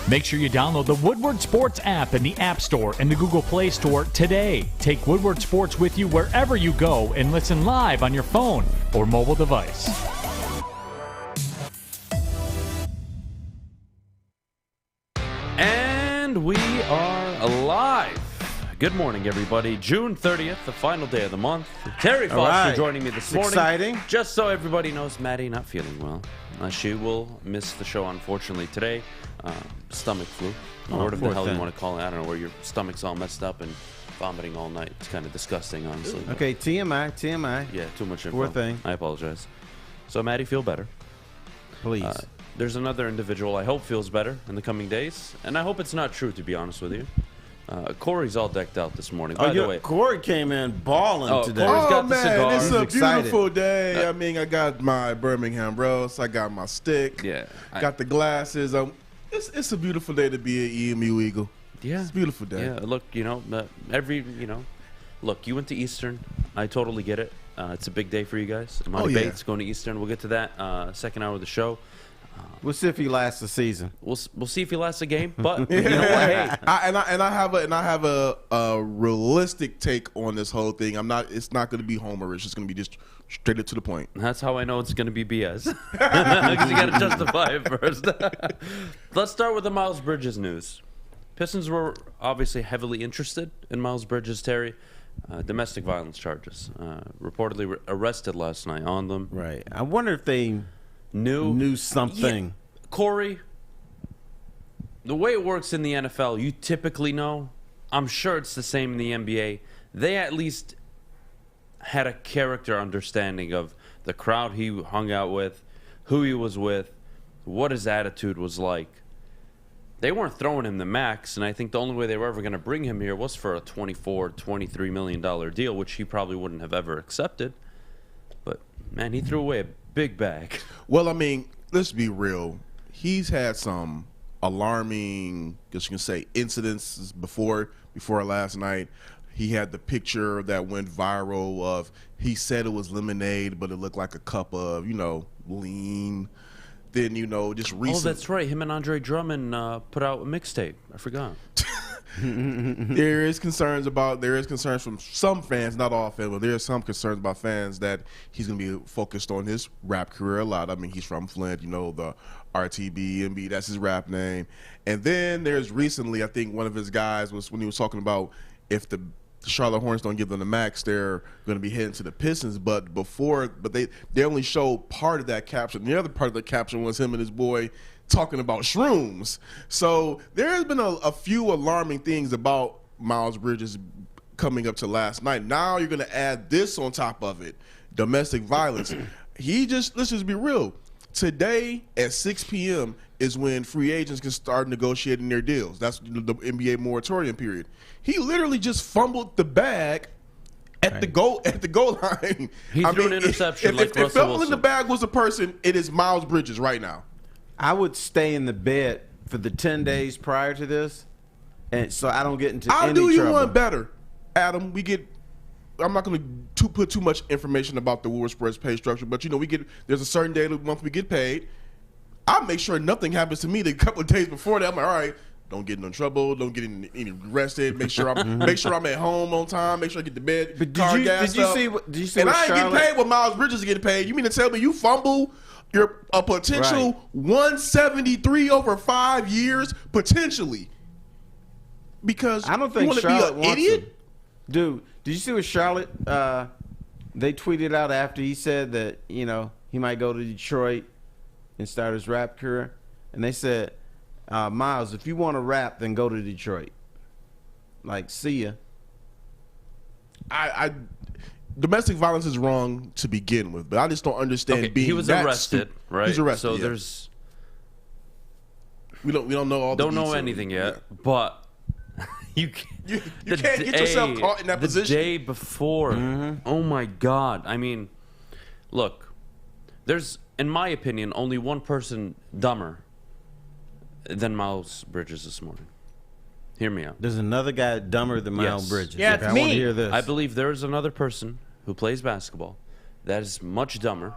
Make sure you download the Woodward Sports app in the App Store and the Google Play Store today. Take Woodward Sports with you wherever you go and listen live on your phone or mobile device. And we are alive. Good morning, everybody. June 30th, the final day of the month. Terry Foster joining me this morning. Exciting. Just so everybody knows, Maddie not feeling well. She will miss the show, unfortunately, today. Stomach flu, or whatever the hell you want to call it. I don't know, where your stomach's all messed up and vomiting all night. It's kind of disgusting, honestly. Okay, TMI. Yeah, too much info. Poor thing. I apologize. So, Maddie, feel better. Please. There's another individual I hope feels better in the coming days, and I hope it's not true, to be honest with you. Kory's all decked out this morning. By the way, Kory came in balling today. Kory's got the cigar. It's a excited. beautiful day. I mean, I got my Birmingham roast. I got my stick. Yeah. Got the glasses. It's a beautiful day to be an EMU Eagle. Yeah. It's a beautiful day. Yeah, look, look, you went to Eastern. I totally get it. It's a big day for you guys. Emoni Bates going to Eastern. We'll get to that second hour of the show. We'll see if he lasts the season. We'll see if he lasts a game. But you know what? Hey, I have a realistic take on this whole thing. It's not going to be homerish. It's going to be just straight up to the point. That's how I know it's going to be BS. Because you got to justify it first. Let's start with the Miles Bridges news. Pistons were obviously heavily interested in Miles Bridges, Terry. Domestic violence charges. Reportedly arrested last night on them. Right. I wonder if they knew something. Yeah. Kory, the way it works in the NFL, you typically know. I'm sure it's the same in the NBA. They at least had a character understanding of the crowd he hung out with, who he was with, what his attitude was like. They weren't throwing him the max, and I think the only way they were ever going to bring him here was for a $24, $23 million deal, which he probably wouldn't have ever accepted. But, man, he threw away a big bag. Well, I mean, let's be real. He's had some alarming, I guess you can say, incidents before last night. He had the picture that went viral of, he said it was lemonade, but it looked like a cup of, lean. Then, just recently. Oh, that's right. Him and Andre Drummond put out a mixtape. I forgot. There is concerns from some fans, not all fans, but there is some concerns about fans that he's going to be focused on his rap career a lot. I mean, he's from Flint, the RTB, MB, that's his rap name. And then there's recently, I think one of his guys was when he was talking about if the Charlotte Hornets don't give them the max, they're going to be heading to the Pistons. But they only showed part of that caption. The other part of the caption was him and his boy talking about shrooms. So there has been a few alarming things about Miles Bridges coming up to last night. Now you're going to add this on top of it, domestic violence. Let's just be real. Today at 6 p.m. is when free agents can start negotiating their deals. That's the NBA moratorium period. He literally just fumbled the bag at the goal line. He threw an interception like Russell If fumbling Wilson. the bag was a person, it is Miles Bridges right now. I would stay in the bed for the 10 days prior to this, and so I don't get into any trouble. I'll do you one better, Adam. I'm not going to put too much information about the Woodward Sports pay structure, but there's a certain day of the month we get paid. I'll make sure nothing happens to me the couple of days before that. I'm like, all right, don't get in no trouble, don't get any arrested. Make sure I'm at home on time. Make sure I get to bed. But did you see what And I ain't getting paid what Miles Bridges is getting paid. You mean to tell me you fumble a potential 173 over 5 years potentially because I don't think you Charlotte want to be an idiot? Dude, did you see what Charlotte they tweeted out after he said that he might go to Detroit and start his rap career, and they said, Miles, if you want to rap, then go to Detroit. Like, see ya. Domestic violence is wrong to begin with, but I just don't understand being he was that arrested, right? He's arrested. So yeah. there's we don't know all. Don't the know anything yet, but you can't get yourself caught in that position. The day before, oh my God! I mean, look, there's, in my opinion, only one person dumber than Miles Bridges this morning. Hear me out. There's another guy dumber than Miles Bridges. Yeah, it's I me. want to hear this. I believe there is another person who plays basketball that is much dumber.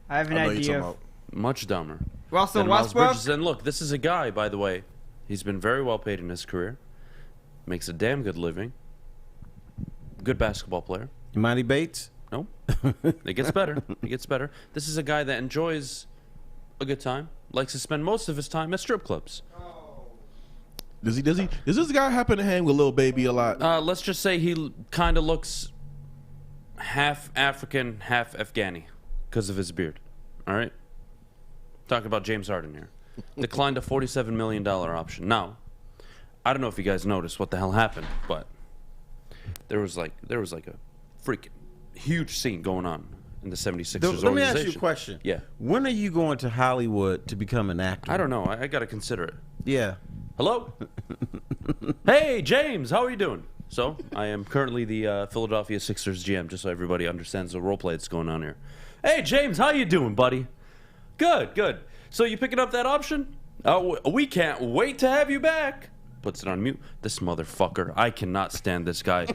I have an idea. Much dumber. Russell than Miles Westbrook? Bridges. And look, this is a guy, by the way. He's been very well paid in his career. Makes a damn good living. Good basketball player. Emoni Bates? No. It gets better. It gets better. This is a guy that enjoys a good time. Likes to spend most of his time at strip clubs. Does this guy happen to hang with Lil Baby a lot? Let's just say he kind of looks half African, half Afghani because of his beard. All right? Talking about James Harden here. Declined a $47 million option. Now, I don't know if you guys noticed what the hell happened, but there was like a freaking huge scene going on in the 76ers organization. Let me ask you a question. Yeah. When are you going to Hollywood to become an actor? I don't know. I got to consider it. Yeah. Hello? Hey, James. How are you doing? So, I am currently the Philadelphia Sixers GM, just so everybody understands the role play that's going on here. Hey, James. How you doing, buddy? Good, good. So, you picking up that option? We can't wait to have you back. Puts it on mute. This motherfucker. I cannot stand this guy.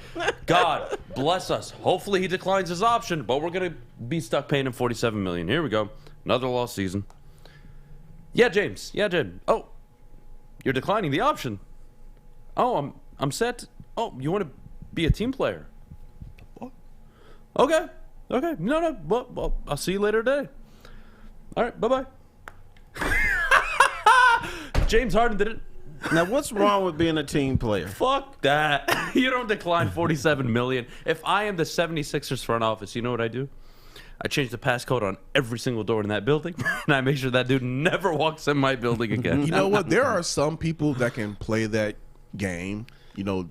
God bless us. Hopefully he declines his option, but we're going to be stuck paying him $47 million. Here we go. Another lost season. Yeah, James. Yeah, Jed. Oh, you're declining the option. Oh, I'm set. Oh, you want to be a team player? Okay. Okay. No. Well, I'll see you later today. All right. Bye-bye. James Harden did it. Now, what's wrong with being a team player? Fuck that. You don't decline $47 million. If I am the 76ers front office, you know what I do? I change the passcode on every single door in that building, and I make sure that dude never walks in my building again. You know what? There are some people that can play that game, you know,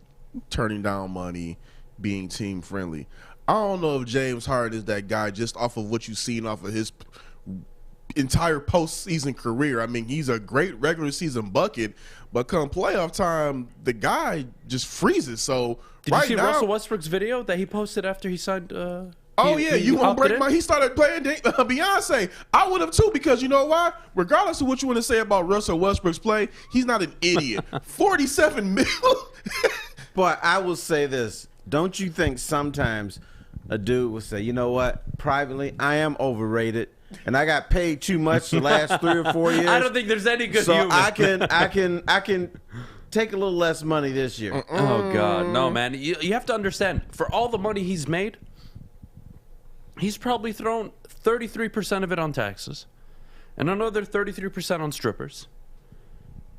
turning down money, being team friendly. I don't know if James Harden is that guy just off of what you've seen off of his entire postseason career. I mean, he's a great regular season bucket, but come playoff time, the guy just freezes. So Did you see Russell Westbrook's video that he posted after he signed? You won't break my. He started playing Beyonce. I would have too, because you know why? Regardless of what you want to say about Russell Westbrook's play, he's not an idiot. 47 mil. But I will say this: don't you think sometimes a dude will say, you know what? Privately, I am overrated. And I got paid too much the last 3 or 4 years. I don't think there's any good humor. So I can take a little less money this year. Oh God, no, man! You have to understand. For all the money he's made, he's probably thrown 33% of it on taxes, and another 33% on strippers,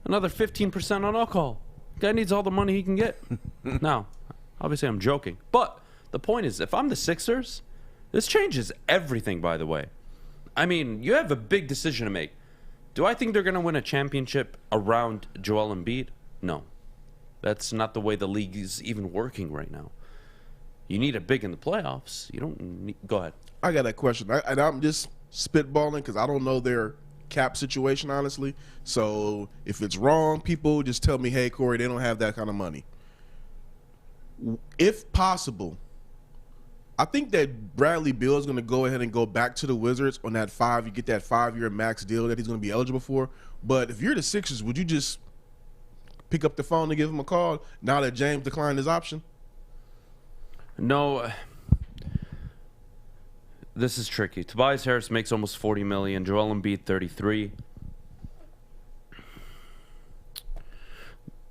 another 15% on alcohol. Guy needs all the money he can get. Now, obviously, I'm joking, but the point is, if I'm the Sixers, this changes everything. By the way. I mean, you have a big decision to make. Do I think they're going to win a championship around Joel Embiid? No. That's not the way the league is even working right now. You need a big in the playoffs. You don't need... Go ahead. I got a question. I'm just spitballing because I don't know their cap situation, honestly. So if it's wrong, people just tell me, hey, Kory, they don't have that kind of money. If possible... I think that Bradley Beal is going to go ahead and go back to the Wizards on that you get that 5-year max deal that he's going to be eligible for. But if you're the Sixers, would you just pick up the phone and give him a call now that James declined his option? No. This is tricky. Tobias Harris makes almost $40 million. Joel Embiid, $33.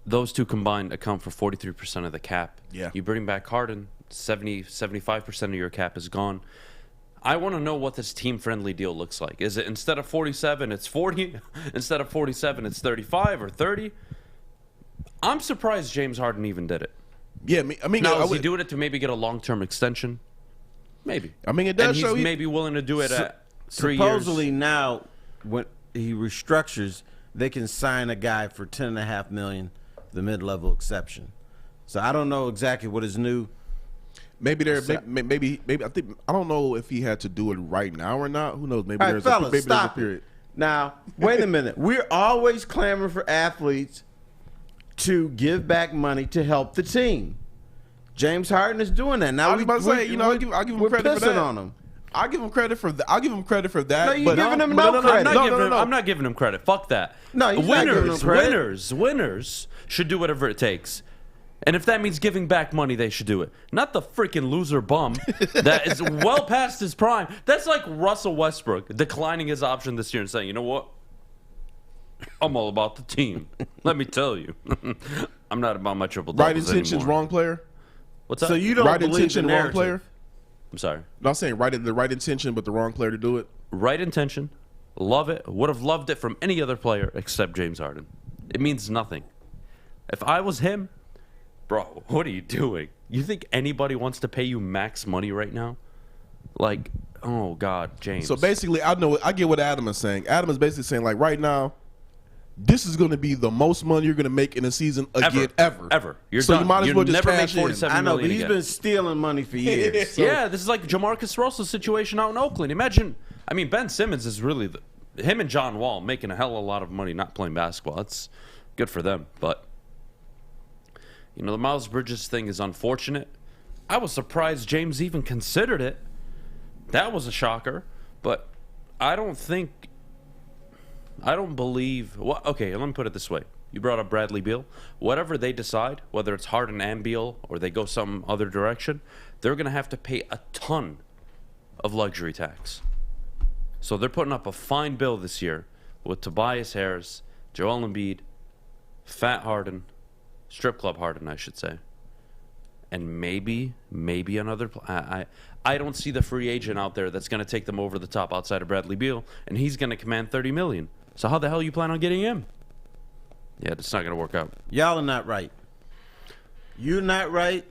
Those two combined account for 43% of the cap. Yeah. You bring back Harden, 75% of your cap is gone. I want to know what this team-friendly deal looks like. Is it instead of 47, it's 40? Instead of 47, it's 35 or 30? I'm surprised James Harden even did it. Yeah, I mean, now, is he doing it to maybe get a long-term extension? Maybe. I mean, it does and show he's maybe willing to do it at 3 years. Supposedly now, when he restructures, they can sign a guy for $10.5 million, the mid-level exception. So I don't know exactly what is new. Maybe I think I don't know if he had to do it right now or not. Who knows? Maybe All right, fellas, there's a stop period. It. Now, wait a minute. We're always clamoring for athletes to give back money to help the team. James Harden is doing that. Now I was about to say, you know, I'll give him credit for that. On him. I'll give him credit for that. I'll give him credit for that. No, you're giving him no credit. I'm not giving him credit. Fuck that. No, he's not giving him credit. Winners should do whatever it takes. And if that means giving back money, they should do it. Not the freaking loser bum that is well past his prime. That's like Russell Westbrook declining his option this year and saying, you know what? I'm all about the team. Let me tell you. I'm not about my triple doubles Right intentions, anymore. wrong player. What's that? So you don't Right believe intention, the wrong narrative. player. I'm sorry. Not saying the right intention, but the wrong player to do it. Right intention. Love it. Would have loved it from any other player except James Harden. It means nothing. If I was him, bro, what are you doing? You think anybody wants to pay you max money right now? Like, oh God, James. So basically, I get what Adham is saying. Adham is basically saying, like, right now, this is going to be the most money you're going to make in a season again ever. You're so done. you might as You'll well just never make cash in. 47 I know, but million he's again. been stealing money for years. So Yeah, this is like Jamarcus Russell's situation out in Oakland. Imagine, I mean, Ben Simmons is really him and John Wall making a hell of a lot of money not playing basketball. That's good for them. But, you know, the Miles Bridges thing is unfortunate. I was surprised James even considered it. That was a shocker. But I don't believe. Well, okay, let me put it this way. You brought up Bradley Beal. Whatever they decide, whether it's Harden and Beal or they go some other direction, they're going to have to pay a ton of luxury tax. So they're putting up a fine bill this year with Tobias Harris, Joel Embiid, Fat Harden, Strip Club Harden, I should say. And maybe another. I don't see the free agent out there that's going to take them over the top outside of Bradley Beal, and he's going to command $30 million. So how the hell you plan on getting him? Yeah, it's not going to work out. y'all are not right. You're not right,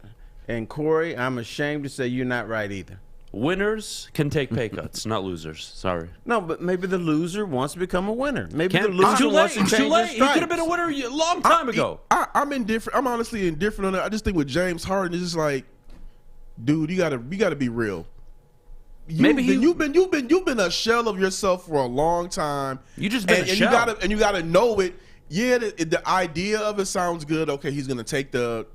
and Kory, I'm ashamed to say you're not right either. Winners can take pay cuts, not losers. Sorry. No, but maybe the loser wants to become a winner. Maybe the It's loser too wants late. to It's too change late. his He could have stripes. been a winner a long time ago. I'm indifferent. I'm honestly indifferent on that. I just think with James Harden, it's just like, dude, you gotta be real. You've been a shell of yourself for a long time. You just been a shell. You gotta know it. Yeah, the idea of it sounds good. Okay, he's gonna take the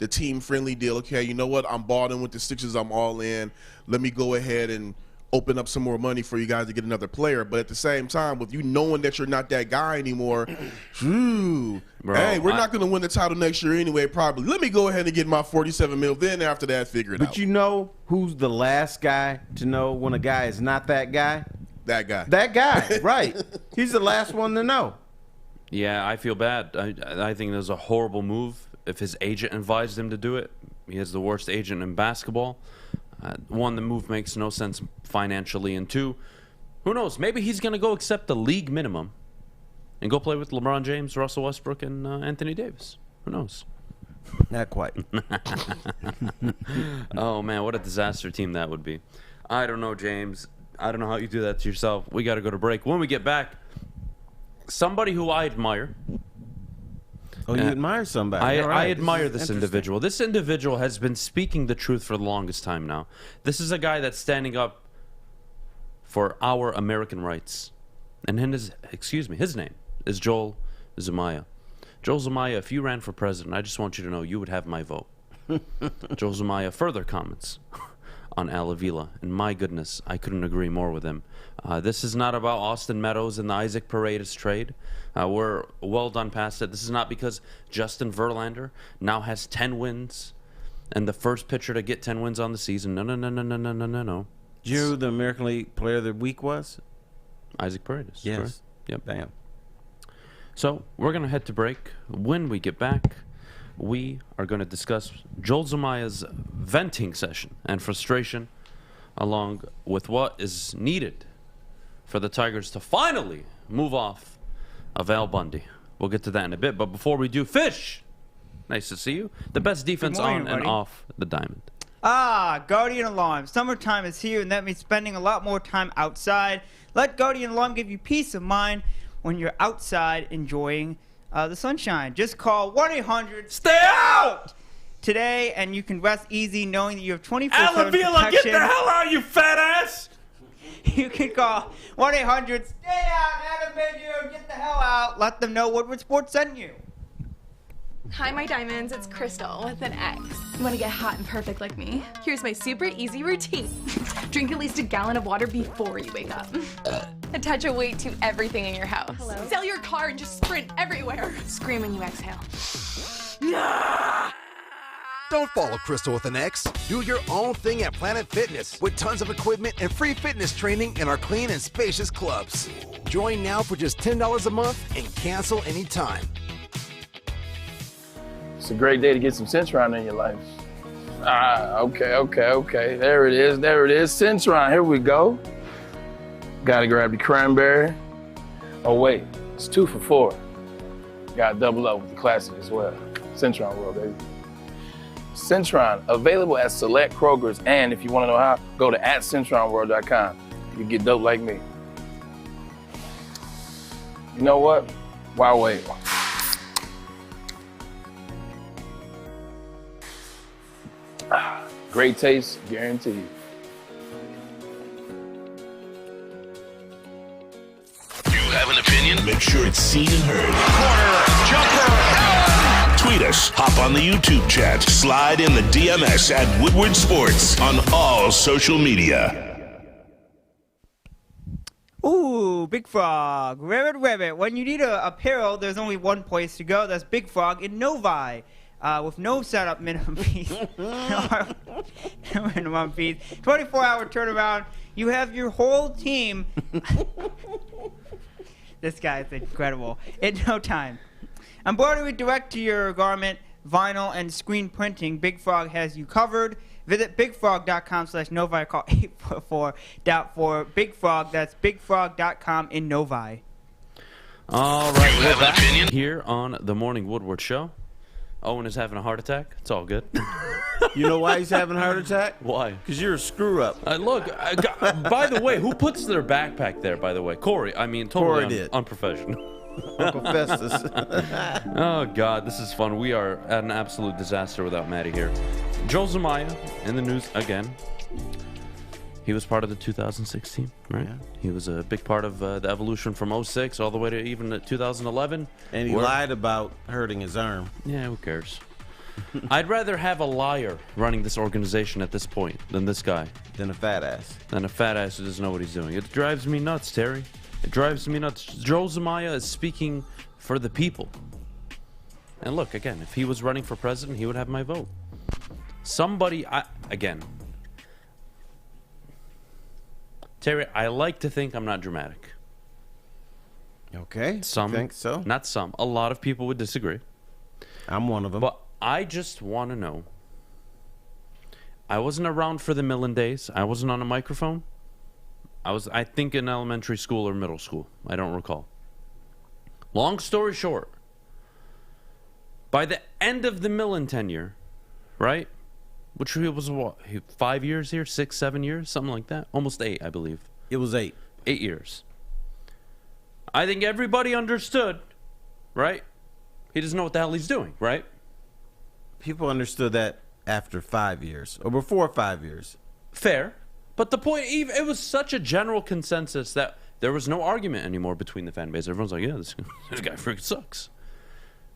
team friendly deal. Okay, you know what? I'm bought in with the Sixers. I'm all in. Let me go ahead and open up some more money for you guys to get another player. But at the same time, with you knowing that you're not that guy anymore, Bro, hey, we're not gonna win the title next year anyway. Probably. Let me go ahead and get my 47 mil. Then after that, figure it out. But you know who's the last guy to know when a guy is not that guy? That guy. That guy, right. He's the last one to know. Yeah, I feel bad. I think there's a horrible move. If his agent advised him to do it, he has the worst agent in basketball. One, the move makes no sense financially, and two, who knows? Maybe he's going to go accept the league minimum and go play with LeBron James, Russell Westbrook, and Anthony Davis. Who knows? Not quite. Oh, man, what a disaster team that would be. I don't know, James. I don't know how you do that to yourself. We got to go to break. When we get back, somebody who I admire. Oh, you admire somebody. All right. I admire is this interesting. individual. This individual has been speaking the truth for the longest time now. This is a guy that's standing up for our American rights. And his name is Joel Zumaya. Joel Zumaya, if you ran for president, I just want you to know you would have my vote. Joel Zumaya further comments on Avila, and my goodness, I couldn't agree more with him. This is not about Austin Meadows and the Isaac Paredes trade. We're well done past it. This is not because Justin Verlander now has 10 wins and the first pitcher to get 10 wins on the season. No. Do you know who the American League Player of the Week was? Isaac Paredes. Yes. Correct? Yep. Damn. So we're going to head to break. When we get back, we are going to discuss Joel Zumaya's venting session and frustration, along with what is needed for the Tigers to finally move off of Al Bundy. We'll get to that in a bit, but before we do, Fish, nice to see you. The best defense Good morning, on and buddy. off the diamond. Guardian Alarm. Summertime is here, and that means spending a lot more time outside. Let Guardian Alarm give you peace of mind when you're outside enjoying the sunshine. Just call 1-800 Stay out! today, and you can rest easy knowing that you have 24/7 Avila, get protection. the hell out, you fat ass! You can call 1-800 Stay Out, Adham, get the hell out. Let them know Woodward Sports sent you. Hi, my diamonds. It's Crystal with an X. You want to get hot and perfect like me? Here's my super easy routine. Drink at least a gallon of water before you wake up. Attach a weight to everything in your house. Sell your car and just sprint everywhere. Scream when you exhale. Don't follow Crystal with an X. Do your own thing at Planet Fitness with tons of equipment and free fitness training in our clean and spacious clubs. Join now for just $10 a month and cancel anytime. It's a great day to get some Centron in your life. Okay. There it is. Centron, here we go. Gotta grab the cranberry. Oh wait, it's 2 for $4. Gotta double up with the classic as well. Centron World, baby. Centron, available at select Krogers, and if you want to know how, go to @CentronWorld.com. You can get dope like me. You know what? Why wait? Great taste, guaranteed. You have an opinion? Make sure it's seen and heard. Corner, jumper, tweet us, hop on the YouTube chat, slide in the DMS at Woodward Sports on all social media. Ooh, Big Frog. Rabbit. When you need a apparel, there's only one place to go. That's Big Frog in Novi. With no setup minimum fees. Minimum fees. 24-hour turnaround. You have your whole team. This guy is incredible. In no time. Embroidery direct to your garment, vinyl, and screen printing. Big Frog has you covered. Visit bigfrog.com/Novi. Call 844-4 Big Frog. That's bigfrog.com in Novi. All right, we're back here on the Morning Woodward Show. Owen is having a heart attack. It's all good. You know why he's having a heart attack? Why? Because you're a screw-up. Look, by the way, who puts their backpack there, by the way? Kory. I mean, totally did. Unprofessional. Uncle Festus. Oh, God, this is fun. We are at an absolute disaster without Maddie here. Joel Zumaya in the news again. He was part of the 2006 team, right? Yeah. He was a big part of the evolution from 06 all the way to even 2011. And he lied about hurting his arm. Yeah, who cares? I'd rather have a liar running this organization at this point than this guy. Than a fat ass. Than a fat ass who doesn't know what he's doing. It drives me nuts, Terry. It drives me nuts. Joel Zumaya is speaking for the people. And look, again, if he was running for president, he would have my vote. Terry, I like to think I'm not dramatic. Okay. Some think so? Not some. A lot of people would disagree. I'm one of them. But I just want to know. I wasn't around for the Millen days. I wasn't on a microphone. I think, in elementary school or middle school. I don't recall. Long story short, by the end of the Millen tenure, right? Which was what? 5 years here? 6, 7 years? Something like that? Almost 8, I believe. It was 8. 8 years. I think everybody understood, right? He doesn't know what the hell he's doing, right? People understood that after 5 years, or before 5 years. Fair. But the point, it was such a general consensus that there was no argument anymore between the fan base. Everyone's like, yeah, this guy freaking sucks.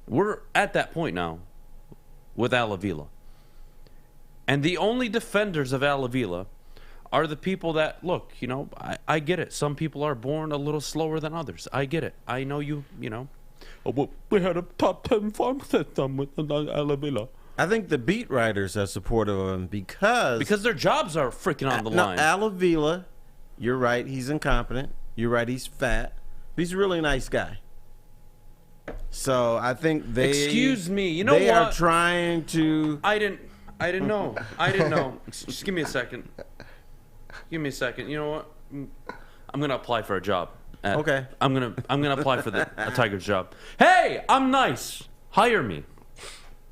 We're at that point now with Avila. And the only defenders of Avila are the people that, look, you know, I get it. Some people are born a little slower than others. I get it. I know you know. Oh, well, we had a top 10 farm system with Avila. I think the beat writers are supportive of him because their jobs are freaking on the line. Avila, you're right. He's incompetent. You're right. He's fat. But he's a really nice guy. So I think they. Excuse me. You know they what? are trying to. I didn't know. Just give me a second. Give me a second. You know what? I'm gonna apply for a job. Okay. I'm gonna apply for a Tigers job. Hey, I'm nice. Hire me.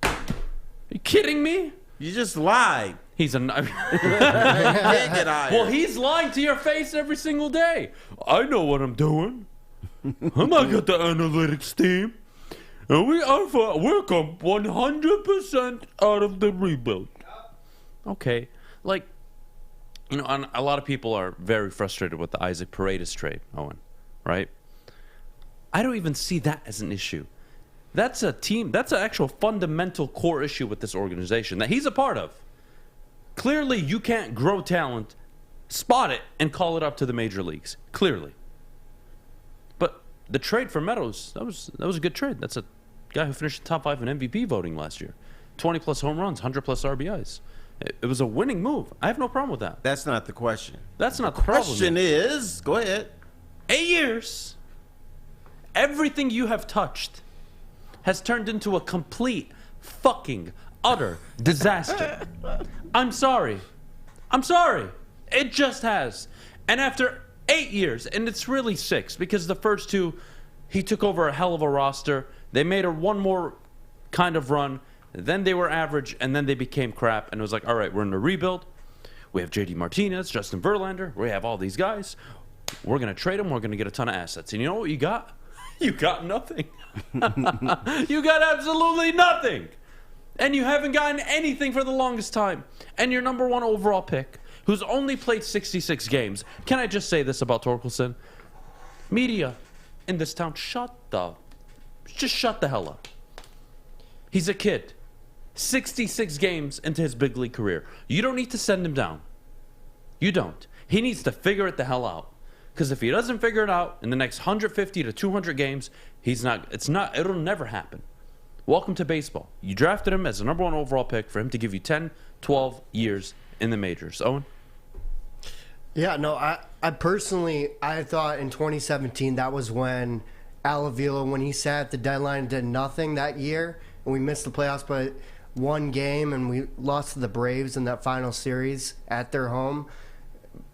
Are you kidding me? You just lied. He's a. Well, he's lying to your face every single day. I know what I'm doing. I'm not got the analytics team, and we're come 100% out of the rebuild. Okay, like, you know, a lot of people are very frustrated with the Isaac Paredes trade, Owen, right? I don't even see that as an issue. That's a team. That's an actual fundamental core issue with this organization that he's a part of. Clearly, you can't grow talent, spot it, and call it up to the major leagues. Clearly. But the trade for Meadows, that was a good trade. That's a guy who finished top 5 in MVP voting last year. 20-plus home runs, 100-plus RBIs. It was a winning move. I have no problem with that. That's not the question. That's not the problem. Question is, go ahead. 8 years. Everything you have touched has turned into a complete fucking utter disaster. I'm sorry. It just has. And after 8 years, and it's really 6, because the first 2, he took over a hell of a roster. They made one more kind of run. Then they were average, and then they became crap. And it was like, all right, we're in a rebuild. We have JD Martinez, Justin Verlander. We have all these guys. We're going to trade them. We're going to get a ton of assets. And you know what you got? You got nothing. You got absolutely nothing. And you haven't gotten anything for the longest time. And your number 1 overall pick, who's only played 66 games. Can I just say this about Torkelson? Media in this town, just shut the hell up. He's a kid. 66 games into his big league career. You don't need to send him down. You don't. He needs to figure it the hell out. Because if he doesn't figure it out in the next 150 to 200 games, it'll never happen. Welcome to baseball. You drafted him as the number 1 overall pick for him to give you 10, 12 years in the majors. Owen? Yeah, no, I personally, I thought in 2017 that was when Avila, when he sat at the deadline and did nothing that year, and we missed the playoffs by 1 game, and we lost to the Braves in that final series at their home.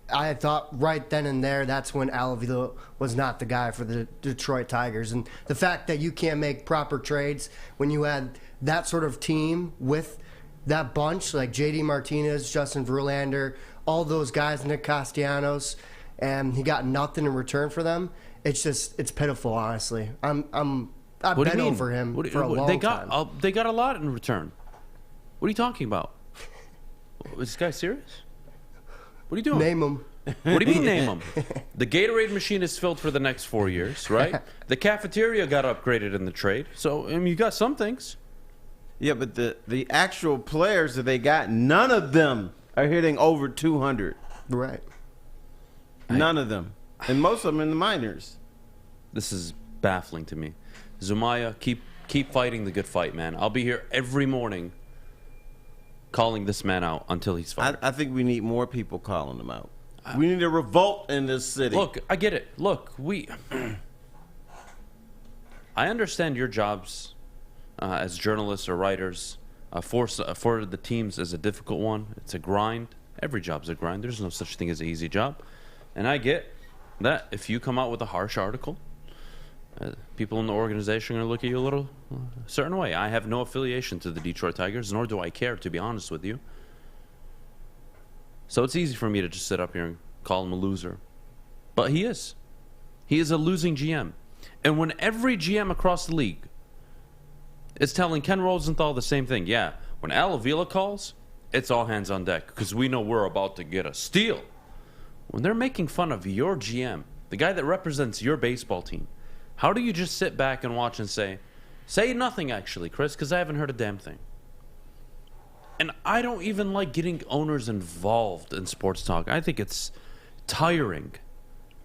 I thought right then and there that's when Avila was not the guy for the Detroit Tigers. And the fact that you can't make proper trades when you had that sort of team with that bunch, like JD Martinez, Justin Verlander, all those guys, Nick Castellanos, and he got nothing in return for them. It's pitiful, honestly. I've been over him for a long time. They got a lot in return. What are you talking about? Is this guy serious? What are you doing? Name him. What do you mean name him? The Gatorade machine is filled for the next 4 years, right? The cafeteria got upgraded in the trade. So, I mean, you got some things. Yeah, but the actual players that they got, none of them are hitting over 200. Right. None of them. And most of them in the minors. This is baffling to me. Zumaya, keep fighting the good fight, man. I'll be here every morning calling this man out until he's fired. I think we need more people calling him out. We need a revolt in this city. Look, I get it. Look, I understand your jobs as journalists or writers for the teams is a difficult one. It's a grind. Every job's a grind. There's no such thing as an easy job. And I get that if you come out with a harsh article, people in the organization are going to look at you a certain way. I have no affiliation to the Detroit Tigers, nor do I care, to be honest with you. So it's easy for me to just sit up here and call him a loser. But he is. He is a losing GM. And when every GM across the league is telling Ken Rosenthal the same thing, yeah, when Avila calls, it's all hands on deck because we know we're about to get a steal. When they're making fun of your GM, the guy that represents your baseball team, how do you just sit back and watch and say nothing actually, Chris, because I haven't heard a damn thing. And I don't even like getting owners involved in sports talk. I think it's tiring.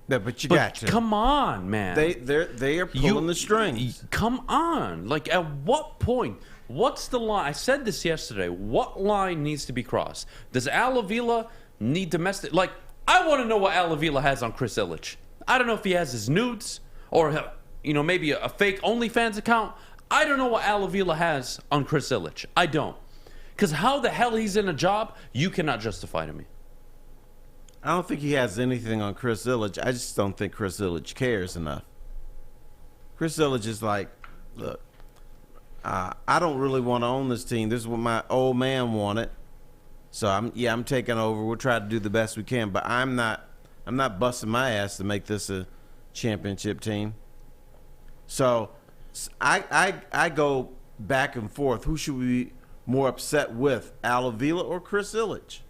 Yeah, but you got to. Come on, man. They are pulling the strings. Come on. Like, at what point? What's the line? I said this yesterday. What line needs to be crossed? Does Avila need domestic? Like, I want to know what Avila has on Chris Ilitch. I don't know if he has his nudes or, maybe a fake OnlyFans account. I don't know what Avila has on Chris Ilitch. I don't. Because how the hell he's in a job, you cannot justify to me. I don't think he has anything on Chris Ilitch. I just don't think Chris Ilitch cares enough. Chris Ilitch is like, look, I don't really want to own this team. This is what my old man wanted. So I'm taking over. We'll try to do the best we can, but I'm not busting my ass to make this a championship team. So I go back and forth. Who should we be more upset with, Avila or Chris Ilitch?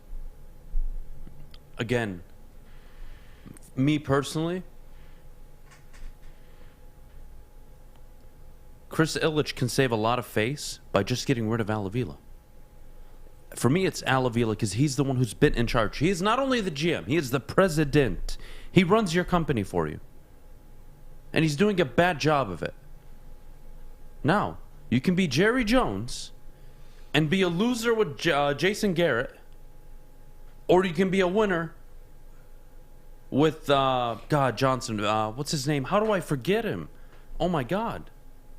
Again, me personally, Chris Ilitch can save a lot of face by just getting rid of Avila. For me, it's Avila because he's the one who's been in charge. He is not only the GM, he is the president. He runs your company for you. And he's doing a bad job of it. Now, you can be Jerry Jones and be a loser with Jason Garrett, or you can be a winner with Johnson. What's his name? How do I forget him? Oh my God,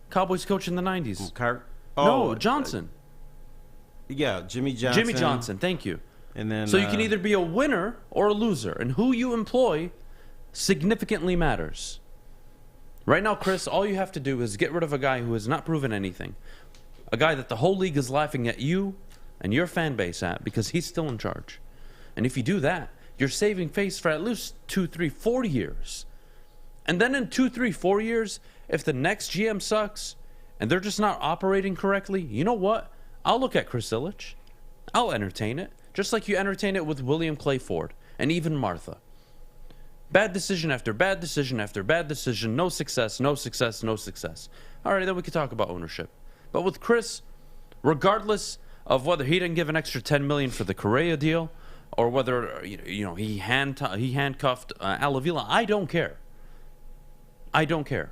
Cowboys coach in the '90s. No, Johnson. Jimmy Johnson. Jimmy Johnson. Thank you. And then so you can either be a winner or a loser, and who you employ significantly matters. Right now, Chris, all you have to do is get rid of a guy who has not proven anything, a guy that the whole league is laughing at you and your fan base at because he's still in charge. And if you do that, you're saving face for at least 2, 3, 4 years. And then in 2, 3, 4 years, if the next GM sucks and they're just not operating correctly, you know what? I'll look at Chris Ilitch. I'll entertain it. Just like you entertain it with William Clay Ford and even Martha. Bad decision after bad decision after bad decision. No success, no success, no success. All right, then we could talk about ownership. But with Chris, regardless of whether he didn't give an extra $10 million for the Correa deal or whether he handcuffed Al Avila, I don't care. I don't care.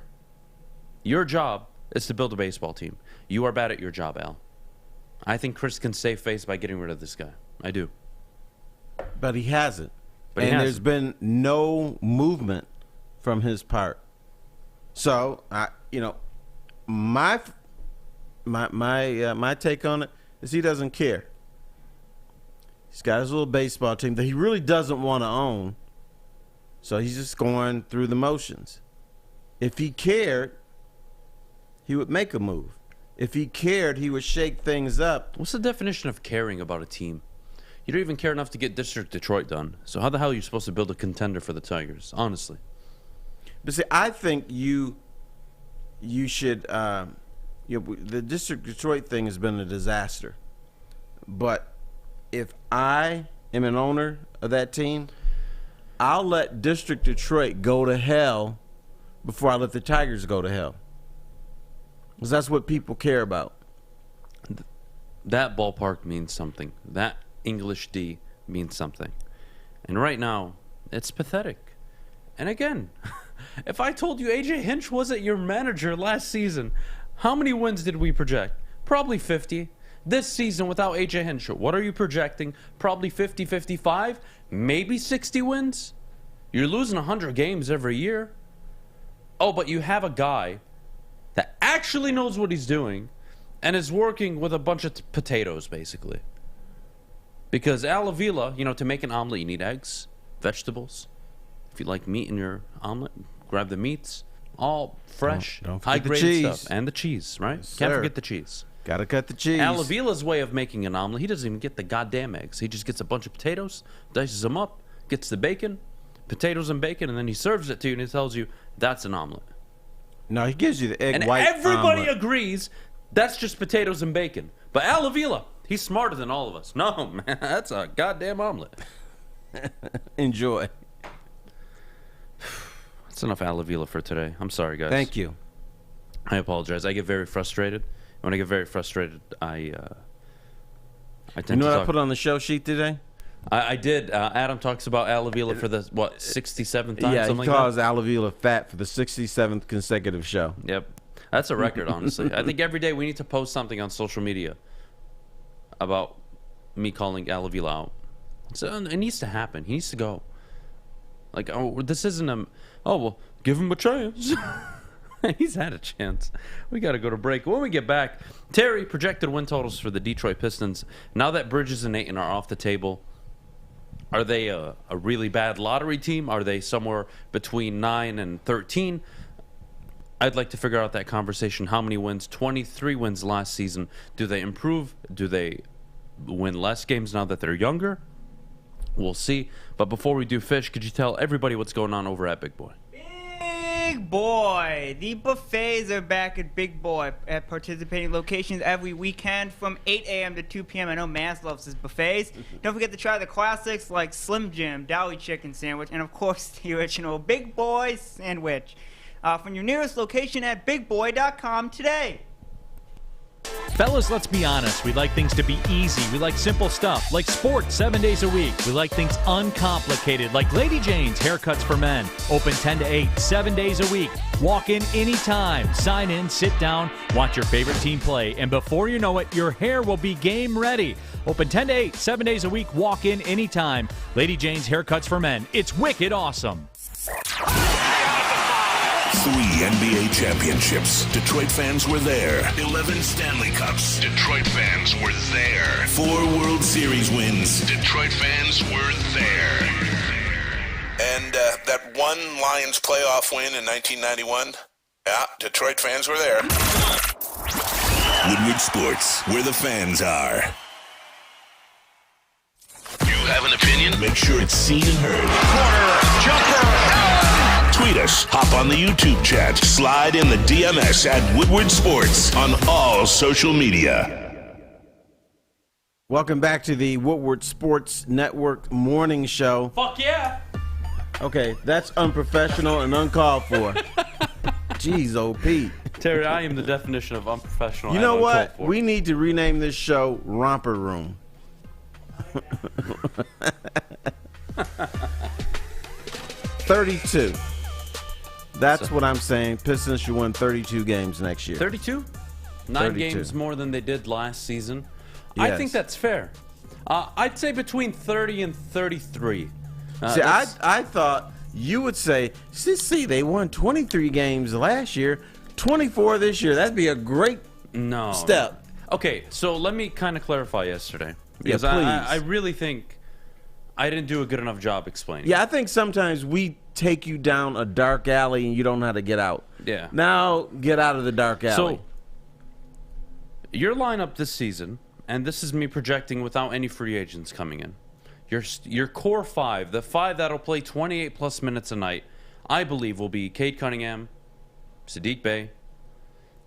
Your job is to build a baseball team. You are bad at your job, Al. I think Chris can save face by getting rid of this guy. I do. But he hasn't. There's been no movement from his part. So, my take on it is he doesn't care. He's got his little baseball team that he really doesn't want to own. So he's just going through the motions. If he cared, he would make a move. If he cared, he would shake things up. What's the definition of caring about a team? You don't even care enough to get District Detroit done. So how the hell are you supposed to build a contender for the Tigers? Honestly. But see, I think you should. The District Detroit thing has been a disaster. But if I am an owner of that team, I'll let District Detroit go to hell before I let the Tigers go to hell. Because that's what people care about. That ballpark means something. That English D means something. And right now, it's pathetic. And again, if I told you AJ Hinch wasn't your manager last season, how many wins did we project? Probably 50. This season without AJ Hinch, what are you projecting? Probably 50, 55, maybe 60 wins? You're losing 100 games every year. Oh, but you have a guy that actually knows what he's doing and is working with a bunch of potatoes, basically. Because Al Avila, to make an omelet, you need eggs, vegetables. If you like meat in your omelet, grab the meats. All fresh, high-grade stuff. And the cheese, right? Yes, Can't sir. forget the cheese. Gotta cut the cheese. Al Avila's way of making an omelet, he doesn't even get the goddamn eggs. He just gets a bunch of potatoes, dices them up, gets the bacon, potatoes and bacon, and then he serves it to you and he tells you that's an omelet. No, he gives you the egg and white everybody omelet. agrees that's just potatoes and bacon. But Al Avila, he's smarter than all of us. No, man, that's a goddamn omelet. Enjoy. That's enough Al Avila for today. I'm sorry, guys. Thank you. I apologize. I get very frustrated. When I get very frustrated, I tend to You know what talk. I put on the show sheet today? I did. Adam talks about Al Avila for the, 67th time? Yeah, he something like calls that? Al Avila fat for the 67th consecutive show. Yep. That's a record, honestly. I think every day we need to post something on social media about me calling Al Avila out. So it needs to happen. He needs to go. Like, this isn't a... Oh, well, give him a chance. He's had a chance. We got to go to break. When we get back, Terry, projected win totals for the Detroit Pistons. Now that Bridges and Ayton are off the table, are they a really bad lottery team? Are they somewhere between 9 and 13? I'd like to figure out that conversation. How many wins? 23 wins last season. Do they improve? Do they win less games now that they're younger? We'll see. But before we do, Fish, could you tell everybody what's going on over at Big Boy? Big Boy! The buffets are back at Big Boy at participating locations every weekend from 8 a.m. to 2 p.m. I know Maz loves his buffets. Don't forget to try the classics like Slim Jim, Dolly Chicken Sandwich, and of course the original Big Boy Sandwich. From your nearest location at bigboy.com today. Fellas, let's be honest. We like things to be easy. We like simple stuff, like sports 7 days a week. We like things uncomplicated, like Lady Jane's Haircuts for Men. Open 10 to 8, 7 days a week. Walk in anytime. Sign in, sit down, watch your favorite team play, and before you know it, your hair will be game ready. Open 10 to 8, 7 days a week. Walk in anytime. Lady Jane's Haircuts for Men. It's wicked awesome. 3 NBA championships. Detroit fans were there. 11 Stanley Cups. Detroit fans were there. 4 World Series wins. Detroit fans were there. And that one Lions playoff win in 1991, yeah, Detroit fans were there. Woodward Sports, where the fans are. You have an opinion? Make sure it's seen and heard. Corner, jumper, Tweet us, hop on the YouTube chat, slide in the DMS at Woodward Sports on all social media. Welcome back to the Woodward Sports Network morning show. Fuck yeah. Okay, that's unprofessional and uncalled for. Jeez, OP. Terry, I am the definition of unprofessional. You know and what? uncalled for. We need to rename this show Romper Room. 32. That's what I'm saying. Pistons should win 32 games next year. 32? 9 32. games more than they did last season. Yes. I think that's fair. I'd say between 30 and 33. See, I thought you would say, see, they won 23 games last year, 24 this year. That'd be a great step. Okay, so let me kind of clarify yesterday. Because Yeah, I really think I didn't do a good enough job explaining. Yeah, I think sometimes we take you down a dark alley and you don't know how to get out. Yeah. Now get out of the dark alley. So, your lineup this season, and this is me projecting without any free agents coming in, your core 5, the 5 that'll play 28-plus minutes a night, I believe will be Cade Cunningham, Saddiq Bey,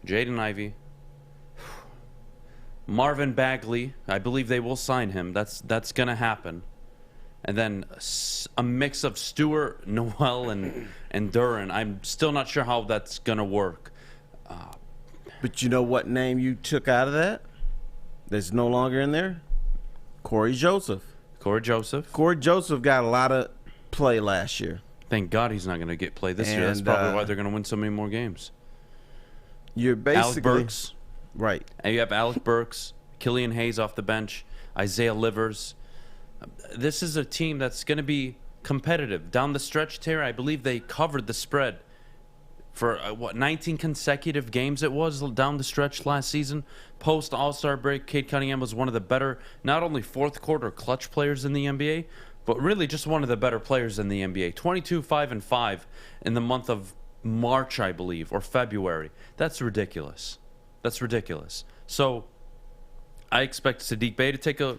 Jaden Ivey, Marvin Bagley. I believe they will sign him. That's going to happen. And then a mix of Stewart, Noel, and Duran. I'm still not sure how that's going to work. But you know what name you took out of that? That's no longer in there? Cory Joseph. Cory Joseph. Cory Joseph got a lot of play last year. Thank God he's not going to get played this year. That's probably why they're going to win so many more games. You're basically... Alec Burks. Right. And you have Alec Burks, Killian Hayes off the bench, Isaiah Livers. This is a team that's going to be competitive. Down the stretch, Terry, I believe they covered the spread for, 19 consecutive games it was down the stretch last season. Post All-Star break, Cade Cunningham was one of the better, not only fourth quarter clutch players in the NBA, but really just one of the better players in the NBA. 22, 5, and 5 in the month of March, I believe, or February. That's ridiculous. That's ridiculous. So I expect Saddiq Bey to take a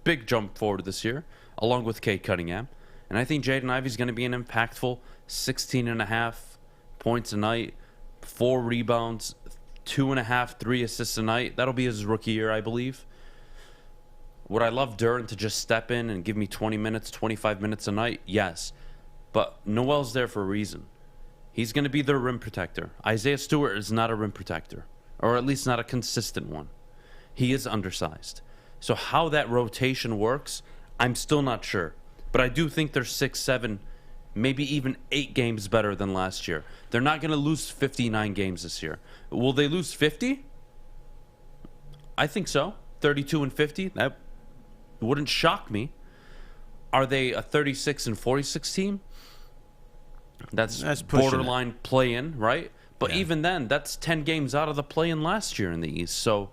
big jump forward this year, along with Cade Cunningham. And I think Jaden Ivey is going to be an impactful 16.5 points a night, 4 rebounds, 2.5, 3 assists a night. That'll be his rookie year, I believe. Would I love Duran to just step in and give me 20 minutes, 25 minutes a night? Yes. But Noel's there for a reason. He's going to be their rim protector. Isaiah Stewart is not a rim protector, or at least not a consistent one. He is undersized. So how that rotation works, I'm still not sure. But I do think they're 6, 7, maybe even 8 games better than last year. They're not going to lose 59 games this year. Will they lose 50? I think so. 32 and 50? That wouldn't shock me. Are they a 36 and 46 team? That's borderline play-in, right? But even then, that's 10 games out of the play-in last year in the East. So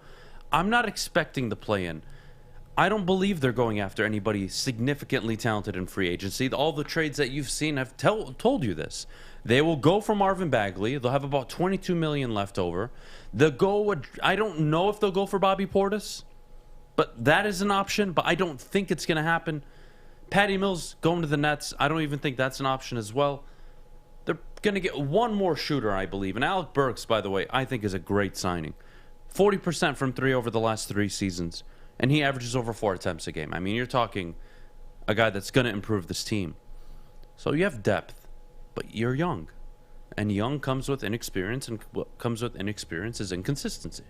I'm not expecting the play-in. I don't believe they're going after anybody significantly talented in free agency. All the trades that you've seen have told you this. They will go for Marvin Bagley. They'll have about $22 million left over. I don't know if they'll go for Bobby Portis, but that is an option, but I don't think it's going to happen. Patty Mills going to the Nets, I don't even think that's an option as well. They're going to get one more shooter, I believe. And Alec Burks, by the way, I think is a great signing. 40% from 3 over the last 3 seasons. And he averages over 4 attempts a game. I mean, you're talking a guy that's going to improve this team. So you have depth, but you're young. And young comes with inexperience, and what comes with inexperience is inconsistency.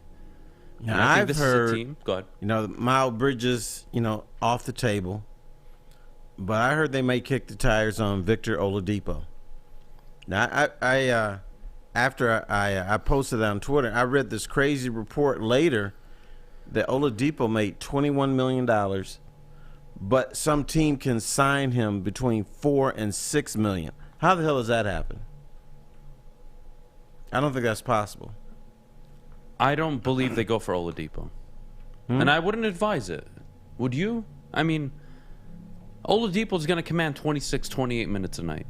And I think I've this heard, is a team. Go ahead. Miles Bridges, off the table. But I heard they may kick the tires on Victor Oladipo. Now, after I posted it on Twitter, I read this crazy report later that Oladipo made $21 million, but some team can sign him between $4 and $6 million. How the hell does that happen? I don't think that's possible. I don't believe they go for Oladipo. And I wouldn't advise it. Would you? I mean, Oladipo's going to command 26, 28 minutes a night.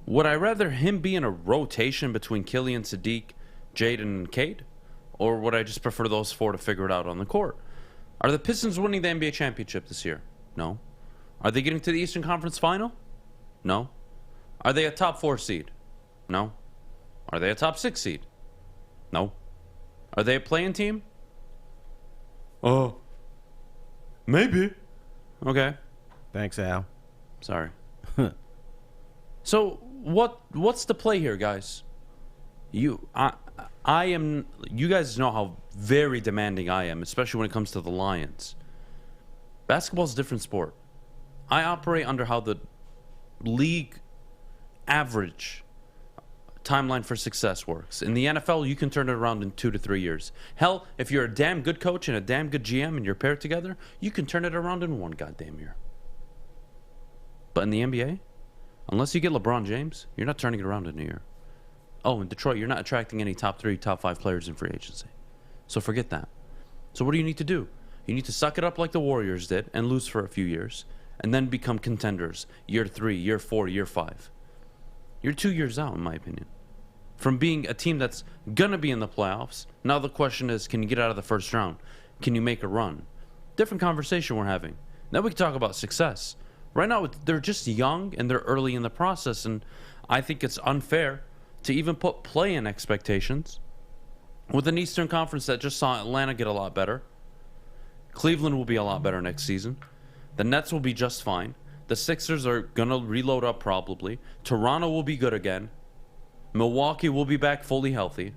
Would I rather him be in a rotation between Killian, Saddiq, Jaden, and Cade? Or would I just prefer those four to figure it out on the court? Are the Pistons winning the NBA championship this year? No. Are they getting to the Eastern Conference Final? No. Are they a top 4 seed? No. Are they a top 6 seed? No. Are they a play-in team? Oh. Maybe. Okay. Thanks, Al. Sorry. So what's the play here, guys? You guys know how very demanding I am, especially when it comes to the Lions. Basketball's a different sport. I operate under how the league average timeline for success works. In the NFL, you can turn it around in 2 to 3 years. Hell, if you're a damn good coach and a damn good GM and you're paired together, you can turn it around in 1 goddamn year. But in the NBA, unless you get LeBron James, you're not turning it around in a year. Oh, in Detroit, you're not attracting any top 3, top 5 players in free agency. So forget that. So what do you need to do? You need to suck it up like the Warriors did and lose for a few years, and then become contenders year 3, year 4, year 5. You're 2 years out, in my opinion, from being a team that's going to be in the playoffs. Now the question is, can you get out of the first round? Can you make a run? Different conversation we're having. Now we can talk about success. Right now, they're just young and they're early in the process, and I think it's unfair to even put play-in expectations with an Eastern Conference that just saw Atlanta get a lot better. Cleveland will be a lot better next season. The Nets will be just fine. The Sixers are going to reload up probably. Toronto will be good again. Milwaukee will be back fully healthy.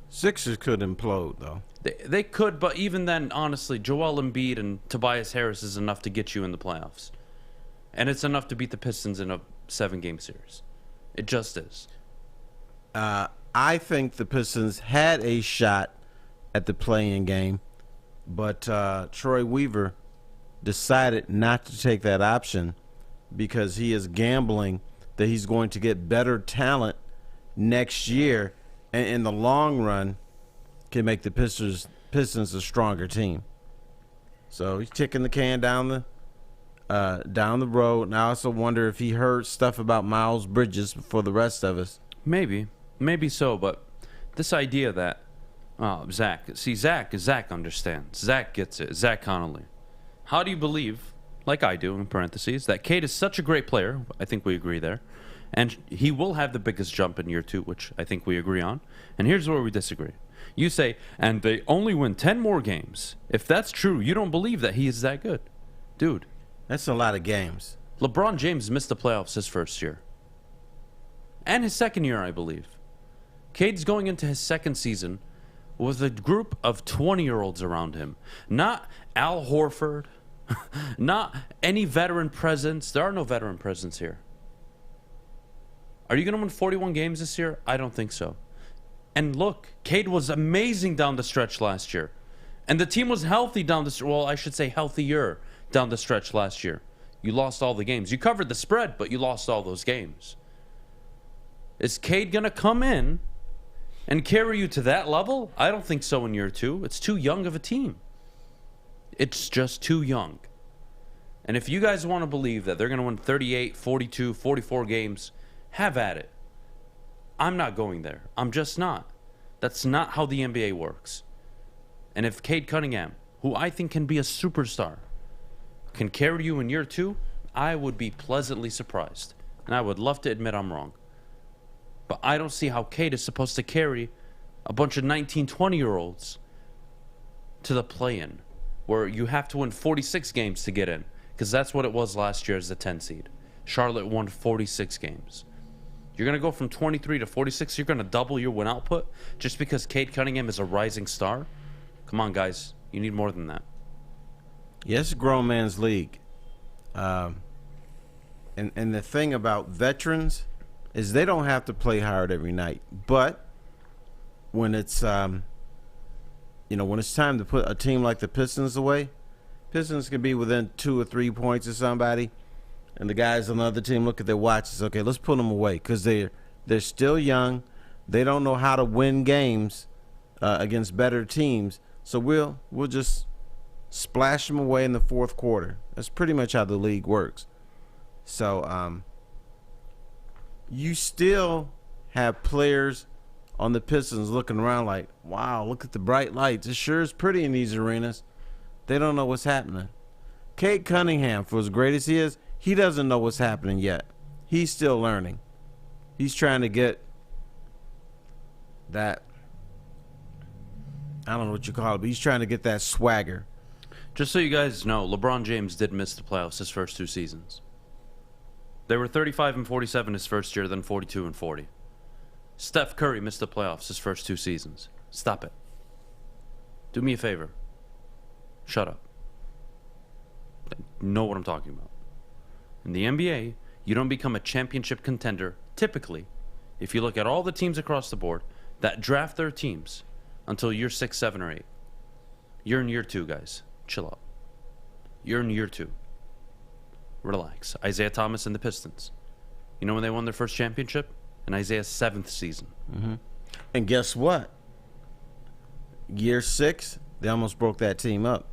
Sixers could implode, though. They could, but even then, honestly, Joel Embiid and Tobias Harris is enough to get you in the playoffs. And it's enough to beat the Pistons in a 7-game series. It just is. I think the Pistons had a shot at the play-in game, but Troy Weaver decided not to take that option because he is gambling that he's going to get better talent next year, and in the long run can make the Pistons a stronger team. So he's kicking the can down the road. And I also wonder if he heard stuff about Miles Bridges for the rest of us. Maybe so, but this idea that Zach understands. Zach gets it. Zach Connolly. How do you believe, like I do in parentheses, that Cade is such a great player? I think we agree there. And he will have the biggest jump in year 2, which I think we agree on. And here's where we disagree. You say, and they only win 10 more games. If that's true, you don't believe that he is that good. Dude. That's a lot of games. LeBron James missed the playoffs his first year. And his second year, I believe. Cade's going into his second season with a group of 20-year-olds around him. Not Al Horford. Not any veteran presence. There are no veteran presence here. Are you going to win 41 games this year? I don't think so. And look, Cade was amazing down the stretch last year. And the team was healthy down the stretch. Well, I should say healthier down the stretch last year. You lost all the games. You covered the spread, but you lost all those games. Is Cade going to come in and carry you to that level? I don't think so in year 2. It's too young of a team. It's just too young. And if you guys want to believe that they're going to win 38, 42, 44 games, have at it. I'm not going there. I'm just not. That's not how the NBA works. And if Cade Cunningham, who I think can be a superstar, can carry you in year 2, I would be pleasantly surprised. And I would love to admit I'm wrong. But I don't see how Cade is supposed to carry a bunch of 19, 20-year-olds to the play-in, where you have to win 46 games to get in, because that's what it was last year as the 10 seed. Charlotte won 46 games. You're going to go from 23 to 46, you're going to double your win output just because Cade Cunningham is a rising star? Come on, guys. You need more than that. Yes, it's a grown man's league. And the thing about veterans is they don't have to play hard every night. But when it's when it's time to put a team like the Pistons away, Pistons can be within 2 or 3 points of somebody, and the guys on the other team look at their watches. Okay, let's put them away because they're still young. They don't know how to win games against better teams. So we'll just splash them away in the fourth quarter. That's pretty much how the league works. So you still have players on the Pistons looking around like, wow, look at the bright lights. It sure is pretty in these arenas. They don't know what's happening. Cade Cunningham, for as great as he is, he doesn't know what's happening yet. He's still learning. He's trying to get that, I don't know what you call it, but he's trying to get that swagger. Just so you guys know, LeBron James did miss the playoffs his first 2 seasons. They were 35-47 his first year, then 42-40. Steph Curry missed the playoffs his first 2 seasons. Stop it. Do me a favor. Shut up. Know what I'm talking about. In the NBA, you don't become a championship contender, typically, if you look at all the teams across the board that draft their teams until year 6, 7, or 8. You're in year 2, guys. Chill out. You're in year 2. Relax. Isaiah Thomas and the Pistons. You know when they won their first championship? In Isaiah's 7th season. Mm-hmm. And guess what? Year 6, they almost broke that team up.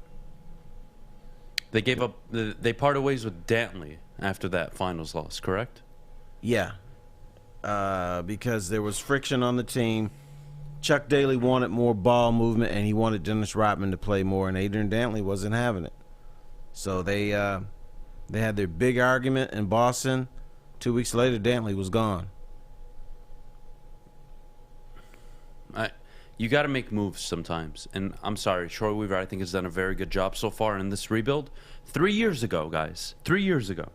They gave up. They parted ways with Dantley after that finals loss, correct? Yeah. Because there was friction on the team. Chuck Daly wanted more ball movement, and he wanted Dennis Rodman to play more, and Adrian Dantley wasn't having it. So they had their big argument in Boston. 2 weeks later, Dantley was gone. You got to make moves sometimes. And I'm sorry, Troy Weaver, I think, has done a very good job so far in this rebuild. 3 years ago, guys. 3 years ago.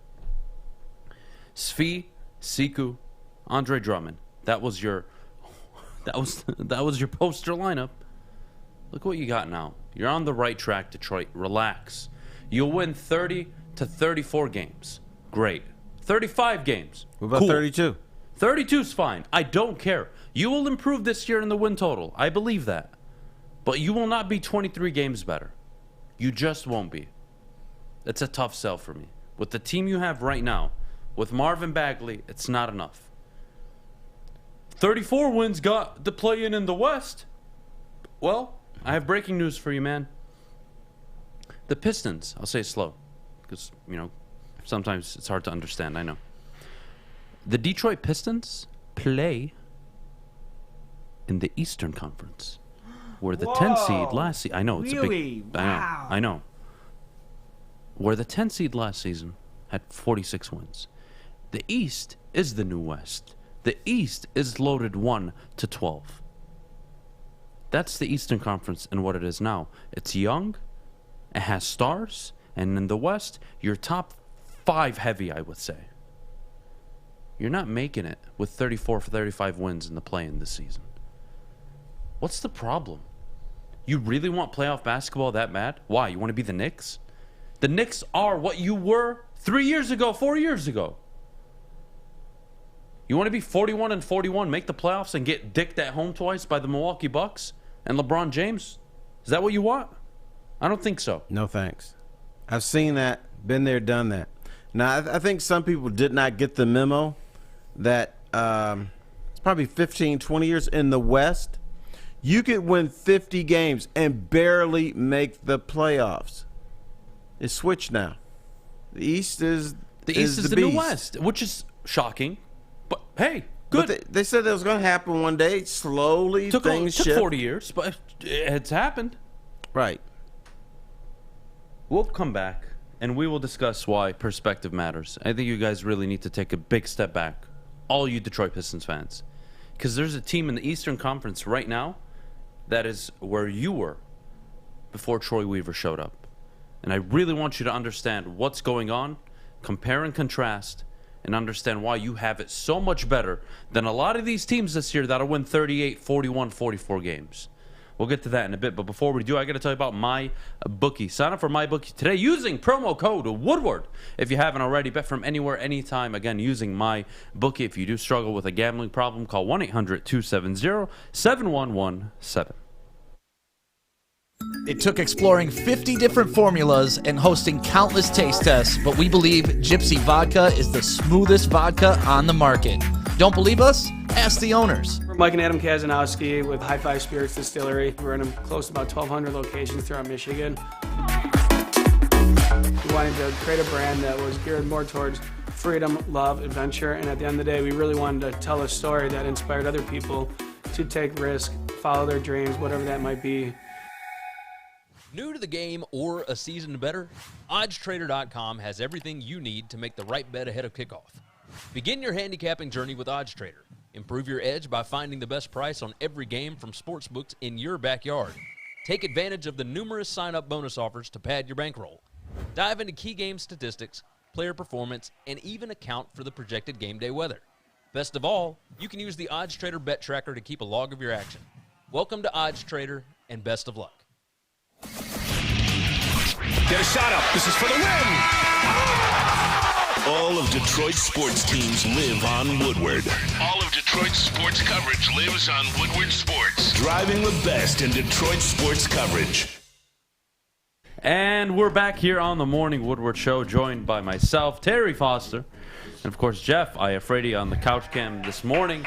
Svi, Siku, Andre Drummond. That was your poster lineup. Look what you got now. You're on the right track, Detroit. Relax. You'll win 30 to 34 games. Great. 35 games. What about cool. 32? 32's fine. I don't care. You will improve this year in the win total. I believe that. But you will not be 23 games better. You just won't be. It's a tough sell for me. With the team you have right now, with Marvin Bagley, it's not enough. 34 wins got the play-in the West. Well, I have breaking news for you, man. The Pistons, I'll say it slow, because, sometimes it's hard to understand, I know. The Detroit Pistons play in the Eastern Conference, where the 10 seed last season. I know it's really? a big. Wow. I know. Where the 10 seed last season had 46 wins. The East is the new West. The East is loaded 1 to 12. That's the Eastern Conference and what it is now. It's young, it has stars, and in the West, you're top 5 heavy, I would say. You're not making it with 34 for 35 wins in the play-in this season. What's the problem? You really want playoff basketball that bad? Why? You want to be the Knicks? The Knicks are what you were 3 years ago, 4 years ago. You want to be 41-41, make the playoffs, and get dicked at home twice by the Milwaukee Bucks and LeBron James? Is that what you want? I don't think so. No thanks. I've seen that, been there, done that. Now, I think some people did not get the memo that it's probably 15, 20 years in the West. You could win 50 games and barely make the playoffs. It's switched now. The East is the new West, which is shocking. But hey, good. But they said that was going to happen one day. Slowly, things shift. Took 40 years, but it's happened. Right. We'll come back, and we will discuss why perspective matters. I think you guys really need to take a big step back, all you Detroit Pistons fans. Because there's a team in the Eastern Conference right now that is where you were before Troy Weaver showed up. And I really want you to understand what's going on, compare and contrast, and understand why you have it so much better than a lot of these teams this year that'll win 38, 41, 44 games. We'll get to that in a bit. But before we do, I got to tell you about MyBookie. Sign up for MyBookie today using promo code Woodward. If you haven't already, bet from anywhere, anytime. Again, using MyBookie. If you do struggle with a gambling problem, call 1-800-270-7117. It took exploring 50 different formulas and hosting countless taste tests, but we believe Gypsy Vodka is the smoothest vodka on the market. Don't believe us? Ask the owners. We're Mike and Adam Kazanowski with High Five Spirits Distillery. We're in close to about 1,200 locations throughout Michigan. We wanted to create a brand that was geared more towards freedom, love, adventure, and at the end of the day, we really wanted to tell a story that inspired other people to take risks, follow their dreams, whatever that might be. New to the game or a season better? OddsTrader.com has everything you need to make the right bet ahead of kickoff. Begin your handicapping journey with OddsTrader. Improve your edge by finding the best price on every game from sportsbooks in your backyard. Take advantage of the numerous sign-up bonus offers to pad your bankroll. Dive into key game statistics, player performance, and even account for the projected game day weather. Best of all, you can use the OddsTrader bet tracker to keep a log of your action. Welcome to OddsTrader, and best of luck. Get a shot up. This is for the win. All of Detroit's sports teams live on Woodward. All of Detroit's sports coverage lives on Woodward Sports. Driving the best in Detroit sports coverage. And we're back here on the Morning Woodward Show, joined by myself, Terry Foster, and of course Jeff Iafrate on the couch cam this morning.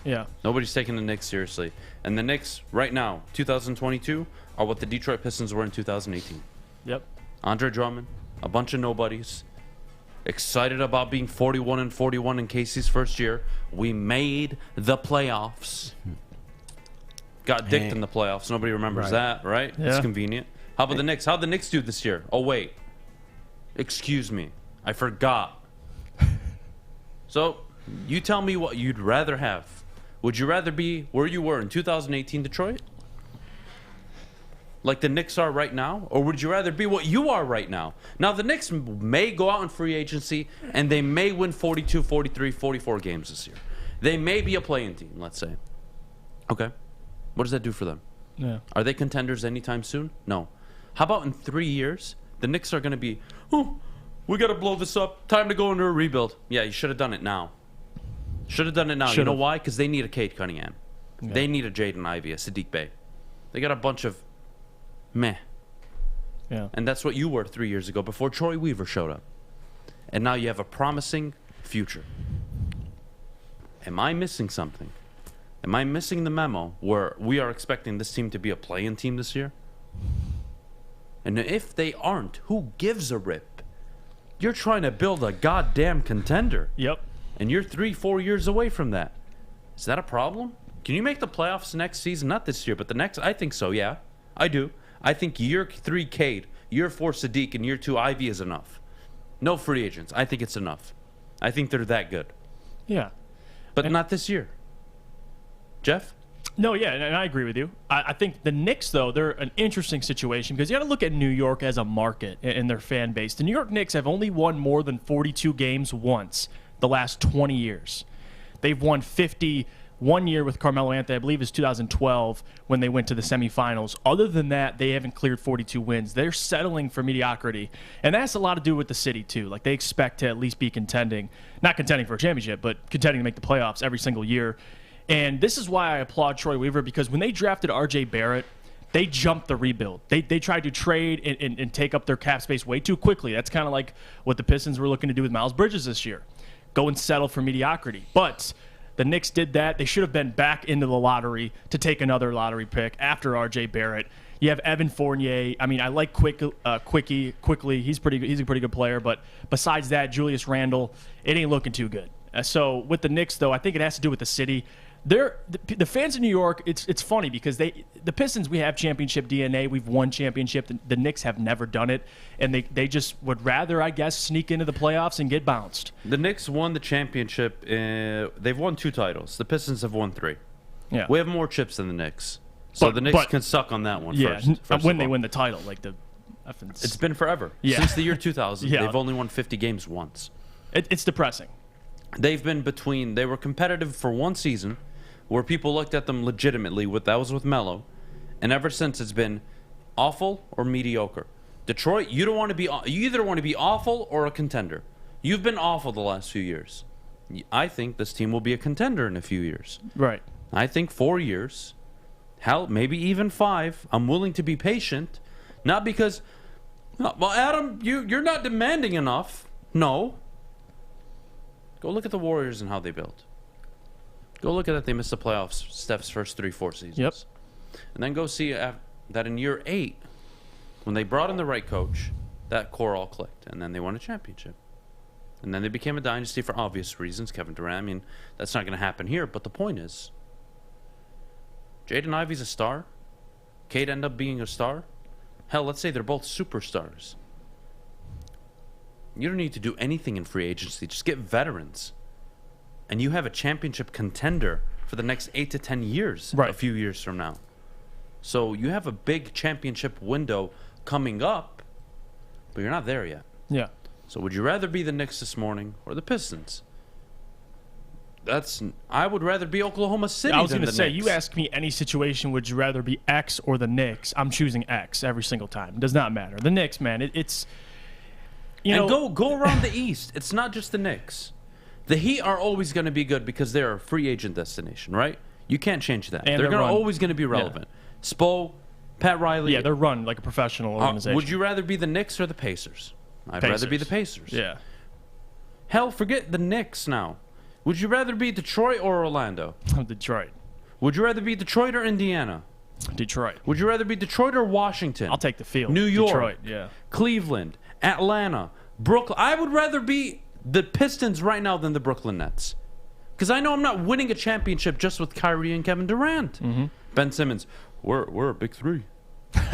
Yeah. Nobody's taking the Knicks seriously. And the Knicks, right now, 2022, are what the Detroit Pistons were in 2018. Yep. Andre Drummond, a bunch of nobodies, excited about being 41-41 in Casey's first year. We made the playoffs. Got dicked in the playoffs. Nobody remembers that, right? Yeah. It's convenient. How about the Knicks? How'd the Knicks do this year? Oh, wait. Excuse me. I forgot. So, you tell me what you'd rather have. Would you rather be where you were in 2018 Detroit? Like the Knicks are right now? Or would you rather be what you are right now? Now, the Knicks may go out in free agency, and they may win 42, 43, 44 games this year. They may be a play-in team, let's say. Okay. What does that do for them? Yeah. Are they contenders anytime soon? No. How about in 3 years, the Knicks are going to be, oh, we got to blow this up. Time to go into a rebuild. Yeah, you should have done it now. Should have done it now. You know why? Because they need a Cade Cunningham. Yeah. They need a Jaden Ivey, a Saddiq Bey. They got a bunch of meh. Yeah. And that's what you were 3 years ago before Troy Weaver showed up. And now you have a promising future. Am I missing something? Am I missing the memo where we are expecting this team to be a play-in team this year? And if they aren't, who gives a rip? You're trying to build a goddamn contender. Yep. And you're 3-4 years away from that. Is that a problem? Can you make the playoffs next season? Not this year, but the next? I think so, yeah. I do. I think year 3 Cade, year 4 Saddiq, and year 2 Ivy is enough. No free agents. I think it's enough. I think they're that good. Yeah. But not this year. Jeff? No, yeah, and I agree with you. I think the Knicks, though, they're an interesting situation because you got to look at New York as a market and their fan base. The New York Knicks have only won more than 42 games once the last 20 years. They've won 50 one year with Carmelo Anthony, I believe is 2012, when they went to the semifinals. Other than that, they haven't cleared 42 wins. They're settling for mediocrity. And that has a lot to do with the city, too. Like, they expect to at least be contending, not contending for a championship, but contending to make the playoffs every single year. And this is why I applaud Troy Weaver, because when they drafted R.J. Barrett, they jumped the rebuild. They tried to trade and take up their cap space way too quickly. That's kind of like what the Pistons were looking to do with Miles Bridges this year. Go and settle for mediocrity. But the Knicks did that. They should have been back into the lottery to take another lottery pick after R.J. Barrett. You have Evan Fournier. I mean, I like Quickly. He's a pretty good player. But besides that, Julius Randle, it ain't looking too good. So with the Knicks, though, I think it has to do with the city. The fans in New York, it's funny because the Pistons, we have championship DNA. We've won championship. The Knicks have never done it, and they just would rather, I guess, sneak into the playoffs and get bounced. The Knicks won the championship. They've won 2 titles. The Pistons have won 3. Yeah, we have more chips than the Knicks, so the Knicks can suck on that one. Yeah, first when they win the title, like it's been forever. Yeah. Since the year 2000, yeah. They've only won 50 games once. It's depressing. They were competitive for one season, where people looked at them legitimately. That was with Melo, And ever since, it's been awful or mediocre. Detroit, you either want to be awful or a contender. You've been awful the last few years. I think this team will be a contender in a few years. Right. I think 4 years. Hell, maybe even 5. I'm willing to be patient. Not because, well, Adam, you're not demanding enough. No. Go look at the Warriors and how they built. Go look at that. They missed the playoffs Steph's first 3-4 seasons. Yep. And then go see that in year 8, when they brought in the right coach, that core all clicked. And then they won a championship. And then they became a dynasty for obvious reasons. Kevin Durant, I mean, that's not going to happen here. But the point is, Jaden Ivey's a star. Cade ended up being a star. Hell, let's say they're both superstars. You don't need to do anything in free agency. Just get veterans. And you have a championship contender for the next 8 to 10 years, a few years from now. So you have a big championship window coming up, but you're not there yet. Yeah. So would you rather be the Knicks this morning or the Pistons? I would rather be Oklahoma City than the Knicks. I was going to say, you ask me any situation, would you rather be X or the Knicks? I'm choosing X every single time. It does not matter. The Knicks, man, it's... go around the East. It's not just the Knicks. The Heat are always going to be good because they're a free agent destination, right? You can't change that. And they're always going to be relevant. Yeah. Spo, Pat Riley. Yeah, they're run like a professional organization. Would you rather be the Knicks or the Pacers? I'd rather be the Pacers. Yeah. Hell, forget the Knicks now. Would you rather be Detroit or Orlando? Detroit. Would you rather be Detroit or Indiana? Detroit. Would you rather be Detroit or Washington? I'll take the field. New York. Detroit, yeah. Cleveland. Atlanta. Brooklyn. I would rather be the Pistons right now than the Brooklyn Nets. Because I know I'm not winning a championship just with Kyrie and Kevin Durant. Mm-hmm. Ben Simmons, we're a big three.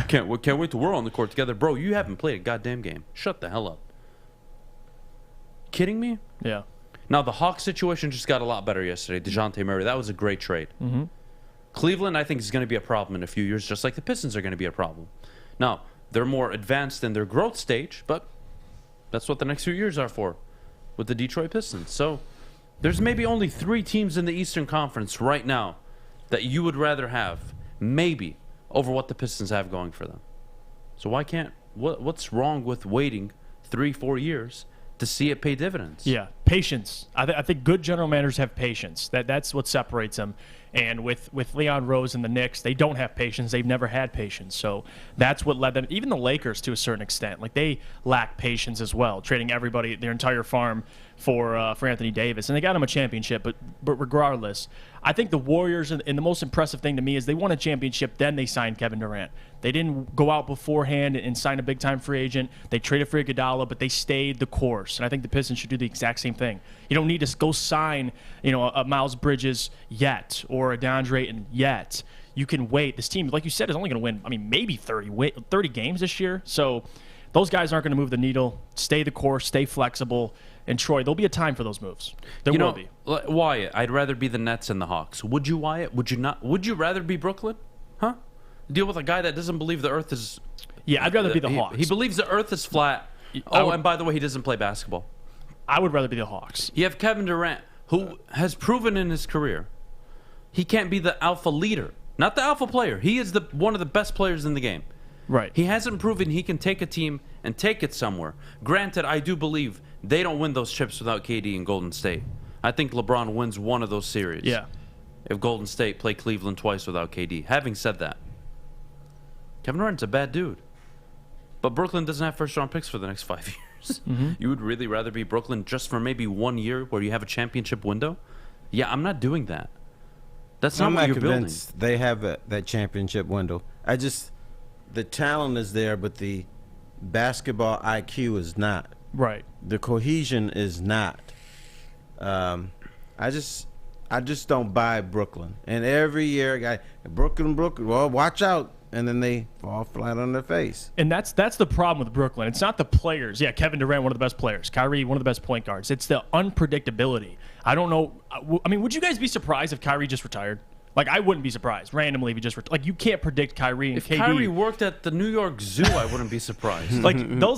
Can't wait till we're on the court together. Bro, you haven't played a goddamn game. Shut the hell up. Kidding me? Yeah. Now, the Hawks situation just got a lot better yesterday. DeJounte Murray, that was a great trade. Mm-hmm. Cleveland, I think, is going to be a problem in a few years, just like the Pistons are going to be a problem. Now, they're more advanced in their growth stage, but that's what the next few years are for with the Detroit Pistons. So there's maybe only 3 teams in the Eastern Conference right now that you would rather have, maybe, over what the Pistons have going for them. So why can't... What's wrong with waiting 3-4 years to see it pay dividends? Yeah, patience. I think good general managers have patience. That's what separates them. And with Leon Rose and the Knicks, they don't have patience. They've never had patience. So that's what led them. Even the Lakers, to a certain extent, like they lack patience as well, trading everybody, their entire farm for Anthony Davis, and they got him a championship. But regardless, I think the Warriors, and the most impressive thing to me is they won a championship, then they signed Kevin Durant. They didn't go out beforehand and sign a big-time free agent. They traded for Iguodala, but they stayed the course. And I think the Pistons should do the exact same thing. You don't need to go sign, a Miles Bridges yet or a DeAndre Ayton yet. You can wait. This team, like you said, is only going to win, maybe 30 games this year. So those guys aren't going to move the needle. Stay the course. Stay flexible. And Troy, there'll be a time for those moves. There will be. Wyatt, I'd rather be the Nets and the Hawks. Would you, Wyatt? Would you not? Would you rather be Brooklyn? Huh? Deal with a guy that doesn't believe the earth is... Yeah, I'd rather be the Hawks. He believes the earth is flat. And by the way, he doesn't play basketball. I would rather be the Hawks. You have Kevin Durant, who has proven in his career he can't be the alpha leader. Not the alpha player. He is one of the best players in the game. Right. He hasn't proven he can take a team and take it somewhere. Granted, I do believe they don't win those chips without KD and Golden State. I think LeBron wins one of those series. Yeah. If Golden State play Cleveland twice without KD. Having said that, Kevin Durant's a bad dude. But Brooklyn doesn't have first-round picks for the next 5 years. Mm-hmm. You would really rather be Brooklyn just for maybe 1 year where you have a championship window? Yeah, I'm not doing that. That's not what you're building. I'm not convinced they have that championship window. The talent is there, but the basketball IQ is not. Right. The cohesion is not. I just don't buy Brooklyn. And every year, Brooklyn, well, watch out. And then they fall flat on their face. And that's the problem with Brooklyn. It's not the players. Yeah, Kevin Durant, one of the best players. Kyrie, one of the best point guards. It's the unpredictability. I don't know. I mean, would you guys be surprised if Kyrie just retired? Like, I wouldn't be surprised randomly if he just retired. Like, you can't predict Kyrie and if KD. If Kyrie worked at the New York Zoo, I wouldn't be surprised.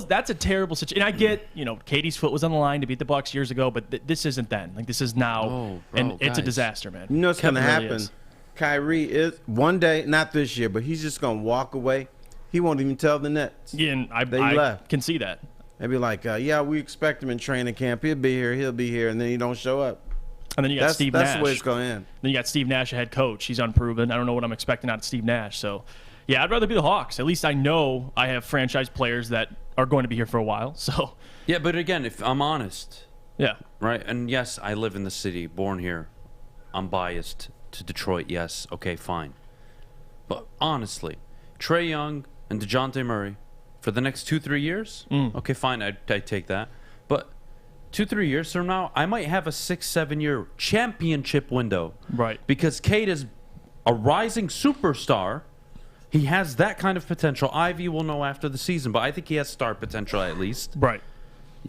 That's a terrible situation. And I get, KD's foot was on the line to beat the Bucks years ago, but this isn't then. Like, this is now, and it's a disaster, man. You know what's going to happen? Kyrie is one day, not this year, but he's just gonna walk away. He won't even tell the Nets. Yeah, and I left. can see that. They'd be like, yeah, we expect him in training camp. He'll be here, and then he don't show up. And then you got Steve Nash. That's the way it's going to end. Then you got Steve Nash, a head coach. He's unproven. I don't know what I'm expecting out of Steve Nash. So, yeah, I'd rather be the Hawks. At least I know I have franchise players that are going to be here for a while. So, yeah, but again, if I'm honest, yeah, right, and yes, I live in the city, born here. I'm biased to Detroit. Yes, okay, fine. But honestly, Trae Young and DeJounte Murray for the next 2-3 years, okay, fine, I'd take that. But 2-3 years from now, I might have a 6-7 year championship window. Right. Because Cade is a rising superstar. He has that kind of potential. Ivy will know after the season, but I think he has star potential at least. Right.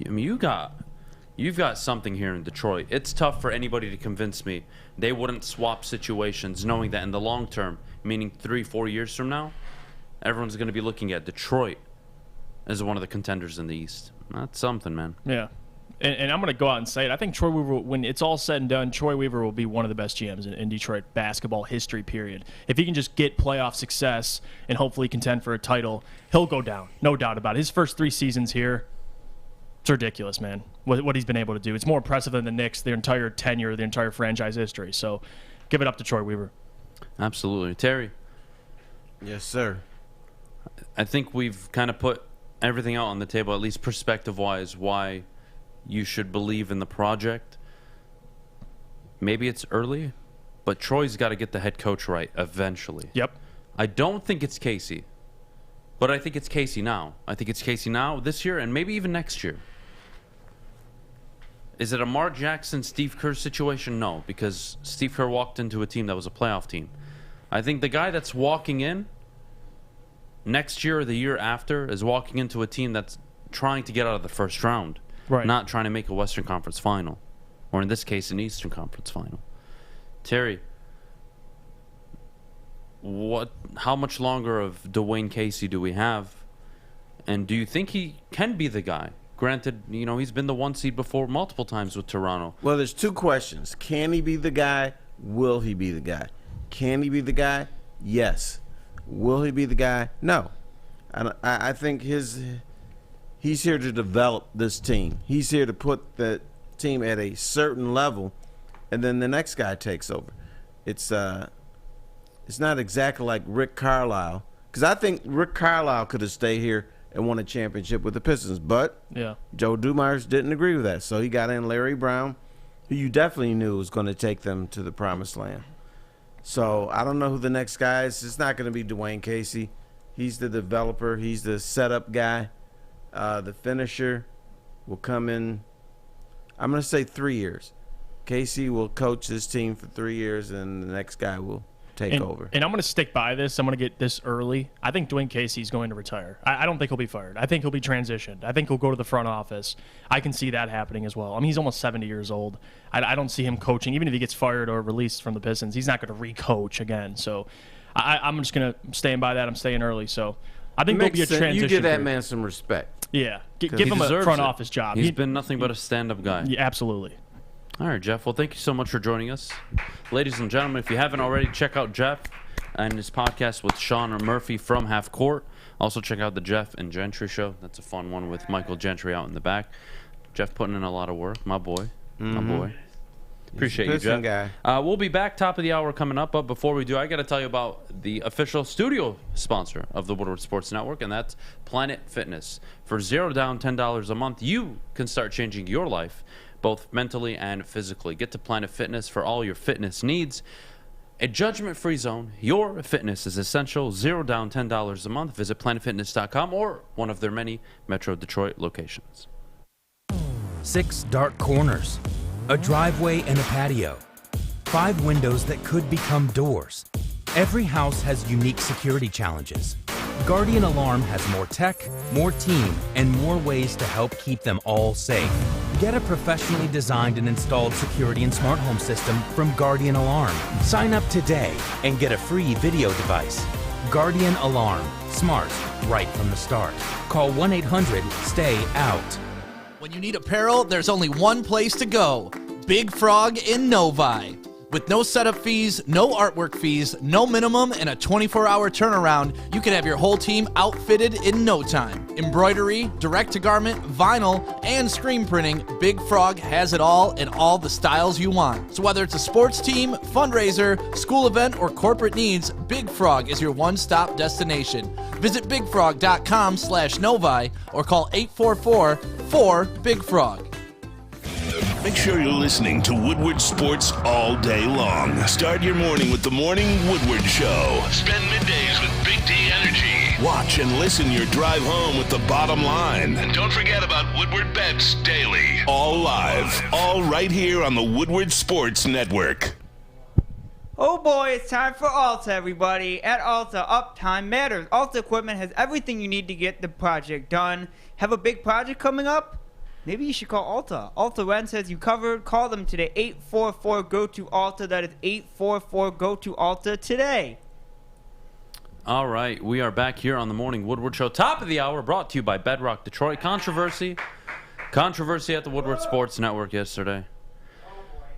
I mean, you've got something here in Detroit. It's tough for anybody to convince me they wouldn't swap situations, knowing that in the long term, meaning 3-4 years from now, everyone's going to be looking at Detroit as one of the contenders in the East. That's something, man. Yeah. And I'm going to go out and say it. I think Troy Weaver, when it's all said and done, Troy Weaver will be one of the best GMs in Detroit basketball history, period. If he can just get playoff success and hopefully contend for a title, he'll go down. No doubt about it. His first 3 seasons here, it's ridiculous, man, what he's been able to do. It's more impressive than the Knicks, their entire tenure, their entire franchise history. So give it up to Troy Weaver. Absolutely. Terry? Yes, sir. I think we've kind of put everything out on the table, at least perspective-wise, why you should believe in the project. Maybe it's early, but Troy's got to get the head coach right eventually. Yep. I don't think it's Casey, but I think it's Casey now. I think it's Casey now, this year, and maybe even next year. Is it a Mark Jackson, Steve Kerr situation? No, because Steve Kerr walked into a team that was a playoff team. I think the guy that's walking in next year or the year after is walking into a team that's trying to get out of the first round, right? Not trying to make a Western Conference final, or in this case, an Eastern Conference final. Terry, how much longer of Dwayne Casey do we have? And do you think he can be the guy? Granted, he's been the 1 seed before multiple times with Toronto. Well, there's 2 questions. Can he be the guy? Will he be the guy? Can he be the guy? Yes. Will he be the guy? No. I think he's here to develop this team. He's here to put the team at a certain level, and then the next guy takes over. It's not exactly like Rick Carlisle, because I think Rick Carlisle could have stayed here and won a championship with the Pistons, but yeah, Joe Dumars didn't agree with that, so he got in Larry Brown, who you definitely knew was going to take them to the promised land. So I don't know who the next guy is. It's not going to be Dwayne Casey. He's the developer. He's the setup guy. The finisher will come in, I'm going to say 3 years. Casey will coach this team for 3 years, and the next guy will take over. And I'm going to stick by this. I'm going to get this early. I think Dwayne Casey is going to retire. I don't think he'll be fired. I think he'll be transitioned. I think he'll go to the front office. I can see that happening as well. I mean, he's almost 70 years old. I don't see him coaching. Even if he gets fired or released from the Pistons, he's not going to re-coach again. So I'm just going to stand by that. I'm staying early. So I think there'll be a transition. You give that period. Man some respect. Yeah. Give him a front office job. He's been nothing but a stand-up guy. Yeah, absolutely. All right, Jeff. Well, thank you so much for joining us. Ladies and gentlemen, if you haven't already, check out Jeff and his podcast with Sean Murphy from Half Court. Also, check out the Jeff and Gentry show. That's a fun one with Michael Gentry out in the back. Jeff putting in a lot of work. My boy. My boy. Appreciate you, Jeff. Guy. We'll be back top of the hour coming up. But before we do, I got to tell you about the official studio sponsor of the Woodward Sports Network, and that's Planet Fitness. For $0 down, $10 a month, you can start changing your life, both mentally and physically. Get to Planet Fitness for all your fitness needs. A judgment-free zone. Your fitness is essential. $0 down, $10 a month. Visit planetfitness.com or one of their many Metro Detroit locations. 6 dark corners, a driveway and a patio, 5 windows that could become doors. Every house has unique security challenges. Guardian Alarm has more tech, more team, and more ways to help keep them all safe. Get a professionally designed and installed security and smart home system from Guardian Alarm. Sign up today and get a free video device. Guardian Alarm. Smart, right from the start. Call 1-800-STAY-OUT. When you need apparel, there's only one place to go. Big Frog in Novi. With no setup fees, no artwork fees, no minimum, and a 24-hour turnaround, you can have your whole team outfitted in no time. Embroidery, direct-to-garment, vinyl, and screen printing, Big Frog has it all in all the styles you want. So whether it's a sports team, fundraiser, school event, or corporate needs, Big Frog is your one-stop destination. Visit bigfrog.com/Novi or call 844-4-BIG-FROG. Make sure you're listening to Woodward Sports all day long. Start your morning with the Morning Woodward Show. Spend middays with Big D Energy. Watch and listen your drive home with the bottom line. And don't forget about Woodward Bets daily. All live. All right here on the Woodward Sports Network. Oh boy, it's time for Alta, everybody. At Alta, uptime matters. Alta Equipment has everything you need to get the project done. Have a big project coming up? Maybe you should call Alta. Alta Rent has you covered. Call them today. 844-GO-TO-ALTA. That is 844-GO-TO-ALTA today. All right, we are back here on the Morning Woodward Show. Top of the hour, brought to you by Bedrock Detroit. Controversy at the Woodward Sports Network yesterday.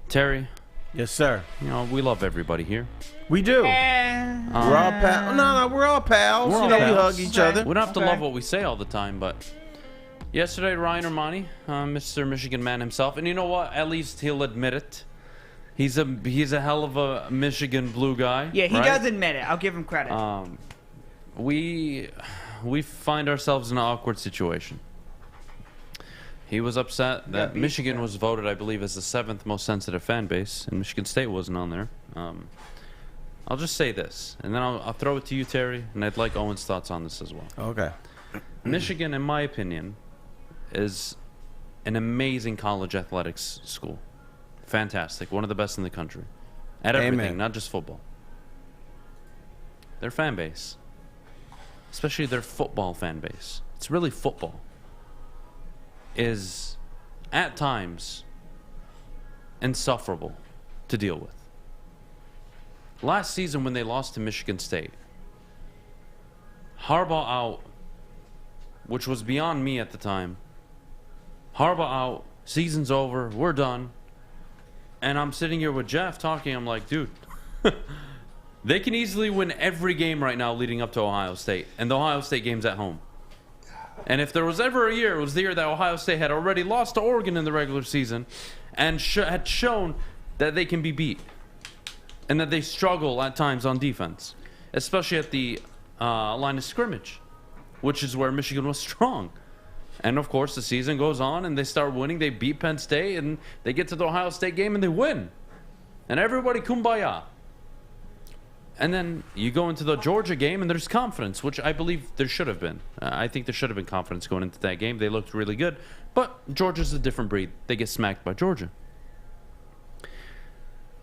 Terry. Yes, sir. You know, we love everybody here. We do. We're all pals. No, we're all pals. We're all we pals. hug each other. We don't have to love what we say all the time, but yesterday, Ryan Ermanni, Mr. Michigan man himself, and you know what? At least he'll admit it. He's a hell of a Michigan blue guy. Yeah, he right? does admit it. I'll give him credit. We find ourselves in an awkward situation. He was upset that Michigan was voted, I believe, as the 7th most sensitive fan base, and Michigan State wasn't on there. I'll just say this, and then I'll throw it to you, Terry, and I'd like Owen's thoughts on this as well. Okay. Michigan, in my opinion, is an amazing college athletics school. Fantastic. One of the best in the country. At everything, Amen. not just football. Their fan base, especially their football fan base, it's really football, is at times insufferable to deal with. Last season when they lost to Michigan State, Harbaugh out, which was beyond me at the time. Harbaugh out, season's over, we're done. And I'm sitting here with Jeff talking, I'm like, dude, they can easily win every game right now leading up to Ohio State. And the Ohio State game's at home. And if there was ever a year, it was the year that Ohio State had already lost to Oregon in the regular season and had shown that they can be beat. And that they struggle at times on defense, especially at the line of scrimmage, which is where Michigan was strong. And, of course, the season goes on and they start winning. They beat Penn State and they get to the Ohio State game and they win. And everybody kumbaya. And then you go into the Georgia game and there's confidence, which I believe there should have been. I think there should have been confidence going into that game. They looked really good. But Georgia's a different breed. They get smacked by Georgia.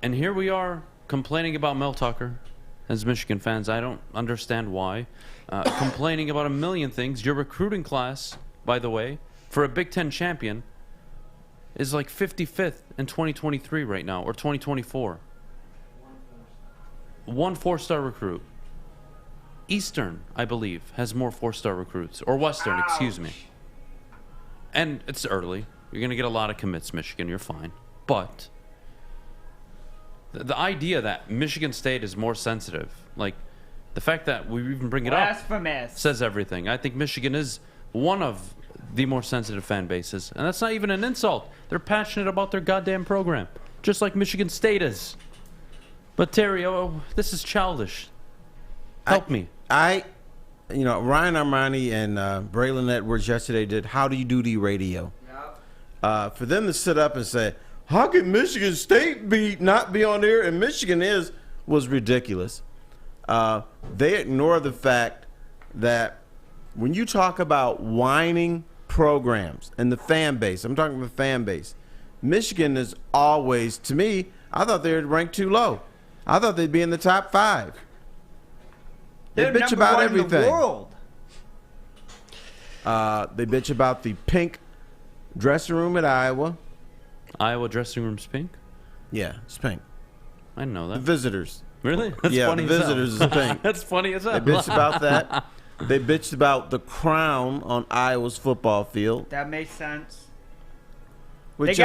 And here we are complaining about Mel Tucker as Michigan fans. I don't understand why. Complaining about a million things. Your recruiting class, by the way, for a Big Ten champion is like 55th in 2023 right now, or 2024. One 4-star recruit. Eastern, I believe, has more 4-star recruits. Or Western, excuse me. And it's early. You're going to get a lot of commits, Michigan. You're fine. But the idea that Michigan State is more sensitive, like the fact that we even bring it up, says everything. I think Michigan is one of the more sensitive fan bases. And that's not even an insult. They're passionate about their goddamn program, just like Michigan State is. But Terry, this is childish. Help me. Ryan Ermanni and Braylon Edwards yesterday did How Do You Do Radio. Yep. For them to sit up and say, how can Michigan State not be on there and Michigan was ridiculous. They ignore the fact that when you talk about whining programs and the fan base, I'm talking about the fan base, Michigan is always, to me, I thought they were ranked too low. I thought they'd be in the top 5. They bitch about everything. In the world. They bitch about the pink dressing room at Iowa. Iowa dressing room's pink? Yeah, it's pink. I didn't know that. The visitors. Really? That's funny the visitors is pink. That's funny as hell. They bitched about that. They bitched about the crown on Iowa's football field. That makes sense. Which,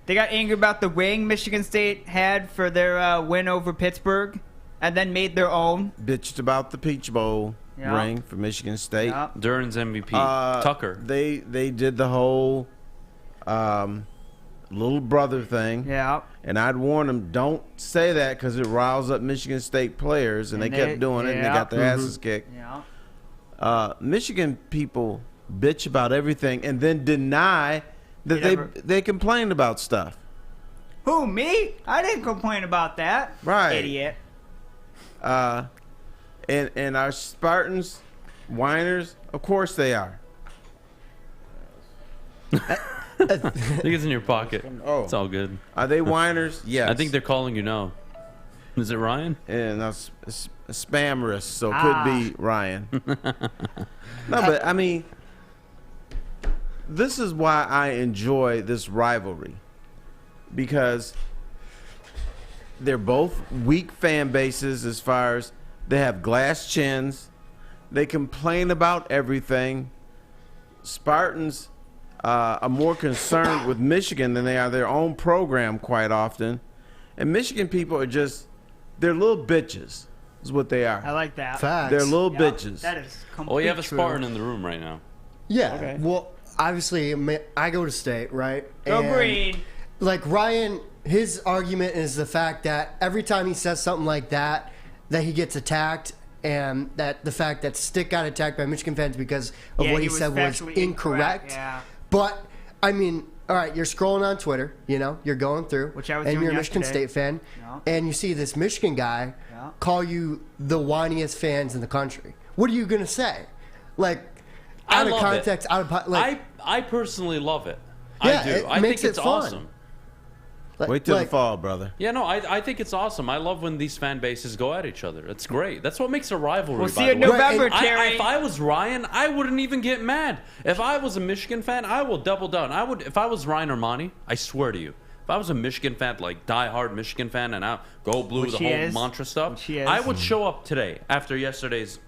They got angry about the ring Michigan State had for their win over Pittsburgh, and then made their own. Bitched about the Peach Bowl Yeah. ring for Michigan State. Yeah. Duran's MVP. Tucker. They did the whole little brother thing. Yeah. And I'd warn them, don't say that because it riles up Michigan State players, and they kept doing it, and they got their asses kicked. Yeah. Michigan people bitch about everything and then deny that they complained about stuff. Who, me? I didn't complain about that. Right. Idiot. And our Spartans, whiners, of course they are. I think it's in your pocket. Oh. It's all good. Are they whiners? Yes. I think they're calling you now. Is it Ryan? And that's a spam risk, so it could be Ryan. No, but I mean, this is why I enjoy this rivalry, because they're both weak fan bases as far as they have glass chins. They complain about everything. Spartans are more concerned with Michigan than they are their own program quite often. And Michigan people are just, they're little bitches is what they are. I like that. Facts. They're little bitches. That is completely Oh, you have a true. Spartan in the room right now. Yeah. Okay. Well, obviously, I go to state, right? Go And, green. Like Ryan, his argument is the fact that every time he says something like that he gets attacked, and that the fact that Stick got attacked by Michigan fans because of what he said was factually incorrect. Yeah. But I mean, all right, you're scrolling on Twitter, you're going through, Which I was and doing you're a Michigan yesterday. State fan, Yeah. and you see this Michigan guy Yeah. call you the whiniest fans in the country. What are you gonna say? Like, I out of love context, it. out of like. I personally love it. Yeah, I do. it I makes think it's it fun. awesome. Wait till the fall, brother. Yeah, no, I think it's awesome. I love when these fan bases go at each other. It's great. That's what makes a rivalry. We'll by see the in way. November, I- Terry. if I was Ryan, I wouldn't even get mad. If I was a Michigan fan, I will double down. I would. If I was Ryan Ermanni, I swear to you, if I was a Michigan fan, like diehard Michigan fan, and I go blue, Which the he whole is. mantra stuff, Which he is. I would show up today after yesterday's,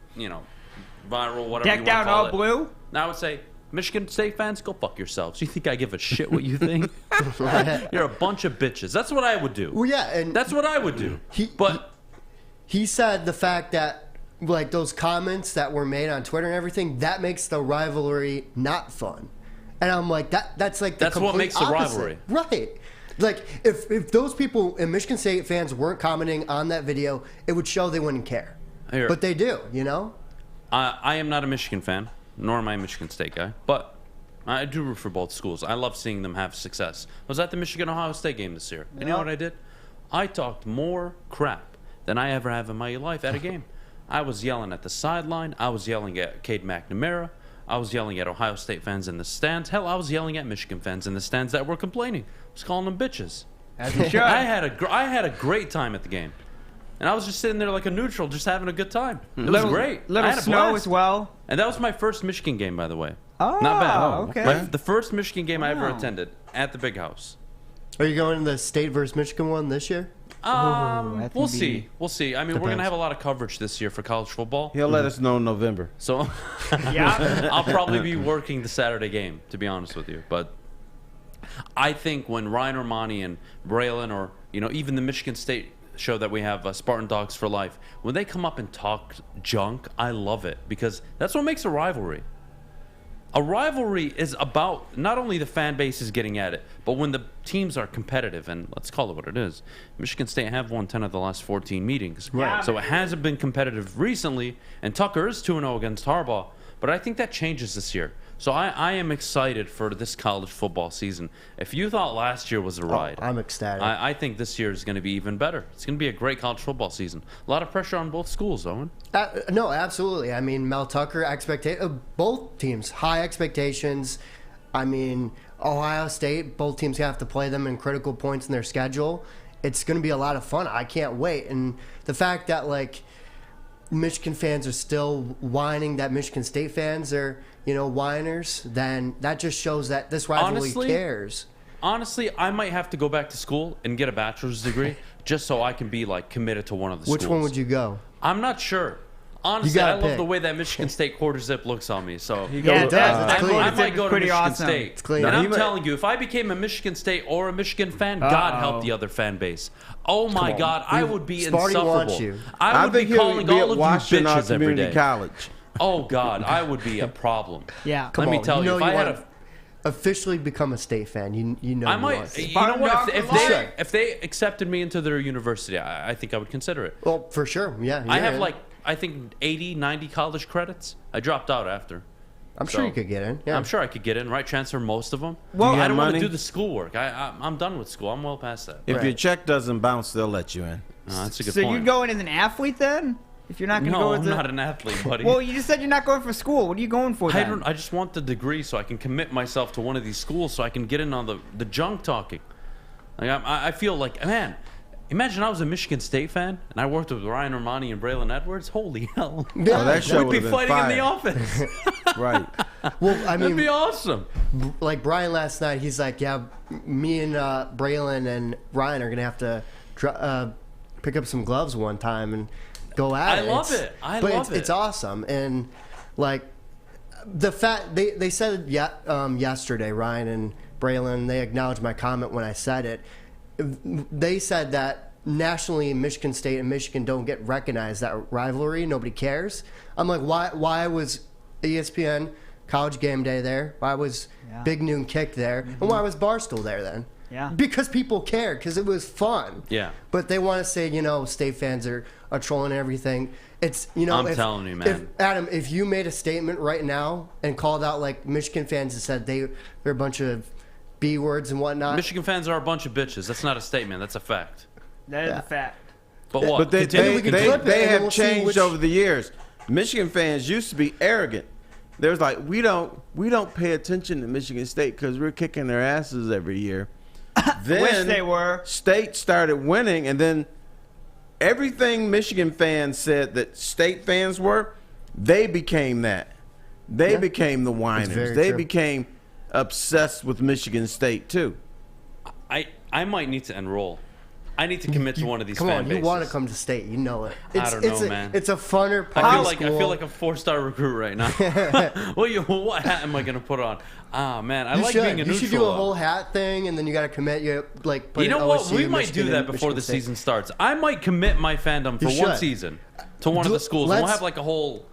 viral whatever you Decked want to out call all it. blue. Now I would say, Michigan State fans, go fuck yourselves. You think I give a shit what you think? You're a bunch of bitches. That's what I would do. Well, yeah, and That's what I would do. he said the fact that like those comments that were made on Twitter and everything, that makes the rivalry not fun. And I'm like, that's like the That's what complete makes the opposite. rivalry. Right. Like if those people in Michigan State fans weren't commenting on that video, it would show they wouldn't care. Here. But they do, I am not a Michigan fan, nor am I a Michigan State guy, but I do root for both schools. I love seeing them have success. I was at the Michigan-Ohio State game this year. And you know what I did? I talked more crap than I ever have in my life at a game. I was yelling at the sideline. I was yelling at Cade McNamara. I was yelling at Ohio State fans in the stands. Hell, I was yelling at Michigan fans in the stands that were complaining. I was calling them bitches. As you should. I had a great time at the game. And I was just sitting there like a neutral, just having a good time. It was great. Little I had a snow blast. as well. And that was my first Michigan game, by the way. Oh, Not bad. okay. The first Michigan game I ever Wow. attended at the Big House. Are you going to the State versus Michigan one this year? that's We'll gonna see. be- We'll see. I mean, we're going to have a lot of coverage this year for college football. He'll let us know in November. So Yeah. I'll probably be working the Saturday game, to be honest with you. But I think when Ryan Ermanni and Braylon, or even the Michigan State show that we have, Spartan Dogs for Life, when they come up and talk junk, I love it, because that's what makes a rivalry. A rivalry is about not only the fan base is getting at it, but when the teams are competitive, and let's call it what it is. Michigan State have won 10 of the last 14 meetings. Right. So it hasn't been competitive recently, and Tucker is 2-0 against Harbaugh. But I think that changes this year. So I am excited for this college football season. If you thought last year was a ride, I'm ecstatic. I think this year is going to be even better. It's going to be a great college football season. A lot of pressure on both schools, Owen. No, absolutely. I mean, Mel Tucker, both teams, high expectations. I mean, Ohio State, both teams have to play them in critical points in their schedule. It's going to be a lot of fun. I can't wait. And the fact that, Michigan fans are still whining that Michigan State fans are, whiners, then that just shows that this rivalry cares. Honestly, I might have to go back to school and get a bachelor's degree just so I can be committed to one of the schools. Which one would you go? I'm not sure. Honestly, I love pick. the way that Michigan State quarter zip looks on me. So that I might go to pretty Michigan awesome. State. It's clean. And I'm telling you, if I became a Michigan State or a Michigan fan, God help the other fan base. Oh my God, I would be Sparty insufferable. wants you. I would be calling all of you bitches every day. College. Oh God, I would be a problem. Yeah. Let me tell you, if I had want to officially become a State fan, you know I you might. want to. You know what? If they accepted me into their university, I think I would consider it. Well, for sure. Yeah. I have I think 80, 90 college credits. I dropped out after. I'm sure you could get in. Yeah. I'm sure I could get in, right? Transfer most of them. Well, I don't want to do the schoolwork. I'm done with school. I'm well past that. If your check doesn't bounce, they'll let you in. That's a good So point. you're going as an athlete then? If you're not going to go I'm with not an athlete, buddy. Well, you just said you're not going for school. What are you going for then? I just want the degree so I can commit myself to one of these schools so I can get in on the junk talking. Like I feel like, man, imagine I was a Michigan State fan and I worked with Ryan Ermanni and Braylon Edwards. Holy hell. Yeah, that show we'd be would've been fighting fire. in the office. Right. Well, I mean, that'd be awesome. Like Brian last night, he's like, yeah, me and Braylon and Ryan are going to have to pick up some gloves one time and go at it. I love it. It's awesome. And like the fact they said yesterday, Ryan and Braylon, they acknowledged my comment when I said it. They said that nationally Michigan State and Michigan don't get recognized, that rivalry. Nobody cares. I'm like, why was ESPN College Game Day there? Why was Big Noon Kick there? And why was Barstool there then? Yeah. Because people cared, because it was fun. Yeah. But they want to say, State fans are trolling and everything. It's, I'm telling you, man. Adam, if you made a statement right now and called out like Michigan fans and said they're a bunch of B words and whatnot. Michigan fans are a bunch of bitches. That's not a statement. That's a fact. That is a fact. But what? But they clip it and have we'll see changed which- over the years. Michigan fans used to be arrogant. There's like we don't pay attention to Michigan State because we're kicking their asses every year. Then Wish they were. State started winning, and then everything Michigan fans said that State fans were, they became that. They became the whiners. very They true. became obsessed with Michigan State too. I might need to enroll. I need to commit to one of these Come fan on, bases. you want to come to State. You know it. I don't know, man. It's a funner I public feel like a 4-star recruit right now. What hat am I going to put on? Ah, man, I like being a neutral. You should do a whole hat thing, and then you got to commit. Put You know in what? OSU, We might Michigan, do that and before Michigan the State. season starts. I might commit my fandom for You one should. season to one of the schools. And we'll have like a whole...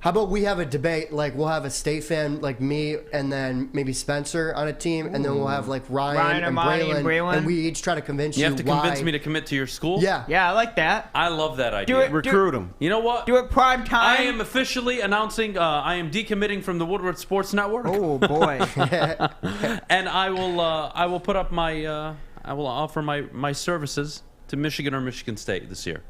How about we have a debate? Like we'll have a State fan, like me, and then maybe Spencer on a team, and then we'll have like Ryan and Ermanni, and Braylon. and we each try to convince You you. have to convince me to commit to your school? Yeah. Yeah, I like that. I love that idea. Recruit them. You know what? Do it prime time. I am officially announcing I am decommitting from the Woodward Sports Network. Oh boy. And I will put up my I will offer my services to Michigan or Michigan State this year.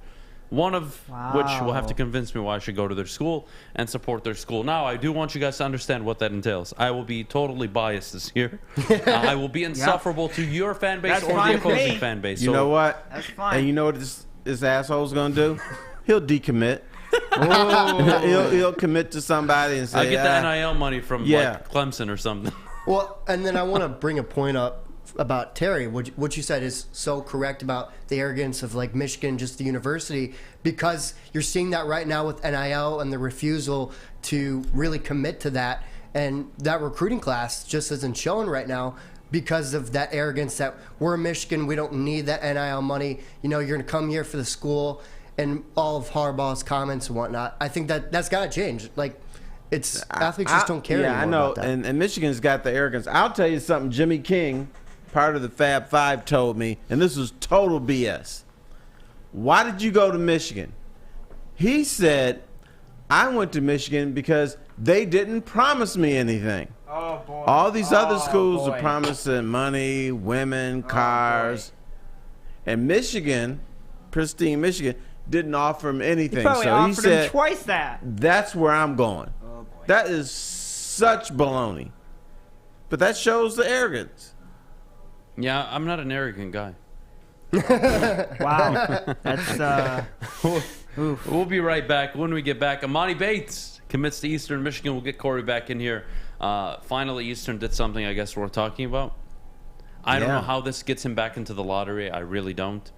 One of which will have to convince me why I should go to their school and support their school. Now, I do want you guys to understand what that entails. I will be totally biased this year. I will be insufferable to your fan base That's or fine the with me. opposing fan base. You know what? That's fine. And you know what this asshole's gonna do? He'll decommit. he'll commit to somebody and say, I get the NIL money from like Clemson or something. Well, and then I want to bring a point up about Terry. What you said is so correct about the arrogance of like Michigan, just the university, because you're seeing that right now with NIL and the refusal to really commit to that, and that recruiting class just isn't showing right now because of that arrogance that we're Michigan, we don't need that NIL money. You're going to come here for the school, and all of Harbaugh's comments and whatnot. I think that's got to change. Like, it's athletes just don't care anymore. I know, about that. and Michigan's got the arrogance. I'll tell you something. Jimmy King, part of the Fab Five, told me, and this was total BS. Why did you go to Michigan? He said, I went to Michigan because they didn't promise me anything. Oh boy. All these other schools are promising money, women, cars, and Michigan, pristine Michigan, didn't offer him anything. He probably so offered he said, him twice that. That's where I'm going. Oh boy. That is such baloney. But that shows the arrogance. Yeah, I'm not an arrogant guy. Wow. That's We'll be right back. When we get back, Emoni Bates commits to Eastern Michigan. We'll get Kory back in here. Finally, Eastern did something I guess worth talking about. I don't know how this gets him back into the lottery. I really don't.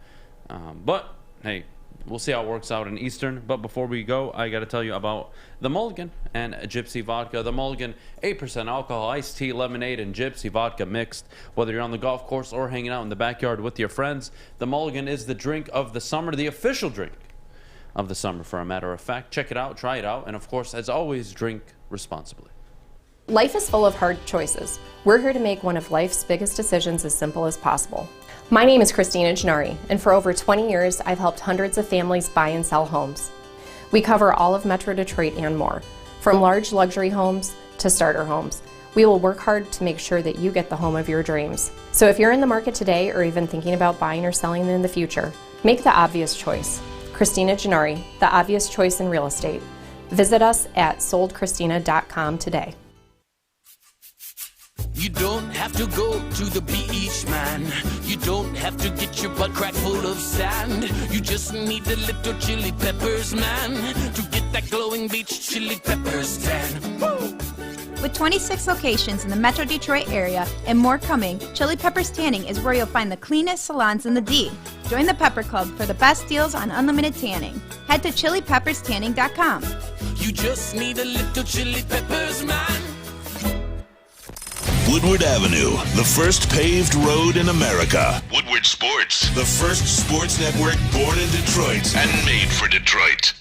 But, hey, we'll see how it works out in Eastern. But before we go, I got to tell you about the Mulligan and Gypsy Vodka. The Mulligan, 8% alcohol, iced tea, lemonade, and Gypsy Vodka mixed. Whether you're on the golf course or hanging out in the backyard with your friends, the Mulligan is the drink of the summer, the official drink of the summer, for a matter of fact. Check it out, try it out, and of course, as always, drink responsibly. Life is full of hard choices. We're here to make one of life's biggest decisions as simple as possible. My name is Christina Gennari, and for over 20 years, I've helped hundreds of families buy and sell homes. We cover all of Metro Detroit and more, from large luxury homes to starter homes. We will work hard to make sure that you get the home of your dreams. So if you're in the market today or even thinking about buying or selling in the future, make the obvious choice. Christina Gennari, the obvious choice in real estate. Visit us at soldchristina.com today. You don't have to go to the beach, man. You don't have to get your butt crack full of sand. You just need a little chili peppers, man, to get that glowing beach chili peppers tan. Woo! With 26 locations in the Metro Detroit area and more coming, Chili Peppers Tanning is where you'll find the cleanest salons in the D. Join the Pepper Club for the best deals on unlimited tanning. Head to chilipepperstanning.com. You just need a little chili peppers, man. Woodward Avenue, the first paved road in America. Woodward Sports, the first sports network born in Detroit and made for Detroit.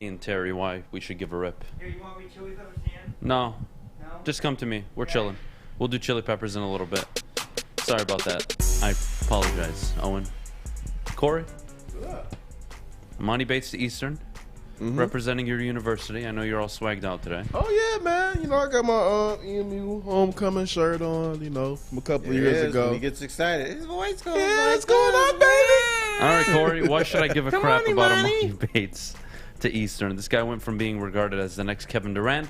And Terry, why we should give a rip. Here, you want me chili peppers tan? No. No? Just come to me. We're chilling. We'll do chili peppers in a little bit. Sorry about that. I apologize, Owen. Kory? Emoni Bates to Eastern. Representing your university. I know you're all swagged out today. Oh, yeah, man. You know, I got my EMU homecoming shirt on, you know, from a couple of years ago. He gets excited. His voice goes what's going on, baby? All right, Kory, why should I give a Come crap on, about Emoni. Emoni Bates to Eastern? This guy went from being regarded as the next Kevin Durant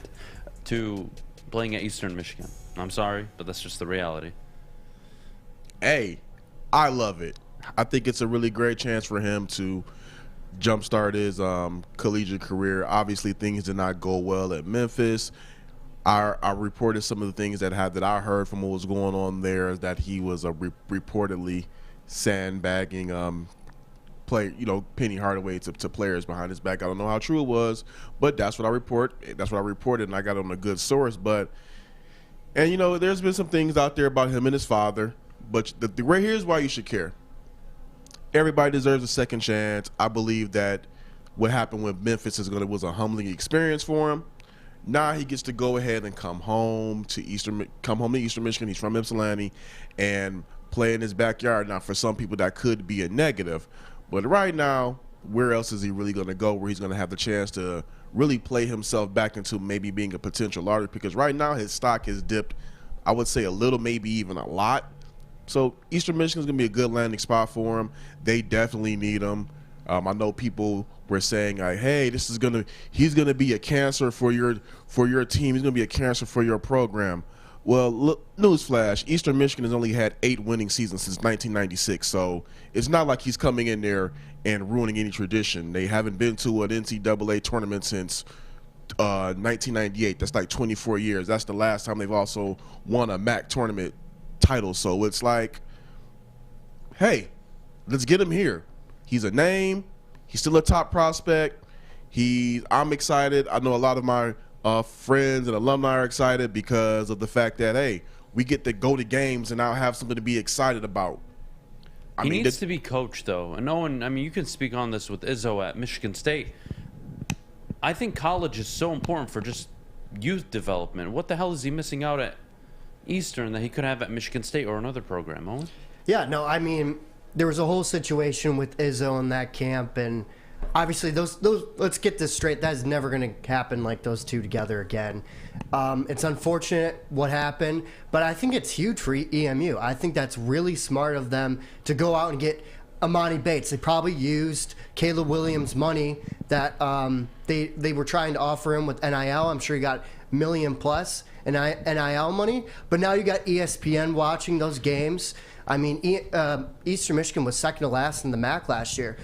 to playing at Eastern Michigan. I'm sorry, but that's just the reality. Hey, I love it. I think it's a really great chance for him to jumpstart his collegiate career. Obviously, things did not go well at Memphis. I reported some of the things that I heard from what was going on there, is that he was reportedly sandbagging Penny Hardaway to players behind his back. I don't know how true it was, but that's what I reported, and I got it on a good source. And there's been some things out there about him and his father, but here's why you should care. Everybody deserves a second chance. I believe that what happened with Memphis was a humbling experience for him. Now he gets to go ahead and come home to Eastern Michigan. He's from Ypsilanti, and play in his backyard. Now, for some people, that could be a negative, but right now, where else is he really going to go where he's going to have the chance to really play himself back into maybe being a potential lottery? Because right now his stock has dipped, I would say a little, maybe even a lot. So Eastern Michigan's going to be a good landing spot for him. They definitely need him. I know people were saying, like, hey, he's going to be a cancer for your team. He's going to be a cancer for your program. Well, look, newsflash, Eastern Michigan has only had 8 winning seasons since 1996. So it's not like he's coming in there and ruining any tradition. They haven't been to an NCAA tournament since 1998. That's like 24 years. That's the last time they've also won a MAC tournament title. So it's like, hey, let's get him here. He's a name. He's still a top prospect. I'm excited. I know a lot of my friends and alumni are excited because of the fact that, hey, we get to go to games and now have something to be excited about. He needs to be coached, though. And Owen, you can speak on this with Izzo at Michigan State. I think college is so important for just youth development. What the hell is he missing out at Eastern that he could have at Michigan State or another program, Owen? Yeah, no, there was a whole situation with Izzo in that camp, and obviously those let's get this straight, that is never going to happen, like those two together again. It's unfortunate what happened, but I think it's huge for EMU. I think that's really smart of them to go out and get Emoni Bates. They probably used Caleb Williams' money that they were trying to offer him with NIL. I'm sure he got $1 million plus in NIL money, but now you got ESPN watching those games. Eastern Michigan was second to last in the MAC last year.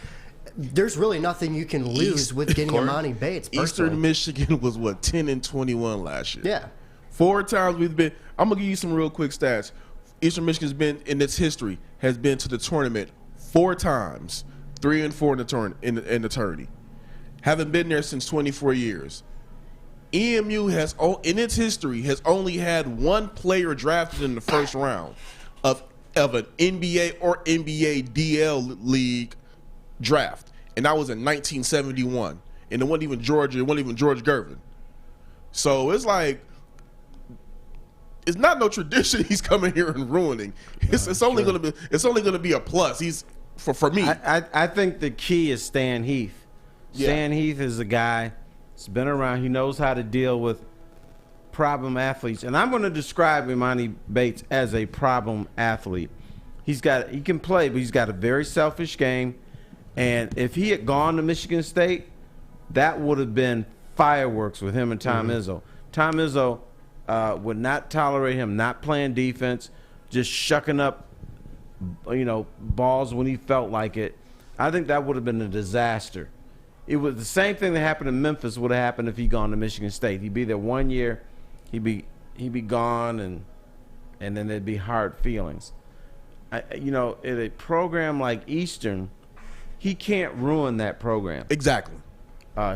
There's really nothing you can lose with getting Emoni Bates. Eastern Michigan was 10-21 last year. Yeah. 4 times we've been. I'm gonna give you some real quick stats. Eastern Michigan's been in its history has been to the tournament 4 times, 3 and 4 in the tourney. Haven't been there since 24 years. EMU has, in its history, has only had 1 player drafted in the first round of an NBA or NBA DL league draft, and that was in 1971. And it wasn't even George Gervin. So it's like, it's not no tradition he's coming here and ruining. It's only gonna be a plus. He's for me. I think the key is Stan Heath. Yeah. Stan Heath is a guy that's been around. He knows how to deal with problem athletes, and I'm going to describe Emoni Bates as a problem athlete. He can play, but he's got a very selfish game. And if he had gone to Michigan State, that would have been fireworks with him and Tom Izzo. Tom Izzo would not tolerate him not playing defense, just shucking up, balls when he felt like it. I think that would have been a disaster. It was the same thing that happened in Memphis would have happened if he'd gone to Michigan State. He'd be there 1 year, he'd be gone, and then there'd be hard feelings. In a program like Eastern, he can't ruin that program. Exactly.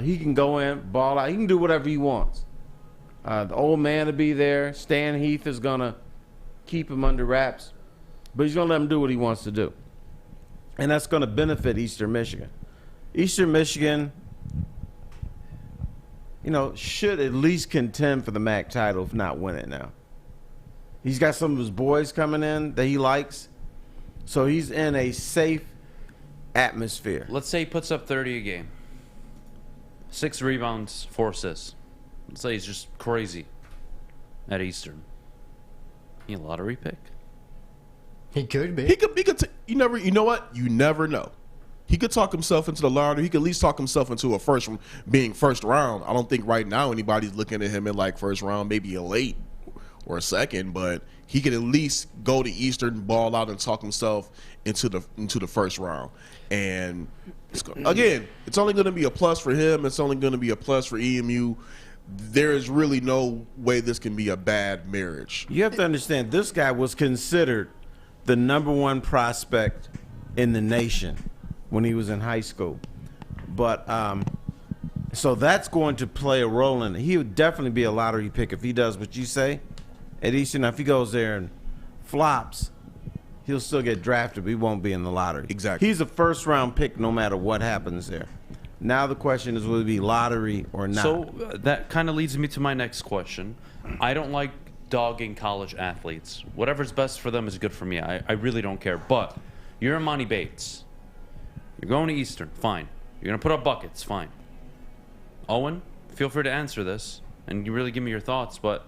He can go in, ball out. He can do whatever he wants. The old man will be there. Stan Heath is going to keep him under wraps, but he's going to let him do what he wants to do. And that's going to benefit Eastern Michigan. Eastern Michigan, should at least contend for the MAC title, if not win it now. He's got some of his boys coming in that he likes, so he's in a safe atmosphere. Let's say he puts up 30 a game. 6 rebounds, 4 assists. Let's say he's just crazy at Eastern. He a lottery pick? He could be. He could. You never know. He could talk himself into the lottery. He could at least talk himself into being first round. I don't think right now anybody's looking at him in like first round, maybe a late or a second, but he could at least go to Eastern, ball out, and talk himself into the first round. And again, it's only going to be a plus for him. It's only going to be a plus for EMU. There is really no way this can be a bad marriage. You have to understand, this guy was considered the #1 prospect in the nation when he was in high school. But so that's going to play a role in it. He would definitely be a lottery pick if he does what you say at Eastern. If he goes there and flops, he'll still get drafted, but he won't be in the lottery. Exactly. He's a first-round pick no matter what happens there. Now the question is, will it be lottery or not? So that kind of leads me to my next question. I don't like dogging college athletes. Whatever's best for them is good for me. I really don't care. But you're Emoni Bates. You're going to Eastern. Fine. You're going to put up buckets. Fine. Owen, feel free to answer this, and you really give me your thoughts, but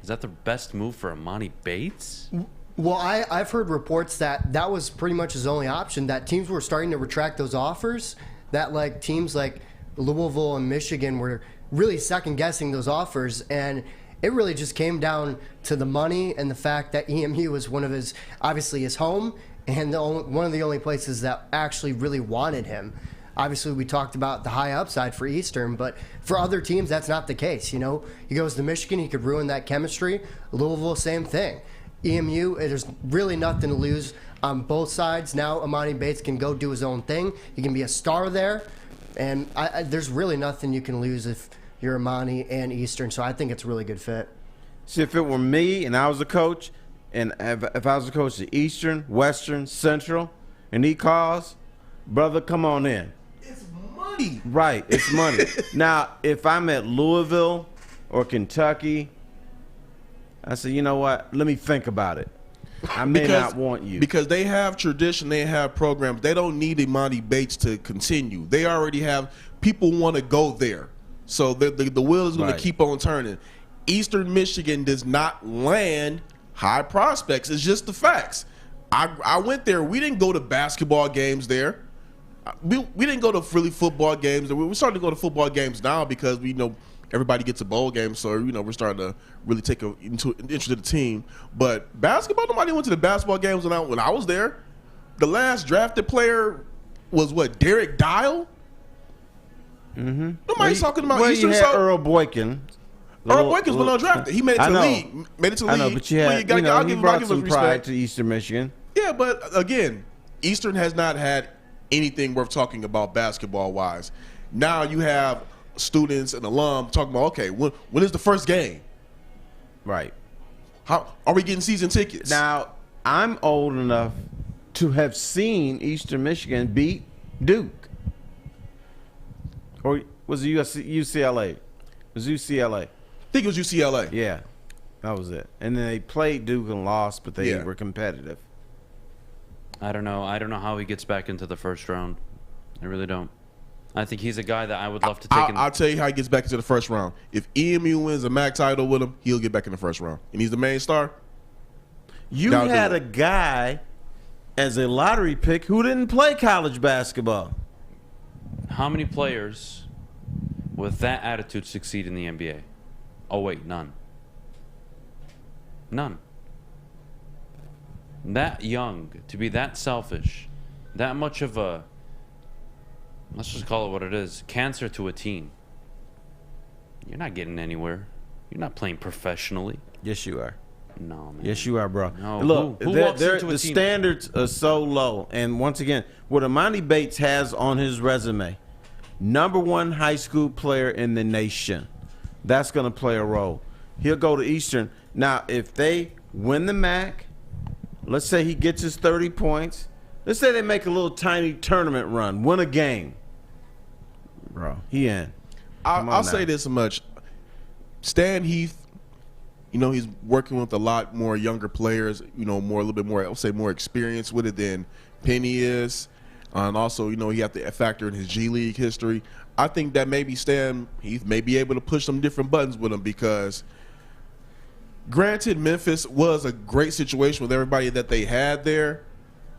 is that the best move for Emoni Bates? Well, I've heard reports that was pretty much his only option, that teams were starting to retract those offers, that like teams like Louisville and Michigan were really second-guessing those offers, and it really just came down to the money and the fact that EMU was obviously his home, and one of the only places that actually really wanted him. Obviously, we talked about the high upside for Eastern, but for other teams, that's not the case. He goes to Michigan, he could ruin that chemistry. Louisville, same thing. EMU, there's really nothing to lose on both sides. Now Emoni Bates can go do his own thing. He can be a star there, and there's really nothing you can lose if you're Emoni and Eastern, so I think it's a really good fit. See, if it were me and I was a coach, and if I was a coach at Eastern, Western, Central, and he calls, brother, come on in. It's money. Right, it's money. Now, if I'm at Louisville or Kentucky, I say, you know what, let me think about it. I may not want you. Because they have tradition, they have programs. They don't need Emoni Bates to continue. They already have people want to go there. So the wheel is going to keep on turning. Eastern Michigan does not land high prospects. It's just the facts. I went there. We didn't go to basketball games there. We didn't go to really football games. We're starting to go to football games now because we know everybody gets a bowl game. So, we're starting to really take an interest in the team. But basketball, nobody went to the basketball games when I was there. The last drafted player was what, Derek Dial? Mm-hmm. Nobody's talking about Eastern. Eastern. You had Earl Boykin. Earl Boykin's been undrafted. He made it to the league. I know, but you had, he brought some pride to Eastern Michigan. Yeah, but again, Eastern has not had anything worth talking about basketball-wise. Now you have students and alum talking about, okay, when is the first game? Right. How are we getting season tickets? Now, I'm old enough to have seen Eastern Michigan beat Duke. Or was it UCLA? It was UCLA. I think it was UCLA. Yeah, that was it. And then they played Duke and lost, but they were competitive. I don't know. I don't know how he gets back into the first round. I really don't. I think he's a guy that I would love to take. I'll tell you how he gets back into the first round. If EMU wins a MAC title with him, he'll get back in the first round. And he's the main star. You had a guy as a lottery pick who didn't play college basketball. How many players with that attitude succeed in the NBA? Oh, wait, none. None. That young, to be that selfish, that much of a, let's just call it what it is, cancer to a team. You're not getting anywhere. You're not playing professionally. Yes, you are. No, man. Yes, you are, bro. No. Look, who walks into a the team? standards are so low. And once again, what Emoni Bates has on his resume, #1 high school player in the nation. That's going to play a role. He'll go to Eastern. Now, if they win the MAC, let's say he gets his 30 points. Let's say they make a little tiny tournament run, win a game. Bro, he in. I'll say this much. Stan Heath, you know, he's working with a lot more younger players, you know, a little bit more, I'll say more experience with it than Penny is. And also, you know, you have to factor in his G League history. I think that maybe Stan Heath may be able to push some different buttons with him because, granted, Memphis was a great situation with everybody that they had there.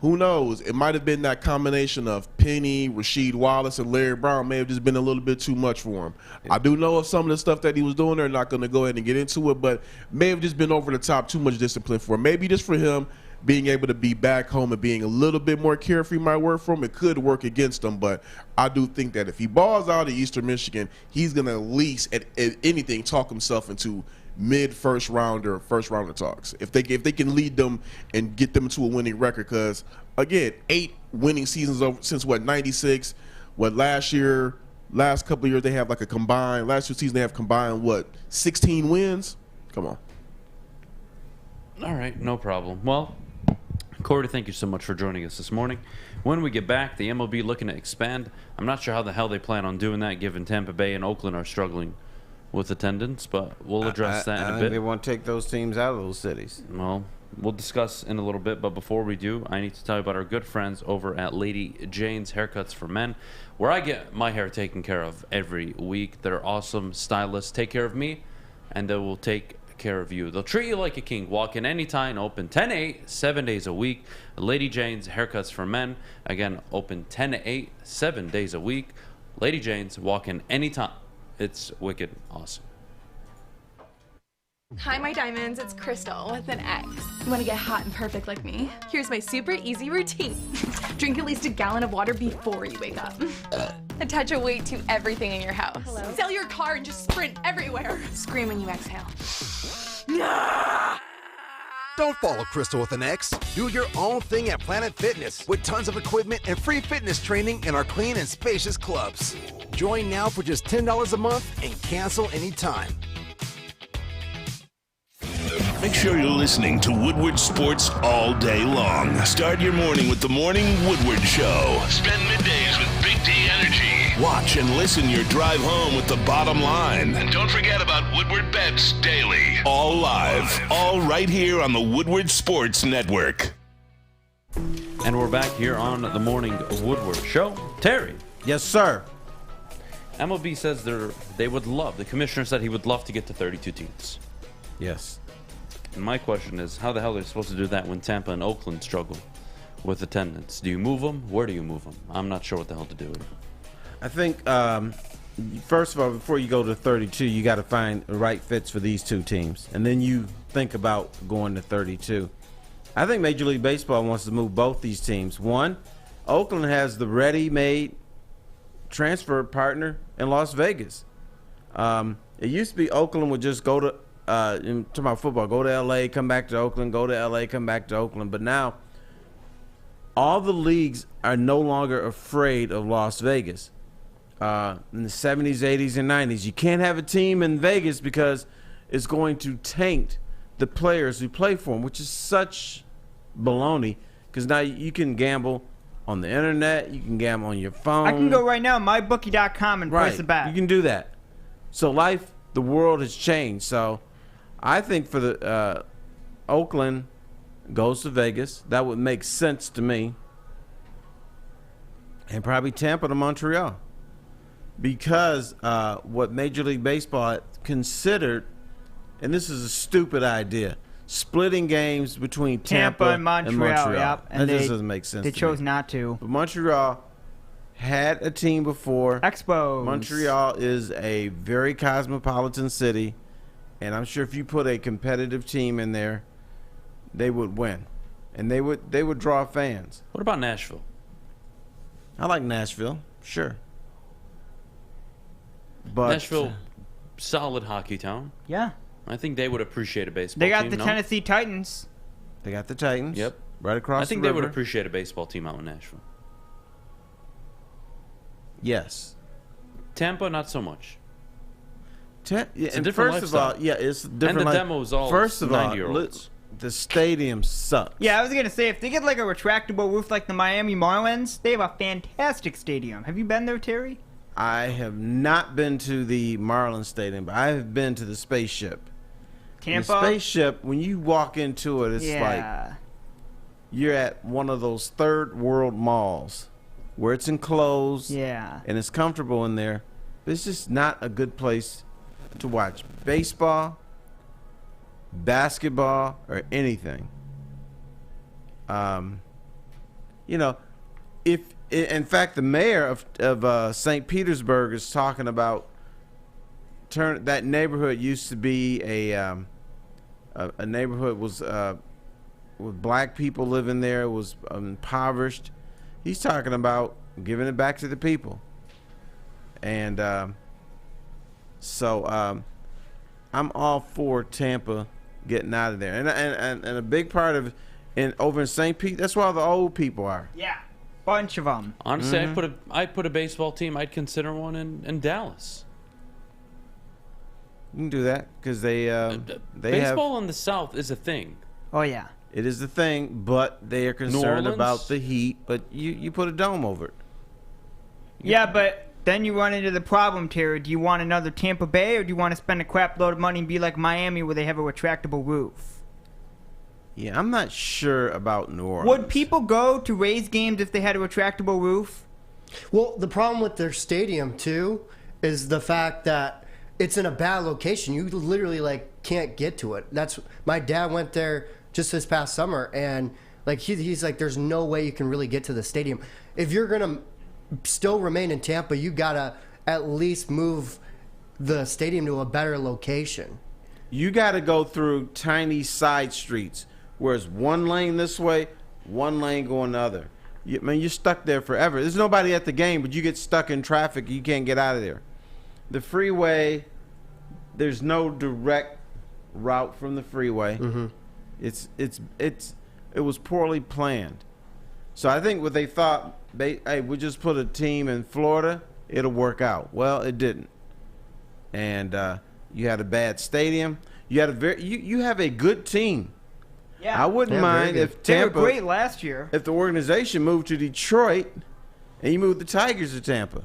Who knows? It might have been that combination of Penny, Rasheed Wallace, and Larry Brown may have just been a little bit too much for him. I do know of some of the stuff that he was doing there. Not going to go ahead and get into it, but may have just been over the top, too much discipline for him. Maybe just for him being able to be back home and being a little bit more carefree might work for him. It could work against him, but I do think that if he balls out at Eastern Michigan, he's going to at least, at anything, talk himself into first rounder talks. If they can lead them and get them to a winning record, because again, 8 winning seasons over since '96. Last couple of years they have like a combined. Last 2 seasons they have combined 16 wins. Come on. All right, no problem. Well, Kory, thank you so much for joining us this morning. When we get back, the MLB looking to expand. I'm not sure how the hell they plan on doing that, given Tampa Bay and Oakland are struggling with attendance, but we'll address that in a bit. They want to take those teams out of those cities. Well, we'll discuss in a little bit, but before we do, I need to tell you about our good friends over at Lady Jane's Haircuts for Men, where I get my hair taken care of every week. They're awesome stylists. Take care of me, and they will take care of you. They'll treat you like a king. Walk in anytime, open 10 to 8, 7 days a week. Lady Jane's Haircuts for Men. Again, open 10 to 8, 7 days a week. Lady Jane's, walk in anytime. It's wicked awesome. Hi, my diamonds. It's Crystal with an X. You want to get hot and perfect like me? Here's my super easy routine. Drink at least a gallon of water before you wake up. Attach a weight to everything in your house. Hello? Sell your car and just sprint everywhere. Scream when you exhale. Don't follow Crystal with an X. Do your own thing at Planet Fitness with tons of equipment and free fitness training in our clean and spacious clubs. Join now for just $10 a month and cancel anytime. Make sure you're listening to Woodward Sports all day long. Start your morning with the Morning Woodward Show. Spend middays with Big D Energy. Watch and listen your drive home with the bottom line. And don't forget about Woodward Bets Daily. All live, all right here on the Woodward Sports Network. And we're back here on the Morning Woodward Show. Terry. Yes, sir. MLB says they would love, the commissioner said he would love to get to 32 teams. Yes. And my question is, how the hell are they supposed to do that when Tampa and Oakland struggle with attendance? Do you move them? Where do you move them? I'm not sure what the hell to do. I think, first of all, before you go to 32, you got to find the right fits for these two teams. And then you think about going to 32. I think Major League Baseball wants to move both these teams. One, Oakland has the ready-made transfer partner in Las Vegas. It used to be Oakland would just go to football, go to L.A., come back to Oakland, go to L.A., come back to Oakland. But now all the leagues are no longer afraid of Las Vegas. In the 70s, 80s, and 90s, you can't have a team in Vegas because it's going to taint the players who play for them, which is such baloney. Because now you can gamble on the internet, you can gamble on your phone. I can go right now, mybookie.com, and place a bet. You can do that. So the world has changed. So I think for the Oakland goes to Vegas. That would make sense to me. And probably Tampa to Montreal. Because what Major League Baseball considered, and this is a stupid idea, splitting games between Tampa and Montreal. Yep. And that just doesn't make sense. They chose not to. But Montreal had a team before. Expos. Montreal is a very cosmopolitan city, and I'm sure if you put a competitive team in there, they would win, and they would draw fans. What about Nashville? I like Nashville, sure. But Nashville, solid hockey town. Yeah. I think they would appreciate a baseball They got team. the Tennessee Titans. They got the Titans. Yep. Right across the river. I think they would appreciate a baseball team out in Nashville. Yes. Tampa, not so much. It's a different lifestyle. It's a different. And the demo's all first of all, 90-year-olds. The stadium sucks. Yeah, I was gonna say if they get like a retractable roof like the Miami Marlins, they have a fantastic stadium. Have you been there, Terry? I have not been to the Marlins Stadium, but I have been to the Spaceship. Tampa? The Spaceship, when you walk into it, it's like you're at one of those third world malls where it's enclosed and it's comfortable in there. But it's just not a good place to watch baseball, basketball, or anything. In fact, the mayor of St. Petersburg is talking about that neighborhood used to be a neighborhood was with black people living there. It was impoverished. He's talking about giving it back to the people, and so I'm all for Tampa getting out of there, and a big part of over in St. Pete. That's where all the old people are. Yeah. Bunch of them. Honestly, I'd put a baseball team. I'd consider one in Dallas. You can do that because they baseball in the South is a thing. Oh yeah, it is the thing, but they are concerned about the heat. But you put a dome over it. Yeah, but then you run into the problem, Terry. Do you want another Tampa Bay, or do you want to spend a crap load of money and be like Miami, where they have a retractable roof? Yeah, I'm not sure about New Orleans. Would people go to Rays games if they had a retractable roof? Well, the problem with their stadium, too, is the fact that it's in a bad location. You literally, can't get to it. My dad went there just this past summer, and, he's like, there's no way you can really get to the stadium. If you're going to still remain in Tampa, you got to at least move the stadium to a better location. You got to go through tiny side streets. Whereas one lane this way, one lane going the other. You're stuck there forever. There's nobody at the game, but you get stuck in traffic. You can't get out of there. The freeway, there's no direct route from the freeway. Mm-hmm. It was poorly planned. So I think what they thought, hey, we just put a team in Florida, it'll work out. Well, it didn't. And you had a bad stadium. You have a good team. Yeah. I wouldn't mind if Tampa. They were great last year. If the organization moved to Detroit, and you moved the Tigers to Tampa.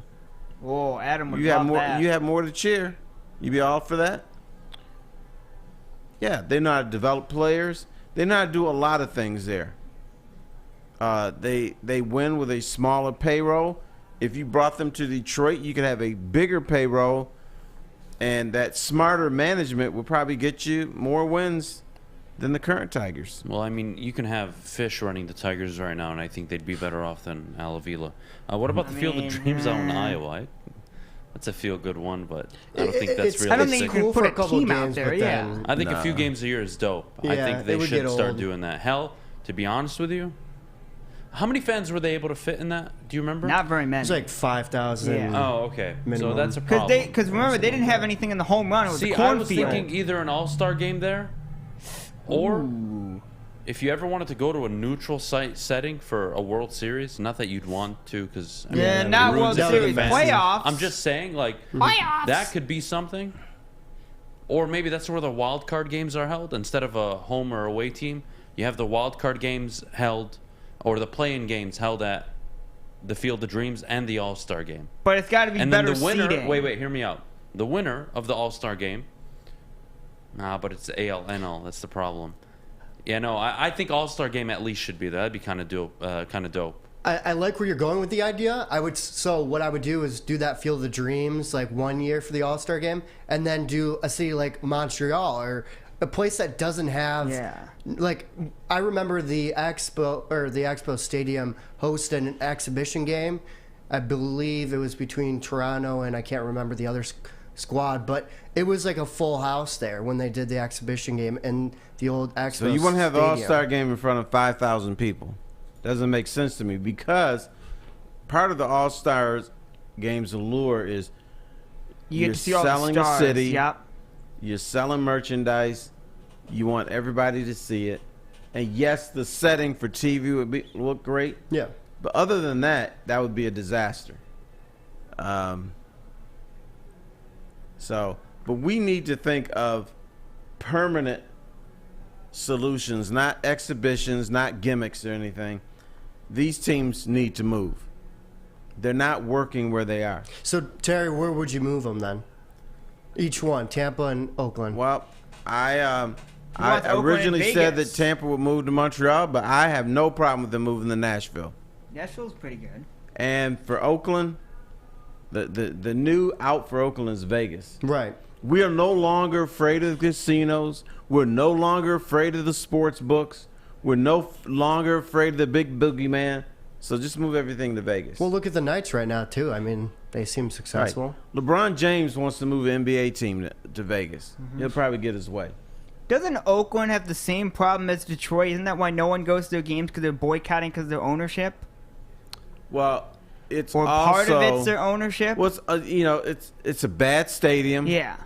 Oh, Adham would love that. You have more to cheer. You be all for that? Yeah, they know how to develop players. They know how to do a lot of things there. They win with a smaller payroll. If you brought them to Detroit, you could have a bigger payroll, and that smarter management will probably get you more wins than the current Tigers. Well, I mean, you can have Fish running the Tigers right now, and I think they'd be better off than Avila. What about the Field of Dreams out in Iowa? That's a feel-good one, but I don't think that's realistic. I don't think you can put a team out there, I think a few games a year is dope. I think they should start doing that. Hell, to be honest with you, how many fans were they able to fit in that? Do you remember? Not very many. It's like 5,000. Yeah. Oh, okay. Minimum. So that's a problem. Because remember, they didn't have anything in the home run. It was a cornfield. I was thinking either an all-star game there, or if you ever wanted to go to a neutral site setting for a World Series, not that you'd want to, because not World Series, playoffs. I'm just saying, like, Playoffs. that could be something. Or maybe that's where the wild card games are held. Instead of a home or away team, you have the wild card games held, or the play-in games held at the Field of Dreams and the All-Star game. But it's got to be and better then the winner, seating. Wait, hear me out. The winner of the All-Star game. But it's AL, NL. That's the problem. Yeah, no, I think All-Star game at least should be there. That'd be kind of dope. I like where you're going with the idea. So what I would do is do that Field of Dreams like 1 year for the All-Star game, and then do a city like Montreal or a place that doesn't have like I remember the Expo Stadium hosted an exhibition game. I believe it was between Toronto and I can't remember the other squad, but it was like a full house there when they did the exhibition game in the old Expo. So you want to have the Stadium. All-Star game in front of 5,000 people? Doesn't make sense to me, because part of the All-Stars game's allure is You get to see you're all the selling stars, a city, yep. you're selling merchandise, you want everybody to see it, and yes, the setting for TV would look great. Yeah. But other than that, that would be a disaster. But we need to think of permanent solutions, not exhibitions, not gimmicks or anything. These teams need to move. They're not working where they are. So, Terry, where would you move them then? Each one, Tampa and Oakland. Well, I wants Oakland originally and said that Vegas. Tampa would move to Montreal, but I have no problem with them moving to Nashville. Nashville's pretty good. And for Oakland, the new out for Oakland is Vegas. Right. We are no longer afraid of casinos. We're no longer afraid of the sports books. We're no longer afraid of the big boogeyman. So just move everything to Vegas. Well, look at the Knights right now, too. I mean, they seem successful. Right. LeBron James wants to move an NBA team to Vegas. He'll probably get his way. Doesn't Oakland have the same problem as Detroit? Isn't that why no one goes to their games, because they're boycotting because of their ownership? Well, it's or also, part of it's their ownership. Well, it's a bad stadium. Yeah.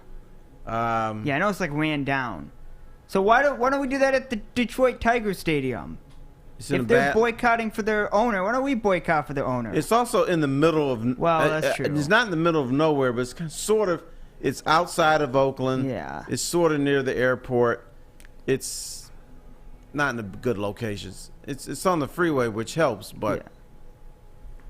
I know it's like ran down. So why don't we do that at the Detroit Tigers Stadium? If they're boycotting for their owner, why don't we boycott for their owner? It's also in the middle of. Well, that's true. It's not in the middle of nowhere, but it's sort of. It's outside of Oakland. Yeah. It's sort of near the airport. It's not in the good locations. It's on the freeway, which helps, but. Yeah.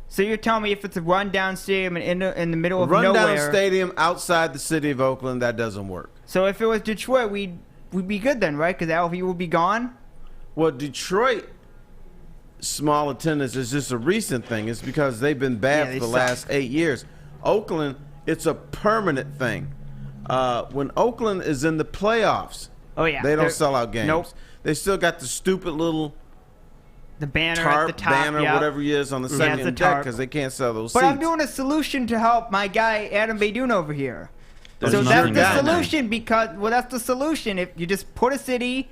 So you're telling me if it's a rundown stadium in the middle of nowhere, rundown stadium outside the city of Oakland, that doesn't work. So if it was Detroit, we'd be good then, right? Because LV will be gone. Well, Detroit small attendance is just a recent thing. It's because they've been bad for the last 8 years. Oakland, it's a permanent thing. When Oakland is in the playoffs, they don't sell out games. Nope. They still got the stupid little banner tarp, at the top, banner, whatever it is on the second deck, because they can't sell those But seats. I'm doing a solution to help my guy Adham Beydoun over here. There's So that's another the guy now. solution that's the solution. If you just put a city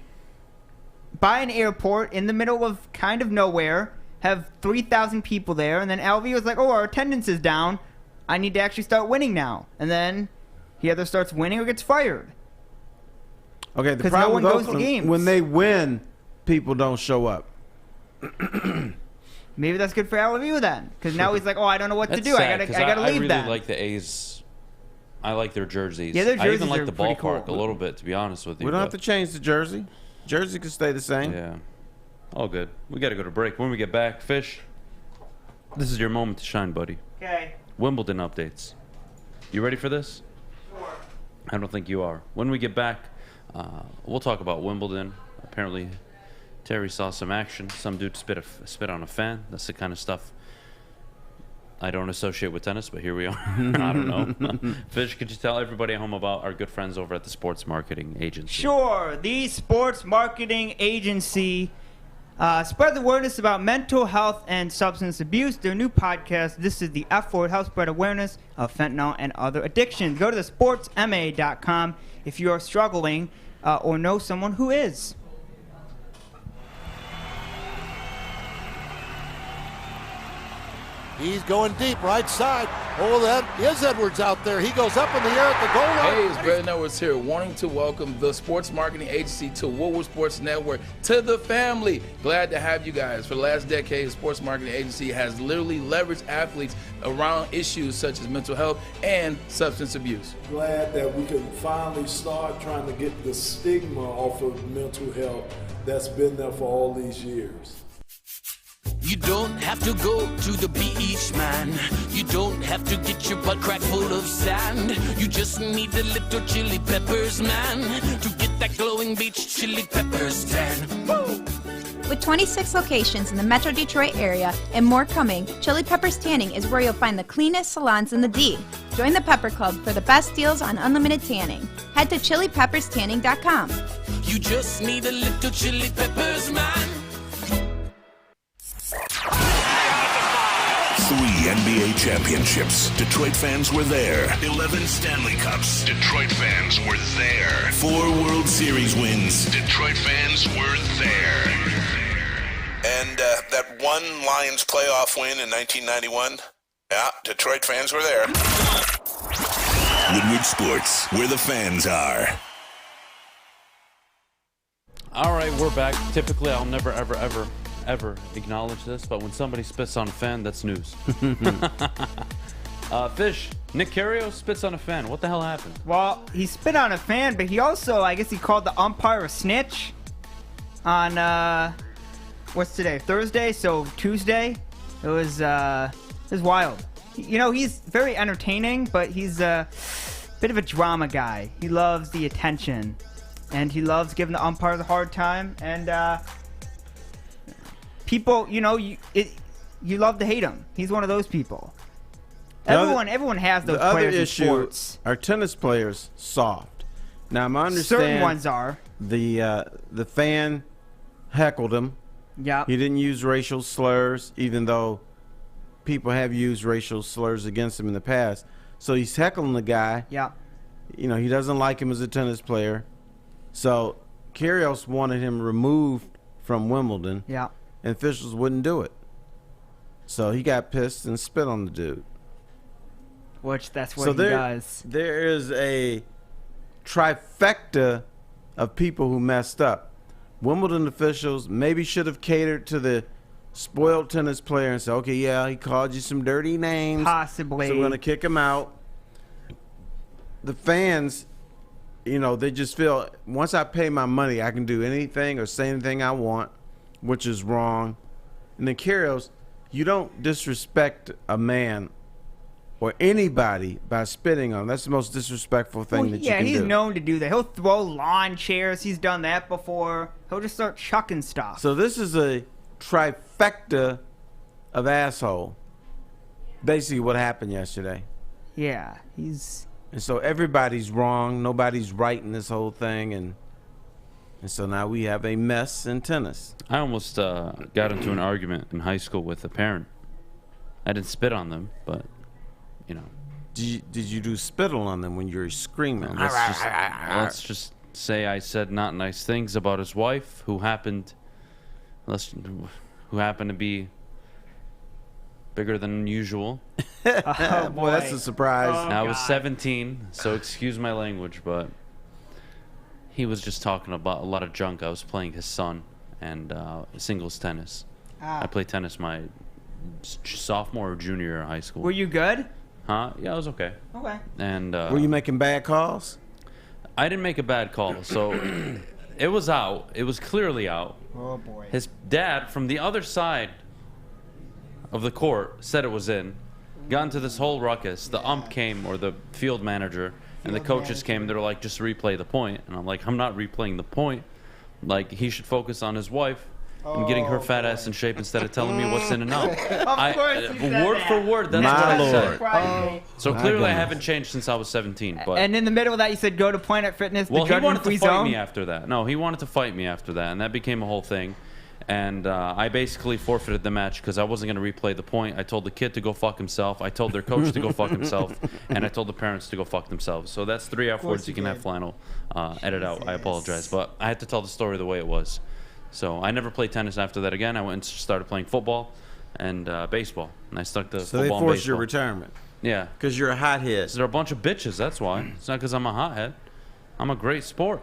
by an airport in the middle of kind of nowhere, have 3,000 people there, and then LV was like, oh, our attendance is down. I need to actually start winning now. And then he either starts winning or gets fired. Okay, the 'Cause no problem one with goes to Oakland, games. when they win, people don't show up. Maybe that's good for LV then. Because now he's like, oh, I don't know what to That's do. sad, I 'cause gotta I leave really that. like the A's. I like their jerseys. Yeah, their I even jerseys like are the pretty ballpark cool. a little bit, to be honest with you. We don't have but- to change the jersey. Jersey can stay the same. Yeah. All good. We got to go to break. When we get back, Fish, this is your moment to shine, buddy. Okay. Wimbledon updates. You ready for this? Sure. I don't think you are. When we get back, we'll talk about Wimbledon. Apparently, Terry saw some action. Some dude spit on a fan. That's the kind of stuff I don't associate with tennis, but here we are. I don't know. Fish, could you tell everybody at home about our good friends over at the Sports Marketing Agency? Sure. The Sports Marketing Agency spread the awareness about mental health and substance abuse. Their new podcast, This is the F Word, helps spread awareness of fentanyl and other addictions. Go to thesportsma.com if you are struggling or know someone who is. He's going deep, right side. Oh, that is Edwards out there. He goes up in the air at the goal line. Hey, it's Brandon Edwards here, wanting to welcome the sports marketing agency to Woodward Sports Network, to the family. Glad to have you guys. For the last decade, the sports marketing agency has literally leveraged athletes around issues such as mental health and substance abuse. Glad that we can finally start trying to get the stigma off of mental health that's been there for all these years. You don't have to go to the beach, man. You don't have to get your butt crack full of sand. You just need a little chili peppers, man, to get that glowing beach chili peppers tan. Woo! With 26 locations in the Metro Detroit area and more coming, Chili Peppers Tanning is where you'll find the cleanest salons in the D. Join the Pepper Club for the best deals on unlimited tanning. Head to chilipepperstanning.com. You just need a little chili peppers, man. 3 NBA championships. Detroit fans were there. 11 Stanley Cups. Detroit fans were there. 4 World Series wins. Detroit fans were there. And that one Lions playoff win in 1991, yeah, Detroit fans were there. Woodward Sports, where the fans are. All right, we're back. Typically, I'll never, ever acknowledge this, but when somebody spits on a fan, that's news. Fish, Nick Kyrgios spits on a fan. What the hell happened? Well, he spit on a fan, but he also, I guess he called the umpire a snitch on, what's today? Thursday, so Tuesday. It was wild. You know, he's very entertaining, but he's a bit of a drama guy. He loves the attention, and he loves giving the umpires a hard time, and, people, you know, you love to hate him. He's one of those people. Everyone has those players in sports. Are tennis players soft? Now, I understand certain ones are. The fan heckled him. Yeah. He didn't use racial slurs, even though people have used racial slurs against him in the past. So he's heckling the guy. Yeah. You know, he doesn't like him as a tennis player. So Kyrgios wanted him removed from Wimbledon. Yeah. And officials wouldn't do it. So he got pissed and spit on the dude. Which, that's what he does. There is a trifecta of people who messed up. Wimbledon officials maybe should have catered to the spoiled tennis player and said, okay, yeah, he called you some dirty names. Possibly. So we're going to kick him out. The fans, you know, they just feel, once I pay my money, I can do anything or say anything I want, which is wrong. And then Kyrgios, you don't disrespect a man or anybody by spitting on him. That's the most disrespectful thing that you can do. Yeah, he's known to do that. He'll throw lawn chairs. He's done that before. He'll just start chucking stuff. So this is a trifecta of asshole. Basically what happened yesterday. Yeah, he's... And so everybody's wrong. Nobody's right in this whole thing. And so now we have a mess in tennis. I almost got into an argument in high school with a parent. I didn't spit on them, but, you know. Did you do spittle on them when you were screaming? Let's just say I said not nice things about his wife, who happened to be bigger than usual. Oh, boy, that's a surprise. Now, I was 17, so excuse my language, but he was just talking about a lot of junk. I was playing his son and singles tennis. I played tennis my sophomore or junior year of high school. Were you good? Huh? Yeah, I was okay. Okay. And were you making bad calls? I didn't make a bad call, so it was out. It was clearly out. Oh, boy. His dad from the other side of the court said it was in. Got into this whole ruckus. The ump came, or the field manager, and the coaches came, and they were like, just replay the point. And I'm like, I'm not replaying the point. Like, he should focus on his wife and getting her fat ass in shape instead of telling me what's in and out. Word for word, that's what I said. So clearly I haven't changed since I was 17. But And in the middle of that, you said go to Planet Fitness. well, he wanted to fight me after that. No, he wanted to fight me after that, and that became a whole thing. And I basically forfeited the match because I wasn't going to replay the point. I told the kid to go fuck himself. I told their coach to go fuck himself. And I told the parents to go fuck themselves. So that's 3 F words you can have flannel edit out. I apologize. But I had to tell the story the way it was. So I never played tennis after that again. I went and started playing football. and baseball. And I stuck to So football they and forced your baseball. retirement. Yeah. Because you're a hothead. They're a bunch of bitches, that's why. It's not because I'm a hothead. I'm a great sport.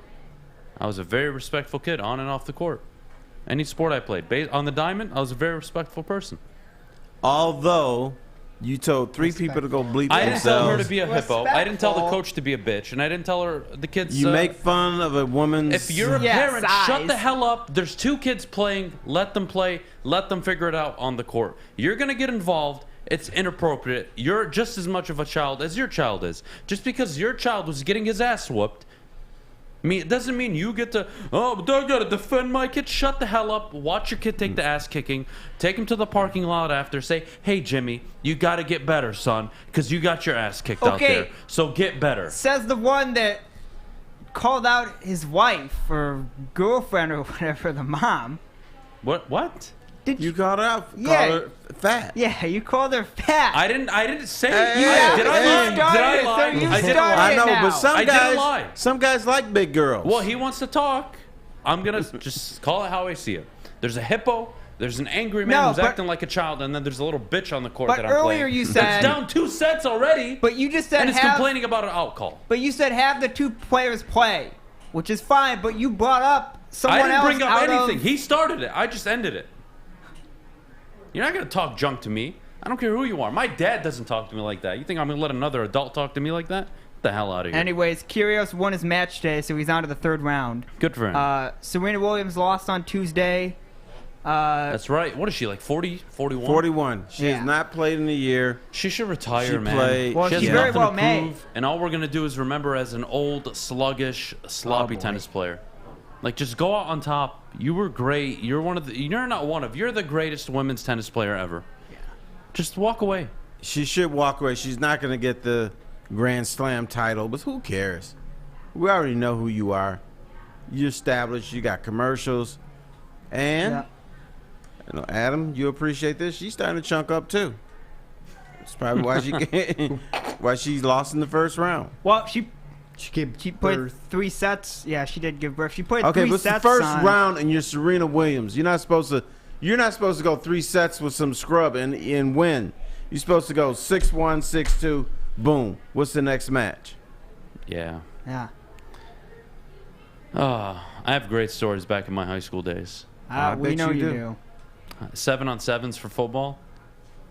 I was a very respectful kid on and off the court. Any sport I played. On the diamond, I was a very respectful person. Although you told 3 people to go bleep I didn't tell her themselves. to be a hippo. I didn't tell the coach to be a bitch. And I didn't tell her the kids... You make fun of a woman's... If you're a parent, shut the hell up. There's 2 kids playing. Let them play. Let them figure it out on the court. You're going to get involved. It's inappropriate. You're just as much of a child as your child is. Just because your child was getting his ass whooped, it doesn't mean you get to, but I got to defend my kid. Shut the hell up. Watch your kid take the ass kicking. Take him to the parking lot after. Say, hey, Jimmy, you got to get better, son, because you got your ass kicked out there. So get better. Says the one that called out his wife or girlfriend or whatever, the mom. What? You called her out. Yeah. Called her fat. Yeah, you called her fat. I didn't say Hey, did I lie? Did I lie? I didn't lie. I know, but I some guys like big girls. Well, he wants to talk. I'm going to just call it how I see it. There's a hippo. There's an angry man who's acting like a child, and then there's a little bitch on the court that I'm playing. But earlier you said... That's down 2 sets already. But you just said and it's complaining about an out call. But you said have the 2 players play, which is fine, but you brought up someone else I didn't bring up out anything. of... He started it. I just ended it. You're not going to talk junk to me. I don't care who you are. My dad doesn't talk to me like that. You think I'm going to let another adult talk to me like that? Get the hell out of here. Anyways, Kyrgios won his match day, so he's on to the 3rd round. Good for him. Serena Williams lost on Tuesday. That's right. What is she, like 40, 41? 41. She has not played in a year. She should retire, She man. played- Well, she has she's very nothing well to made. prove, and all we're going to do is remember as an old, sluggish, sloppy tennis player. Like, just go out on top. You were great. You're you're the greatest women's tennis player ever. Yeah. Just walk away. She should walk away. She's not going to get the Grand Slam title, but who cares? We already know who you are. You're established. You got commercials. And, Adam, you appreciate this? She's starting to chunk up, too. That's probably why she lost in the first round. Well, she put 3 sets. Yeah, she did give birth. She put 3 Okay, but it's sets the first on. round, and you're Serena Williams. You're not supposed to go 3 sets with some scrub and win. You're supposed to go 6-1, 6-2, boom. What's the next match? Yeah. Yeah. I have great stories back in my high school days. We know you do. 7-on-7s for football.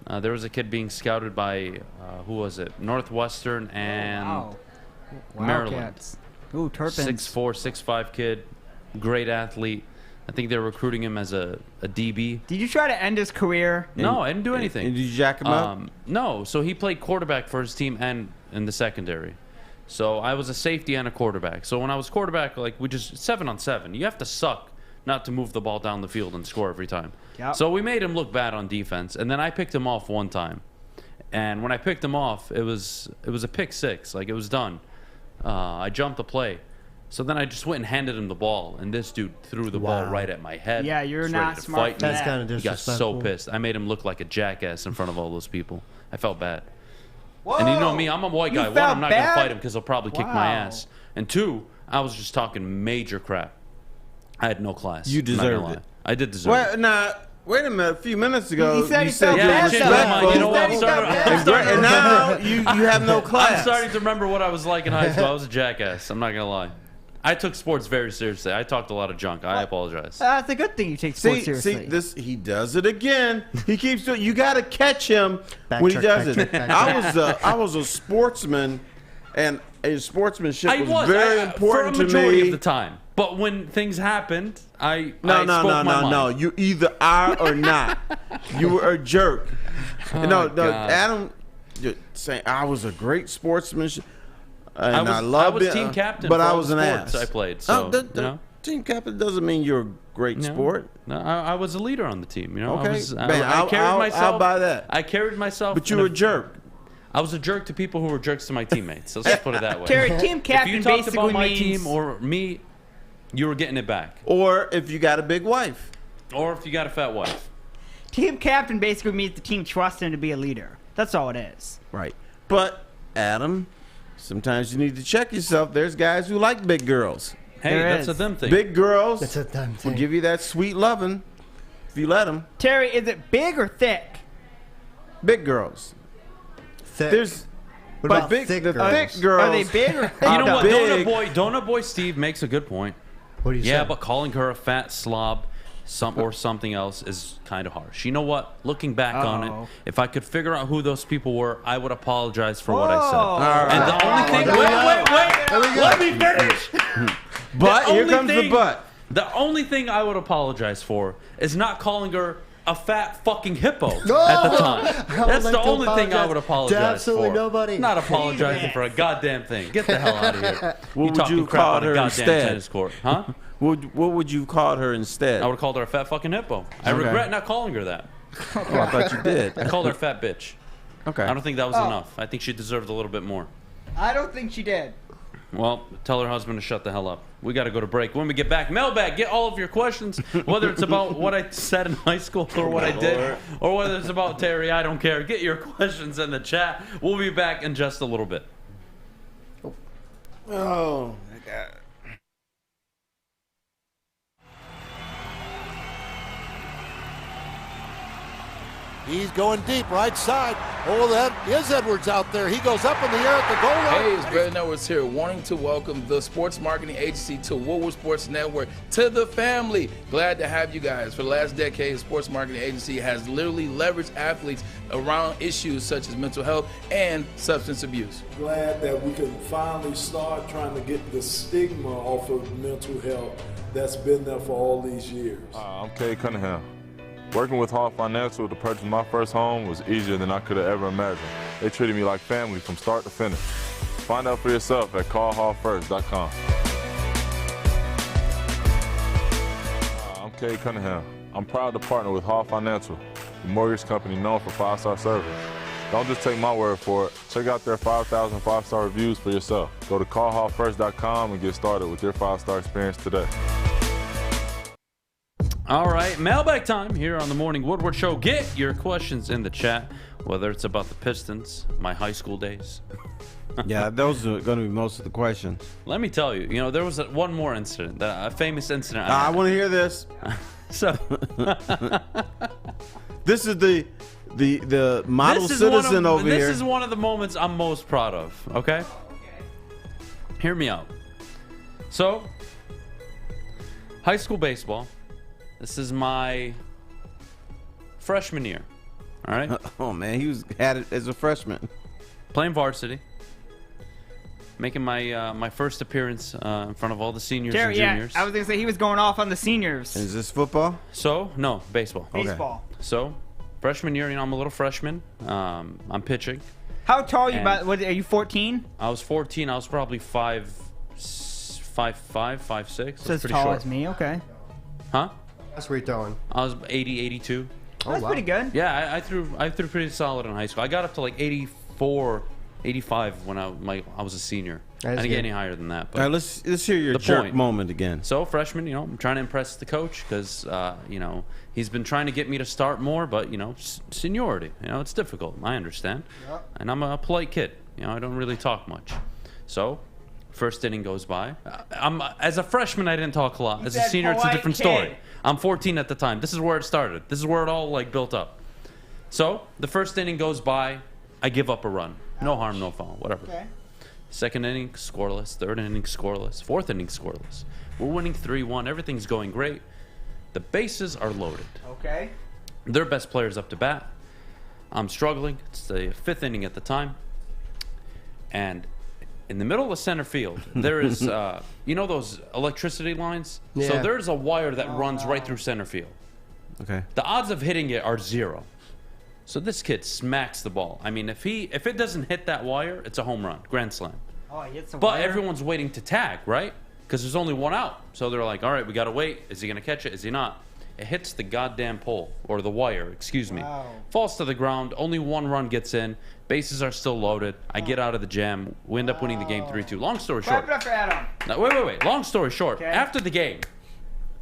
There was a kid being scouted by, who was it? Northwestern and Maryland. Wildcats. Ooh, Turpins. 6'4", 6'5" kid. Great athlete. I think they're recruiting him as a DB. Did you try to end his career? No, I didn't do anything. And did you jack him up? No. So he played quarterback for his team and in the secondary. So I was a safety and a quarterback. So when I was quarterback, like we just 7-on-7. You have to suck not to move the ball down the field and score every time. Yep. So we made him look bad on defense, and then I picked him off one time. And when I picked him off, it was a pick 6. Like it was done. I jumped the play. So then I just went and handed him the ball, and this dude threw the ball right at my head. Yeah, you're Just not ready to smart fight for me. that. That's kinda He got so disrespectful. pissed. I made him look like a jackass in front of all those people. I felt bad. And you know me, I'm a white guy. You One, felt I'm not going to bad? fight him because he'll probably kick my Wow. ass. And 2, I was just talking major crap. I had no class. You I'm not gonna deserved lie. it. I did deserve Well, it. now, wait a minute. A few minutes ago, He said you he said felt you were bad, though. respectful. You know what? He said he felt I'm starting to And now you have no I'm class. starting to remember what I was like in high school. I was a jackass. I'm not going to lie. I took sports very seriously. I talked a lot of junk. I apologize. That's a good thing you take sports See, seriously. he does it again. He keeps doing. You got to catch him when he Backtrack, does it. backtrack, I was a sportsman, and sportsmanship I was very important for a to majority me. of the time. But when things happened, I spoke No. my mind. You either are or not. You were a jerk. No, God. Adam, you're saying I was a great sportsman, and I I loved was it, team captain but for I all was the an sports ass. I played. So, you know? Team captain doesn't mean you're a great sport. No, I was a leader on the team. You know, Okay, I carried myself. I'll buy that. I carried myself. But you were a jerk. I was a jerk to people who were jerks to my teammates. So let's just put it that way. Terry, team captain if you talked basically about my means team or me, you were getting it back. Or if you got a big wife. Or if you got a fat wife. team captain basically means the team trusts him to be a leader. That's all it is. Right. But, Adam, sometimes you need to check yourself. There's guys who like big girls. Hey, that's a them thing. Big girls That's a them will thing. give you that sweet loving. If you let them. Terry, is it big or thick? Big girls. Thick. There's What about big, thick the girls? thick girls. Are they big or thick? You know what? Big. Donut Boy Steve makes a good point. What do you say? Yeah, but calling her a fat slob or something else is kind of harsh. You know what? Looking back on it, if I could figure out who those people were, I would apologize for what I said. And the only thing... Wait. Let me finish. But here comes the but. The only thing I would apologize for is not calling her a fat fucking hippo at the time. That's the only thing I would apologize for. Absolutely nobody. Not apologizing for a goddamn thing. Get the hell out of here. What would talking you crap call on a her goddamn instead? tennis court, huh? What would you call her instead? I would have called her a fat fucking hippo. I Okay. regret not calling her that. Oh, I thought you did. I called her a fat bitch. Okay. I don't think that was Oh. enough. I think she deserved a little bit more. I don't think she did. Well, tell her husband to shut the hell up. We got to go to break. When we get back, Mailbag, get all of your questions, whether it's about what I said in high school or what I did, or whether it's about Terry, I don't care. Get your questions in the chat. We'll be back in just a little bit. Oh, my God. He's going deep, right side. Oh, that is Edwards out there. He goes up in the air at the goal line. Hey, it's Brandon Edwards here, wanting to welcome the sports marketing agency to Woodward Sports Network, to the family. Glad to have you guys. For the last decade, the sports marketing agency has literally leveraged athletes around issues such as mental health and substance abuse. Glad that we can finally start trying to get the stigma off of mental health that's been there for all these years. I'm Cade Cunningham. Working with Hall Financial to purchase my first home was easier than I could have ever imagined. They treated me like family from start to finish. Find out for yourself at callhallfirst.com. I'm Cade Cunningham. I'm proud to partner with Hall Financial, the mortgage company known for 5-star service. Don't just take my word for it. Check out their 5,000 5-star reviews for yourself. Go to callhallfirst.com and get started with your 5-star experience today. All right, mailbag time here on the Morning Woodward Show. Get your questions in the chat, whether it's about the Pistons, my high school days. Yeah, those are going to be most of the questions. Let me tell you, there was one more incident, a famous incident. I want to hear this. So, this is the model citizen over here. This is one of the moments I'm most proud of, okay? Hear me out. So, high school baseball. This is my freshman year. All right. Oh man, he had it as a freshman, playing varsity, making my first appearance in front of all the seniors and juniors. I was gonna say he was going off on the seniors. Is this football? So no, baseball. Baseball. Okay. So freshman year, I'm a little freshman. I'm pitching. How tall are you? What are you? 14? I was 14. I was probably 5'5", 5'6". So as tall as me. Okay. Huh? That's where you're throwing. I was 80, 82. That's pretty good. Yeah, I threw pretty solid in high school. I got up to like 84, 85 when I was a senior. I didn't get any higher than that. But all right, let's hear your jerk moment again. So freshman, I'm trying to impress the coach because he's been trying to get me to start more, but seniority, it's difficult. I understand, and I'm a polite kid. I don't really talk much. So first inning goes by. As a freshman, I didn't talk a lot. As a senior, it's a different story. I'm 14 at the time. This is where it started. This is where it all built up. So the first inning goes by. I give up a run. No harm, no foul. Whatever. Okay. Second inning, scoreless. Third inning, scoreless. Fourth inning, scoreless. We're winning 3-1. Everything's going great. The bases are loaded. Okay. Their best player's up to bat. I'm struggling. It's the fifth inning at the time. And in the middle of center field, there is, those electricity lines? Yeah. So there's a wire that runs right through center field. Okay. The odds of hitting it are 0. So this kid smacks the ball. I mean, if it doesn't hit that wire, it's a home run, grand slam. Oh, he hits the But wire? everyone's waiting to tag, right? Because there's only one out. So they're like, all right, we got to wait. Is he going to catch it? Is he not? It hits the goddamn pole, or the wire, excuse me. Wow. Falls to the ground. Only one run gets in. Bases are still loaded. I get out of the jam. We end up winning the game 3-2. Long story short. Clap it up for Adham. Now, wait. Long story short. Okay. After the game,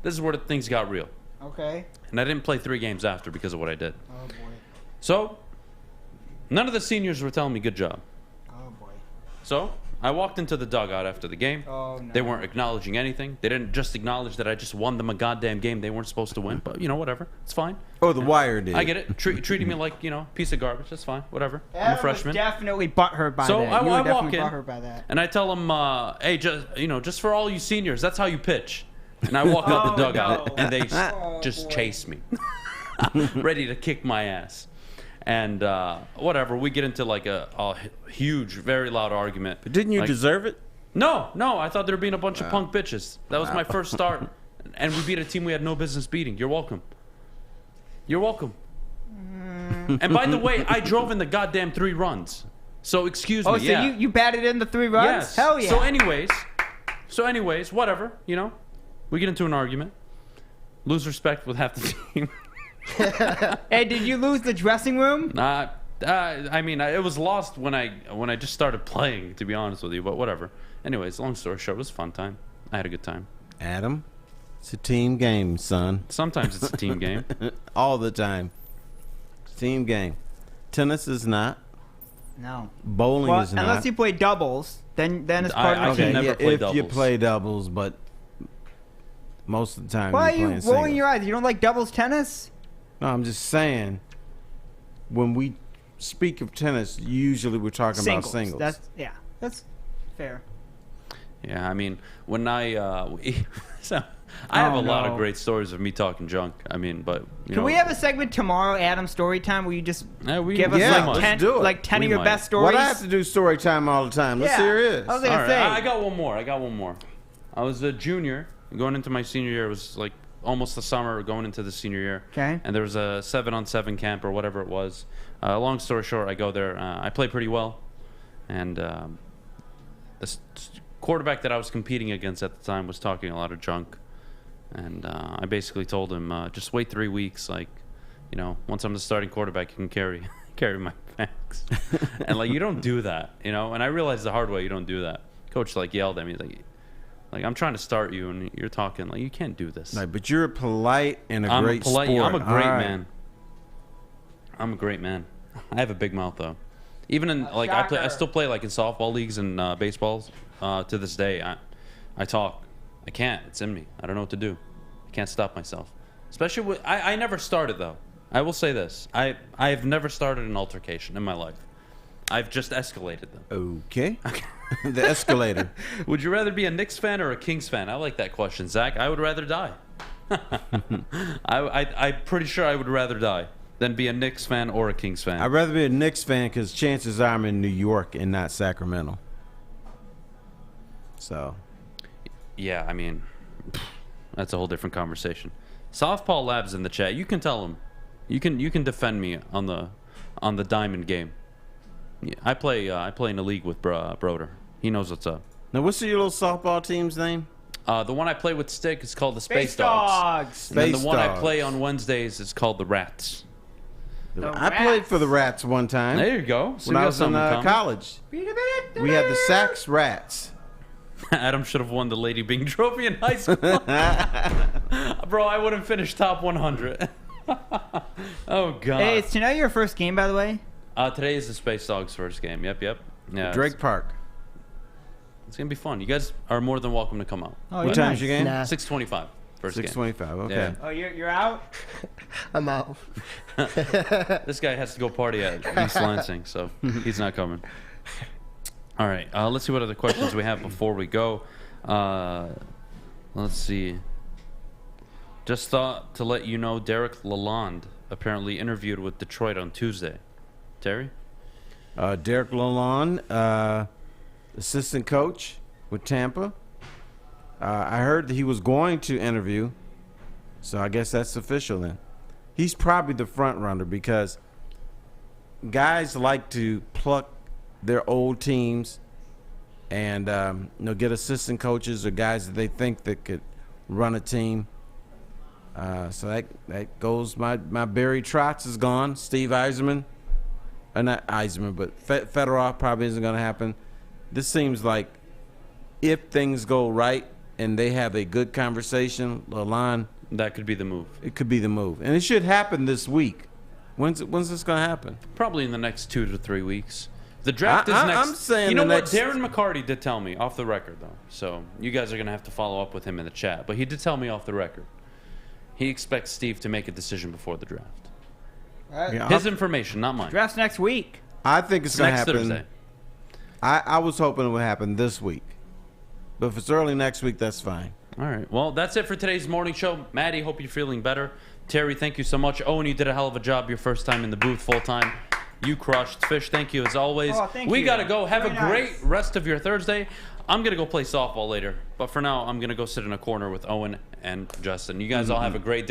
this is where things got real. Okay. And I didn't play 3 games after because of what I did. Oh boy. So, none of the seniors were telling me good job. Oh boy. So, I walked into the dugout after the game. Oh, no. They weren't acknowledging anything. They didn't just acknowledge that I just won them a goddamn game they weren't supposed to win. But, whatever. It's fine. Oh, the Wire did. I get it. Treating me like, piece of garbage. That's fine. Whatever. I'm a Adam was freshman. definitely butthurt by So that. I You were walk definitely in, butthurt by that. and I tell them, hey, just for all you seniors, that's how you pitch. And I walk out the dugout, and they just chase me, ready to kick my ass. And whatever, we get into like a huge, very loud argument. But didn't you deserve it? No, I thought there were being a bunch of punk bitches. That was my first start, and we beat a team we had no business beating. You're welcome. You're welcome. And by the way, I drove in the goddamn 3 runs. So excuse me. Oh, so you batted in the 3 runs? Yes. Hell yeah. So anyways, whatever. We get into an argument. Lose respect with half the team. Hey, did you lose the dressing room? I mean, it was lost when I just started playing, to be honest with you. But whatever. Anyways, long story short, it was a fun time. I had a good time. Adam, it's a team game, son. Sometimes it's a team game. All the time. It's a team game. Tennis is not. No. Bowling is not. Unless you play doubles, then it's part of the team. never play if doubles. you play doubles, but most of the time Why are you're you playing rolling singles. your eyes? You don't like doubles tennis? No, I'm just saying, when we speak of tennis, usually we're talking about singles. That's fair. Yeah, I mean, when I have a lot of great stories of me talking junk. I mean, but Can we have a segment tomorrow, Adam Story Time, where you just give us let's do it. like 10 of We your might. best stories? What I have to do story time all the time. Let's Yeah. see who it is. I was All gonna right, say. I got one more. I was a junior going into my senior year. It was like almost the summer going into the senior year. Okay. And there was a 7-on-7 camp or whatever it was. Long story short, I go there. I play pretty well, and the quarterback that I was competing against at the time was talking a lot of junk. And I basically told him, just wait 3 weeks. Like, once I'm the starting quarterback, you can carry my backs. And like, you don't do that, And I realized the hard way, you don't do that. Coach yelled at me, like I'm trying to start you, and you're talking like you can't do this. Right, but you're polite and I'm great polite. sport. I'm a great All right. man. I'm a great man. I have a big mouth though. Even in I still play like in softball leagues and baseballs. To this day, I talk. I can't. It's in me. I don't know what to do. I can't stop myself. Especially with I never started though. I will say this. I have never started an altercation in my life. I've just escalated them. Okay. The escalator. Would you rather be a Knicks fan or a Kings fan? I like that question, Zach. I would rather die. I'm pretty sure I would rather die than be a Knicks fan or a Kings fan. I'd rather be a Knicks fan because chances are I'm in New York and not Sacramento. So. Yeah, I mean, that's a whole different conversation. Softball Labs in the chat. You can tell them. You can defend me on the diamond game. Yeah, I play in a league with Broder. He knows what's up. Now, what's your little softball team's name? The one I play with Stick is called the Space Dogs. And then the Space one I Dogs. play on Wednesdays is called the Rats. I played for the Rats one time. There you go. So when we I got was in something in common. college. We had the Sachs Rats. Adam should have won the Lady Bing Trophy in high school. Bro, I wouldn't finish top 100. Oh, God. Hey, is tonight your first game, by the way? Today is the Space Dogs' first game. Yep. Yeah, Drake Park. It's going to be fun. You guys are more than welcome to come out. Oh, What time's your game? 6:25. First game. 6:25. Okay. Yeah. Oh, you're out? I'm out. This guy has to go party at East Lansing, so he's not coming. All right, let's see what other questions we have before we go. Let's see. Just thought to let you know Derek Lalonde apparently interviewed with Detroit on Tuesday. Terry? Derek Lalonde, assistant coach with Tampa. I heard that he was going to interview, so I guess that's official then. He's probably the front runner because guys like to pluck their old teams and get assistant coaches or guys that they think that could run a team. So that goes. My Barry Trotz is gone. Steve Eiserman, not Eiserman, but Fedorov probably isn't going to happen. This seems like if things go right and they have a good conversation, Lalonde, that could be the move. It could be the move, and it should happen this week. When's this going to happen? Probably in the next 2 to 3 weeks. The draft is next. I'm saying you know the what? next- Darren McCarty did tell me off the record, though. So you guys are going to have to follow up with him in the chat. But he did tell me off the record. He expects Steve to make a decision before the draft. Yeah, His information, not mine. Draft's next week. I think it's going to next happen. Thursday. I was hoping it would happen this week. But if it's early next week, that's fine. All right. Well, that's it for today's morning show. Maddie, hope you're feeling better. Terry, thank you so much. Owen, you did a hell of a job your first time in the booth full time. You crushed. Fish, thank you as always. Oh, thank we you. got to go. Have Very a great nice. rest of your Thursday. I'm going to go play softball later. But for now, I'm going to go sit in a corner with Owen and Justin. You guys all have a great day.